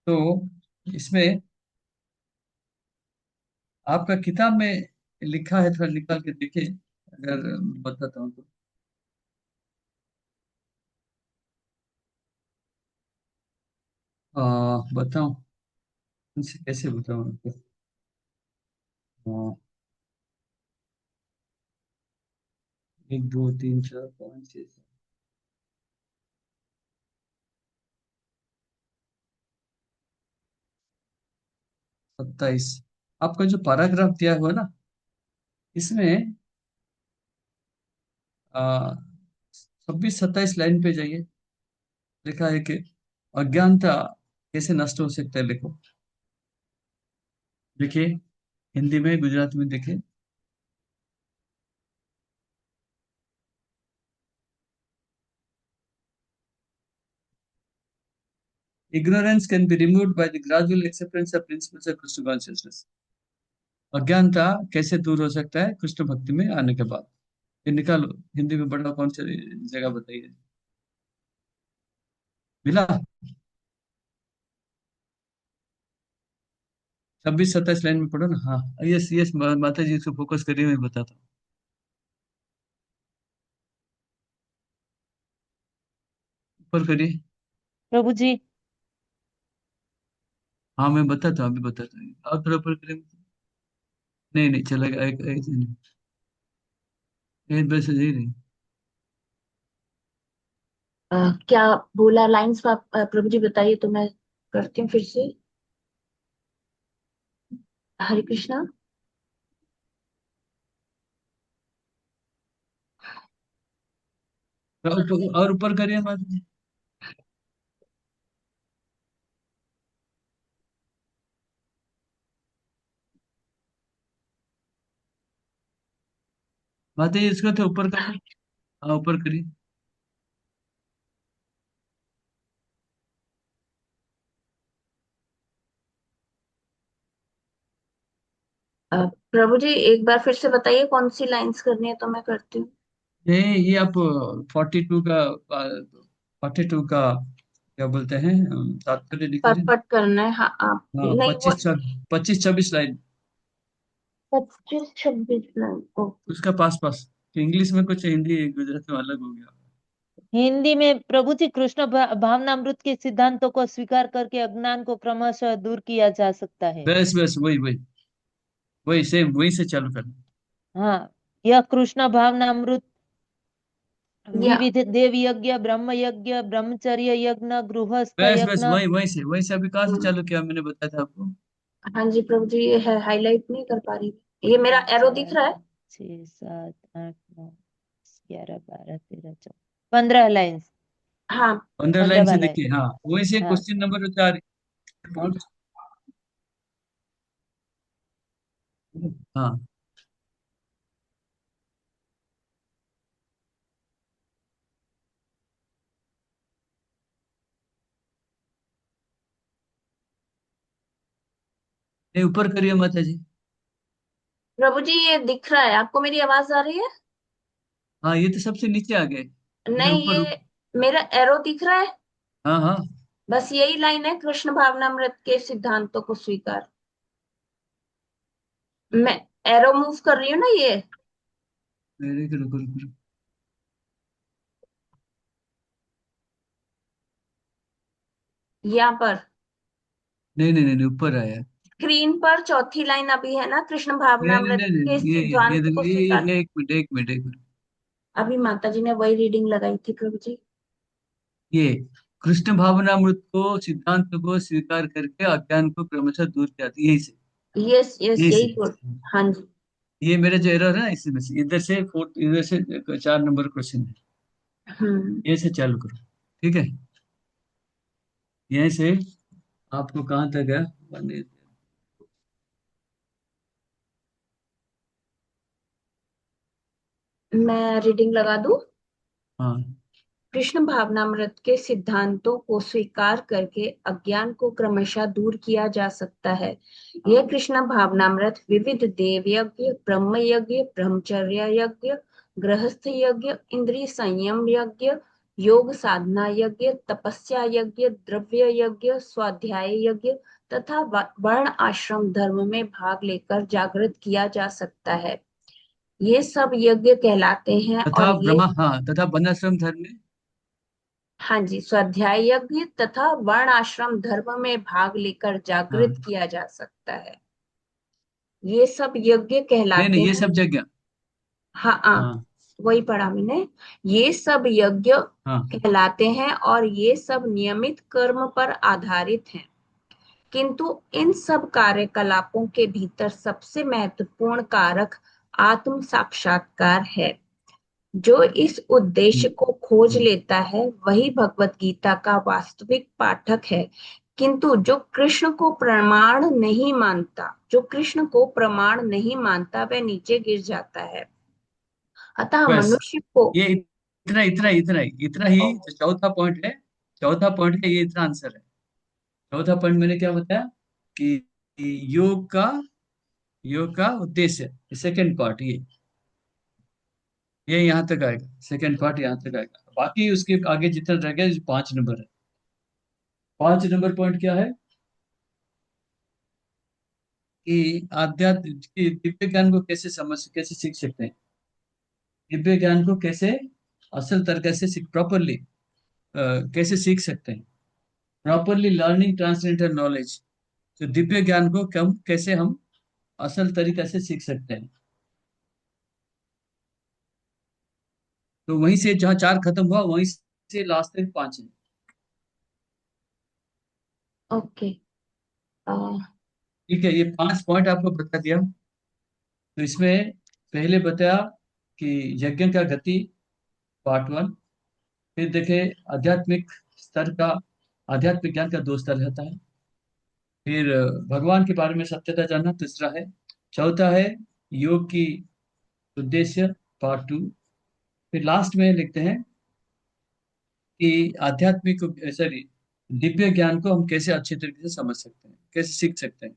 तो इसमें आपका किताब में लिखा है, थोड़ा निकाल के देखिए अगर बताता हूँ तो। बताऊं, इनसे कैसे बताऊं आपको? हाँ, 1 2 3 4 5 6 27 आपका जो पैराग्राफ दिया हुआ ना, इसमें 26 27 लाइन पे जाइए। लिखा है कि अज्ञानता कैसे नष्ट हो सकता है, लिखो। देखिए, हिंदी में, गुजराती में देखिए। Ignorance can be removed by the gradual acceptance of principles of Krishna consciousness. अज्ञानता कैसे दूर हो सकता है कृष्ण भक्ति में आने के बाद? ये निकालो, हिंदी में बड़ा कौन सा जगह बताइए, मिला? 26 27 लाइन में पढ़ो ना। हाँ, यस यस, माता जी इसको फोकस करिए, मैं बताता हूँ। ऊपर करिए। प्रभु जी। हाँ, मैं बताता हूँ, अभी बताता हूँ। और थोड़ा ऊपर करिए। नहीं नहीं चलेगा, एक एक बस यही नहीं। क्या बोला लाइंस आप प्रभु जी बताइए तो मैं करती हूँ फिर से। हरे कृष्णा। और ऊपर करिए माता जी। माता जी इसको तो ऊपर करिए। हाँ, ऊपर करिए। प्रभु जी एक बार फिर से बताइए कौन सी लाइंस करनी है तो मैं करती हूँ। ये आप 42 का 42 का क्या बोलते हैं, तात्पर्य लिखिए। पट करना है हाँ आप हाँ, नहीं वो 25 26 लाइन 25 26 लाइन ओ। उसका पास पास। कि इंग्लिश में कुछ, हिंदी गुजराती में अलग हो गया। हिंदी में प्रभु जी, कृष्ण भावनामृत के सिद्धांतों को स्वीकार करके अज्ञान को क्रमशः दूर किया जा सकता है। बस बस वही वही वही सेम, वही से चालू करना। हाँ, यह कृष्ण भावनामृत या विविध देव यज्ञ, ब्रह्म यज्ञ, ब्रह्मचर्य यज्ञ, गृहस्थ बस बस यज्ञ। वही से अभी कहाँ से चालू किया, मैंने बताया था आपको। हाँ जी प्रभु जी ये है हाईलाइट नहीं कर पा रही। ये मेरा एरो दिख रहा है। 6 7 8 9 11 12 13 14 15 लाइन। हाँ 15 लाइन से 15वां लाइन। देखिए। हाँ, वही से हाँ, क्वेश्चन नंबर 4। हाँ, नहीं ऊपर करिए माता जी। प्रभु जी ये दिख रहा है आपको मेरी आवाज आ रही है। हाँ, ये तो सबसे नीचे आ गए, नहीं नहीं ऊपर ये मेरा एरो दिख रहा है। हाँ हाँ, बस यही लाइन है कृष्ण भावनामृत के सिद्धांतों को स्वीकार। मैं एरो मूव कर रही हूँ ना ये। रुको रुको रुको। यहाँ पर नहीं नहीं नहीं नहीं, ऊपर आया। स्क्रीन पर चौथी लाइन अभी है ना कृष्ण नहीं नहीं भावनामृत नहीं के नहीं, ये सिद्धांत देखो, को स्वीकार। ये 1 मिनट 1 मिनट 1 मिनट। अभी माता जी ने वही रीडिंग लगाई थी प्रभु जी। ये कृष्ण भावनामृत को, सिद्धांत को स्वीकार करके अज्ञान को क्रमशः दूर किया, यही से, यस यस यही यही से। बोल। हाँ जी। ये मेरे जो एरर है ना, इसी में से, इधर से फोर्थ, इधर से 4 नंबर क्वेश्चन है, ये से चालू करो, ठीक है? यहीं से आपको कहाँ तक है? मैं रीडिंग लगा दूं। हाँ कृष्ण भावनामृत के सिद्धांतों को स्वीकार करके अज्ञान को क्रमशः दूर किया जा सकता है। यह कृष्ण भावनामृत विविध देव यज्ञ, ब्रह्म यज्ञ, ब्रह्मचर्य यज्ञ, गृहस्थ यज्ञ, इंद्रिय संयम यज्ञ, योग साधना यज्ञ, तपस्या यज्ञ, द्रव्य यज्ञ, स्वाध्याय यज्ञ तथा वर्ण आश्रम धर्म में भाग लेकर जागृत किया जा सकता है। ये सब यज्ञ कहलाते हैं और तथा ये, हाँ, तथा वर्णाश्रम धर्म में। हाँ जी, स्वाध्याय यज्ञ तथा वर्ण आश्रम धर्म में भाग लेकर हाँ जागृत किया जा सकता है। ये सब यज्ञ नहीं कहलाते नहीं, ये हैं। सब जगह। हाँ हाँ, हाँ वही पढ़ा मैंने। ये सब यज्ञ हाँ कहलाते हैं और ये सब नियमित कर्म पर आधारित हैं। किंतु इन सब कार्यकलापों के भीतर सबसे महत्वपूर्ण कारक आत्म साक्षात्कार है। जो इस उद्देश्य को खोज लेता है वही भगवत गीता का वास्तविक पाठक है। किंतु जो कृष्ण को प्रमाण नहीं मानता, वह नीचे गिर जाता है। अतः बस मनुष्य को, ये इतना ही जो चौथा पॉइंट है। चौथा पॉइंट है, ये इतना आंसर है। चौथा पॉइंट मैंने क्या बताया कि योग का योग का उद्देश्य, सेकंड पार्ट ये यहाँ तक आएगा। सेकंड पार्ट यहाँ तक आएगा, बाकी उसके आगे जितना रह गया, जो 5 नंबर है। 5 नंबर पॉइंट क्या है कि आध्यात्म की दिव्य ज्ञान को कैसे सीख सकते हैं। दिव्य ज्ञान को कैसे असल तरीके से प्रॉपरली कैसे सीख सकते हैं। प्रॉपरली लर्निंग ट्रांससेंडेंटल नॉलेज, तो दिव्य ज्ञान को कम कैसे हम असल तरीके से सीख सकते हैं। तो वहीं से जहाँ 4 खत्म हुआ, वहीं से लास्ट तक 5 है। ओके, ठीक है, ये 5 पॉइंट आपको बता दिया। तो इसमें पहले बताया कि यज्ञ का गति, पार्ट 1। फिर देखे आध्यात्मिक स्तर का, आध्यात्मिक ज्ञान का 2 स्तर रहता है। फिर भगवान के बारे में सत्यता जानना, तीसरा है। चौथा है योग की उद्देश्य, पार्ट 2। फिर लास्ट में लिखते हैं कि आध्यात्मिक, सॉरी, दिव्य ज्ञान को हम कैसे अच्छे तरीके से समझ सकते हैं, कैसे सीख सकते हैं।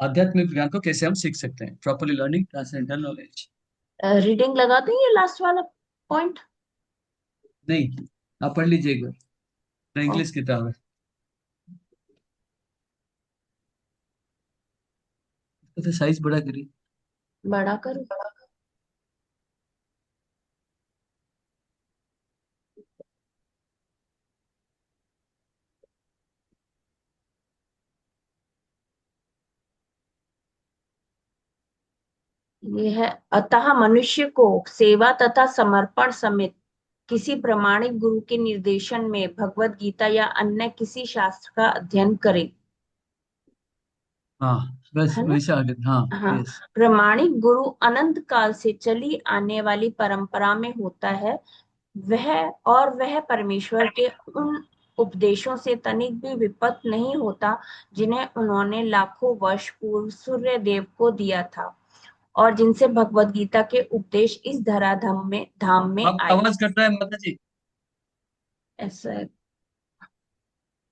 आध्यात्मिक ज्ञान को कैसे हम सीख सकते हैं, प्रॉपरली लर्निंग ट्रांससेंडेंटल नॉलेज। रीडिंग लगा दें ये लास्ट वाला पॉइंट। नहीं, आप पढ़ लीजिए एक बार, इंग्लिश किताब है। तो साइज बड़ा करिए। बड़ा करूं? ये है, अतः मनुष्य को सेवा तथा समर्पण समेत किसी प्रामाणिक गुरु के निर्देशन में भगवत गीता या अन्य किसी शास्त्र का अध्ययन करे। हाँ बस है ना? वैसे आगे, हाँ हाँ, यस। प्रामाणिक गुरु अनंत काल से चली आने वाली परंपरा में होता है। वह वह परमेश्वर के उन उपदेशों से तनिक भी विपत नहीं होता जिन्हें उन्होंने लाखों वर्ष पूर्व सूर्य देव को दिया था और जिनसे भगवत गीता के उपदेश इस धाम में आप आए। आवाज कट रहा है माता जी। ऐसा है।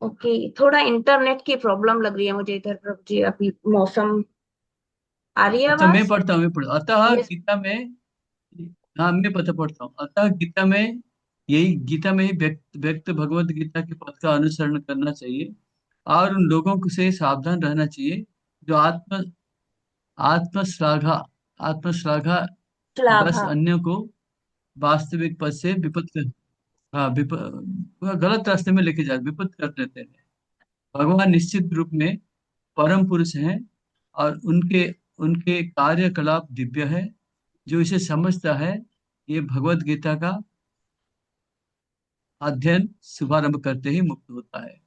ओके, थोड़ा इंटरनेट की प्रॉब्लम लग रही है मुझे इधर प्रभु जी। अभी मौसम, आ रही है अच्छा, मैं आवाज? पढ़ता हूँ, अतः यस। गीता में, हाँ मैं पता पढ़ता हूँ। अतः गीता में, यही गीता में ही व्यक्त व्यक्त भगवत गीता के पद का अनुसरण करना चाहिए और उन लोगों को से सावधान रहना चाहिए जो आत्मश्लाघा आत्मश्लाघा बस श्लाघा। अन्य को वास्तविक पद से हाँ गलत रास्ते में लेके जा विपद कर देते हैं। भगवान निश्चित रूप में परम पुरुष हैं और उनके उनके कार्यकलाप दिव्य है। जो इसे समझता है, ये भगवत गीता का अध्ययन शुभारंभ करते ही मुक्त होता है।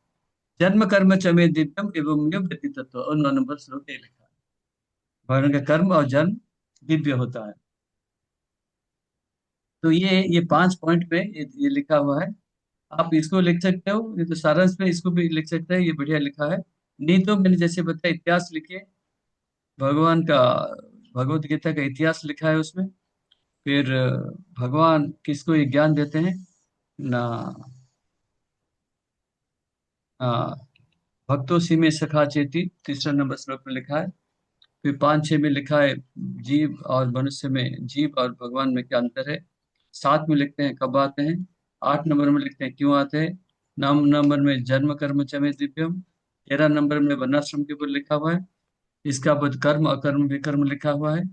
जन्म कर्म च मे दिव्यम एवं यो व्यक्ति तत्व, और 9 नंबर श्लोक ये लिखा है। भगवान का कर्म और जन्म दिव्य होता है। तो ये 5 पॉइंट में ये लिखा हुआ है आप इसको लिख सकते हो, नहीं तो सारांश में इसको भी लिख सकते हैं, ये बढ़िया लिखा है। नहीं तो मैंने जैसे बताया इतिहास लिखिए, भगवान का, भगवत गीता का इतिहास लिखा है उसमें। फिर भगवान किसको ये ज्ञान देते हैं ना, भक्तों सी में सखा चेती, तीसरा नंबर श्लोक में लिखा है। फिर 5-6 में लिखा है जीव और मनुष्य में, जीव और भगवान में क्या अंतर है। 7 में लिखते हैं कब आते हैं। 8 नंबर में लिखते हैं क्यों आते हैं। 9 नंबर में जन्म कर्म च मे दिव्यम। 13 नंबर में वर्णाश्रम के ऊपर लिखा हुआ है। इसका बाद कर्म अकर्म विकर्म लिखा हुआ है।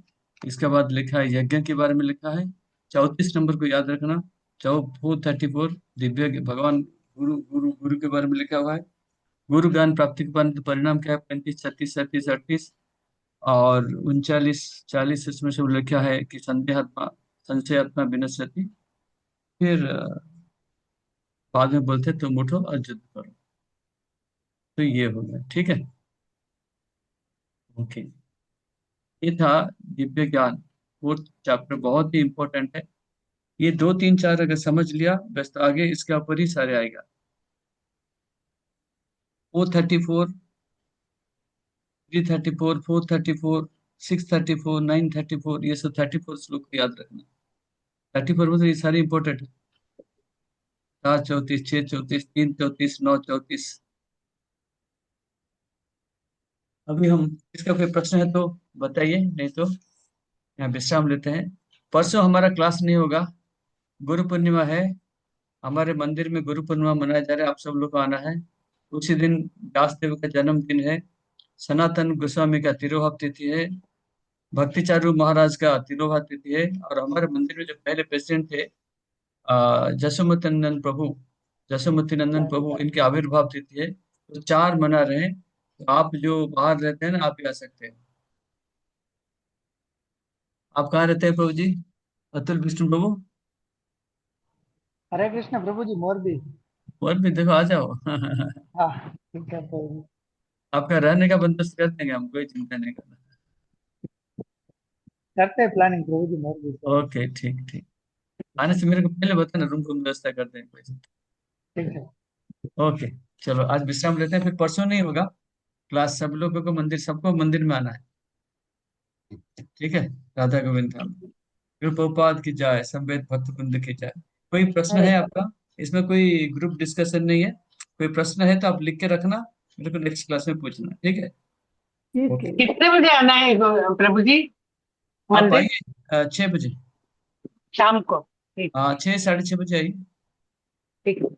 इसके बाद लिखा है यज्ञ के बारे में लिखा है। 34 नंबर को याद रखना, 434 दिव्य भगवान गुरु गुरु गुरु के बारे में लिखा हुआ है। गुरु ज्ञान प्राप्ति के परिणाम क्या है, 35, 36, 37, 38 और 39, 40 इसमें सब लिखा है कि संशयात्मा विनश्यति। फिर बाद में बोलते हैं तुम उठो और युद्ध करो। तो ये हो गया, ठीक है। ओके, ये था दिव्य ज्ञान, फोर्थ चैप्टर, बहुत ही इंपॉर्टेंट है। ये 2, 3, 4 अगर समझ लिया बस, तो आगे इसके ऊपर ही सारे आएगा। 434, 334, 434, 634, 934, ये सब 34 श्लोक को याद रखना। 34 मतलब ये सारे इंपॉर्टेंट है। 4 34, 6 34, 3 34, 9 34। अभी हम, इसका कोई प्रश्न है तो बताइए, नहीं तो यहाँ विश्राम लेते हैं। परसों हमारा क्लास नहीं होगा, गुरु पूर्णिमा है। हमारे मंदिर में गुरु पूर्णिमा मनाया जा रहा है, आप सब लोग को आना है। उसी दिन व्यासदेव का जन्मदिन है, सनातन गोस्वामी का तिरोभाव तिथि है, भक्तिचारू महाराज का तिरोभाव तिथि है, और हमारे मंदिर में जो पहले प्रेसिडेंट थे जसोमती नंदन प्रभु, जसोमती नंदन प्रभु, इनके आविर्भाव तिथि है। तो 4 मना रहे हैं। तो आप जो बाहर रहते हैं ना, आप भी आ सकते हैं। आप कहाँ रहते हैं प्रभु जी, अतुल विष्णु प्रभु? हरे कृष्ण प्रभु जी, मोरबी। और भी देखो, आ जाओ। हाँ ठीक है प्रभु जी। आपका रहने का बंदोबस्त कर देंगे हम, कोई चिंता नहीं करना। करते हैं प्लानिंग प्रभु जी, मोरबी से। ओके, ठीक ठीक। आने से मेरे को पहले बताना, रूम रूम व्यवस्था कर देंगे, कोई चिंता। ठीक है। ओके, चलो आज विश्राम लेते हैं, फिर परसों नहीं होगा क्लास। सब लोगों को मंदिर, सबको मंदिर में आना है, ठीक है। राधा गोविंद धाम, प्रभुपाद की जाए, संवेद भक्त वृंद की जाए। कोई प्रश्न हरे है आपका? इसमें कोई ग्रुप डिस्कशन नहीं है। कोई प्रश्न है तो आप लिख के रखना, मेरे को नेक्स्ट क्लास में पूछना, ठीक है। ओके, कितने बजे आना है प्रभु जी आप मंदिर? आइए 6 बजे। शाम को? ठीक हाँ, 6 6:30 बजे आइए। ठीक है।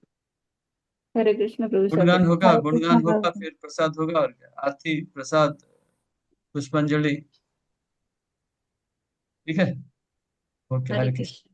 हरे कृष्ण प्रभु सर। गुणगान होगा, हरे गुणगान कृष्ण होगा, प्रभु। फिर प्रसाद होगा, और क्या, आरती प्रसाद पुष्पांजलि, ठीक है। ओके, हरे हरे कृष्ण। कृष्ण।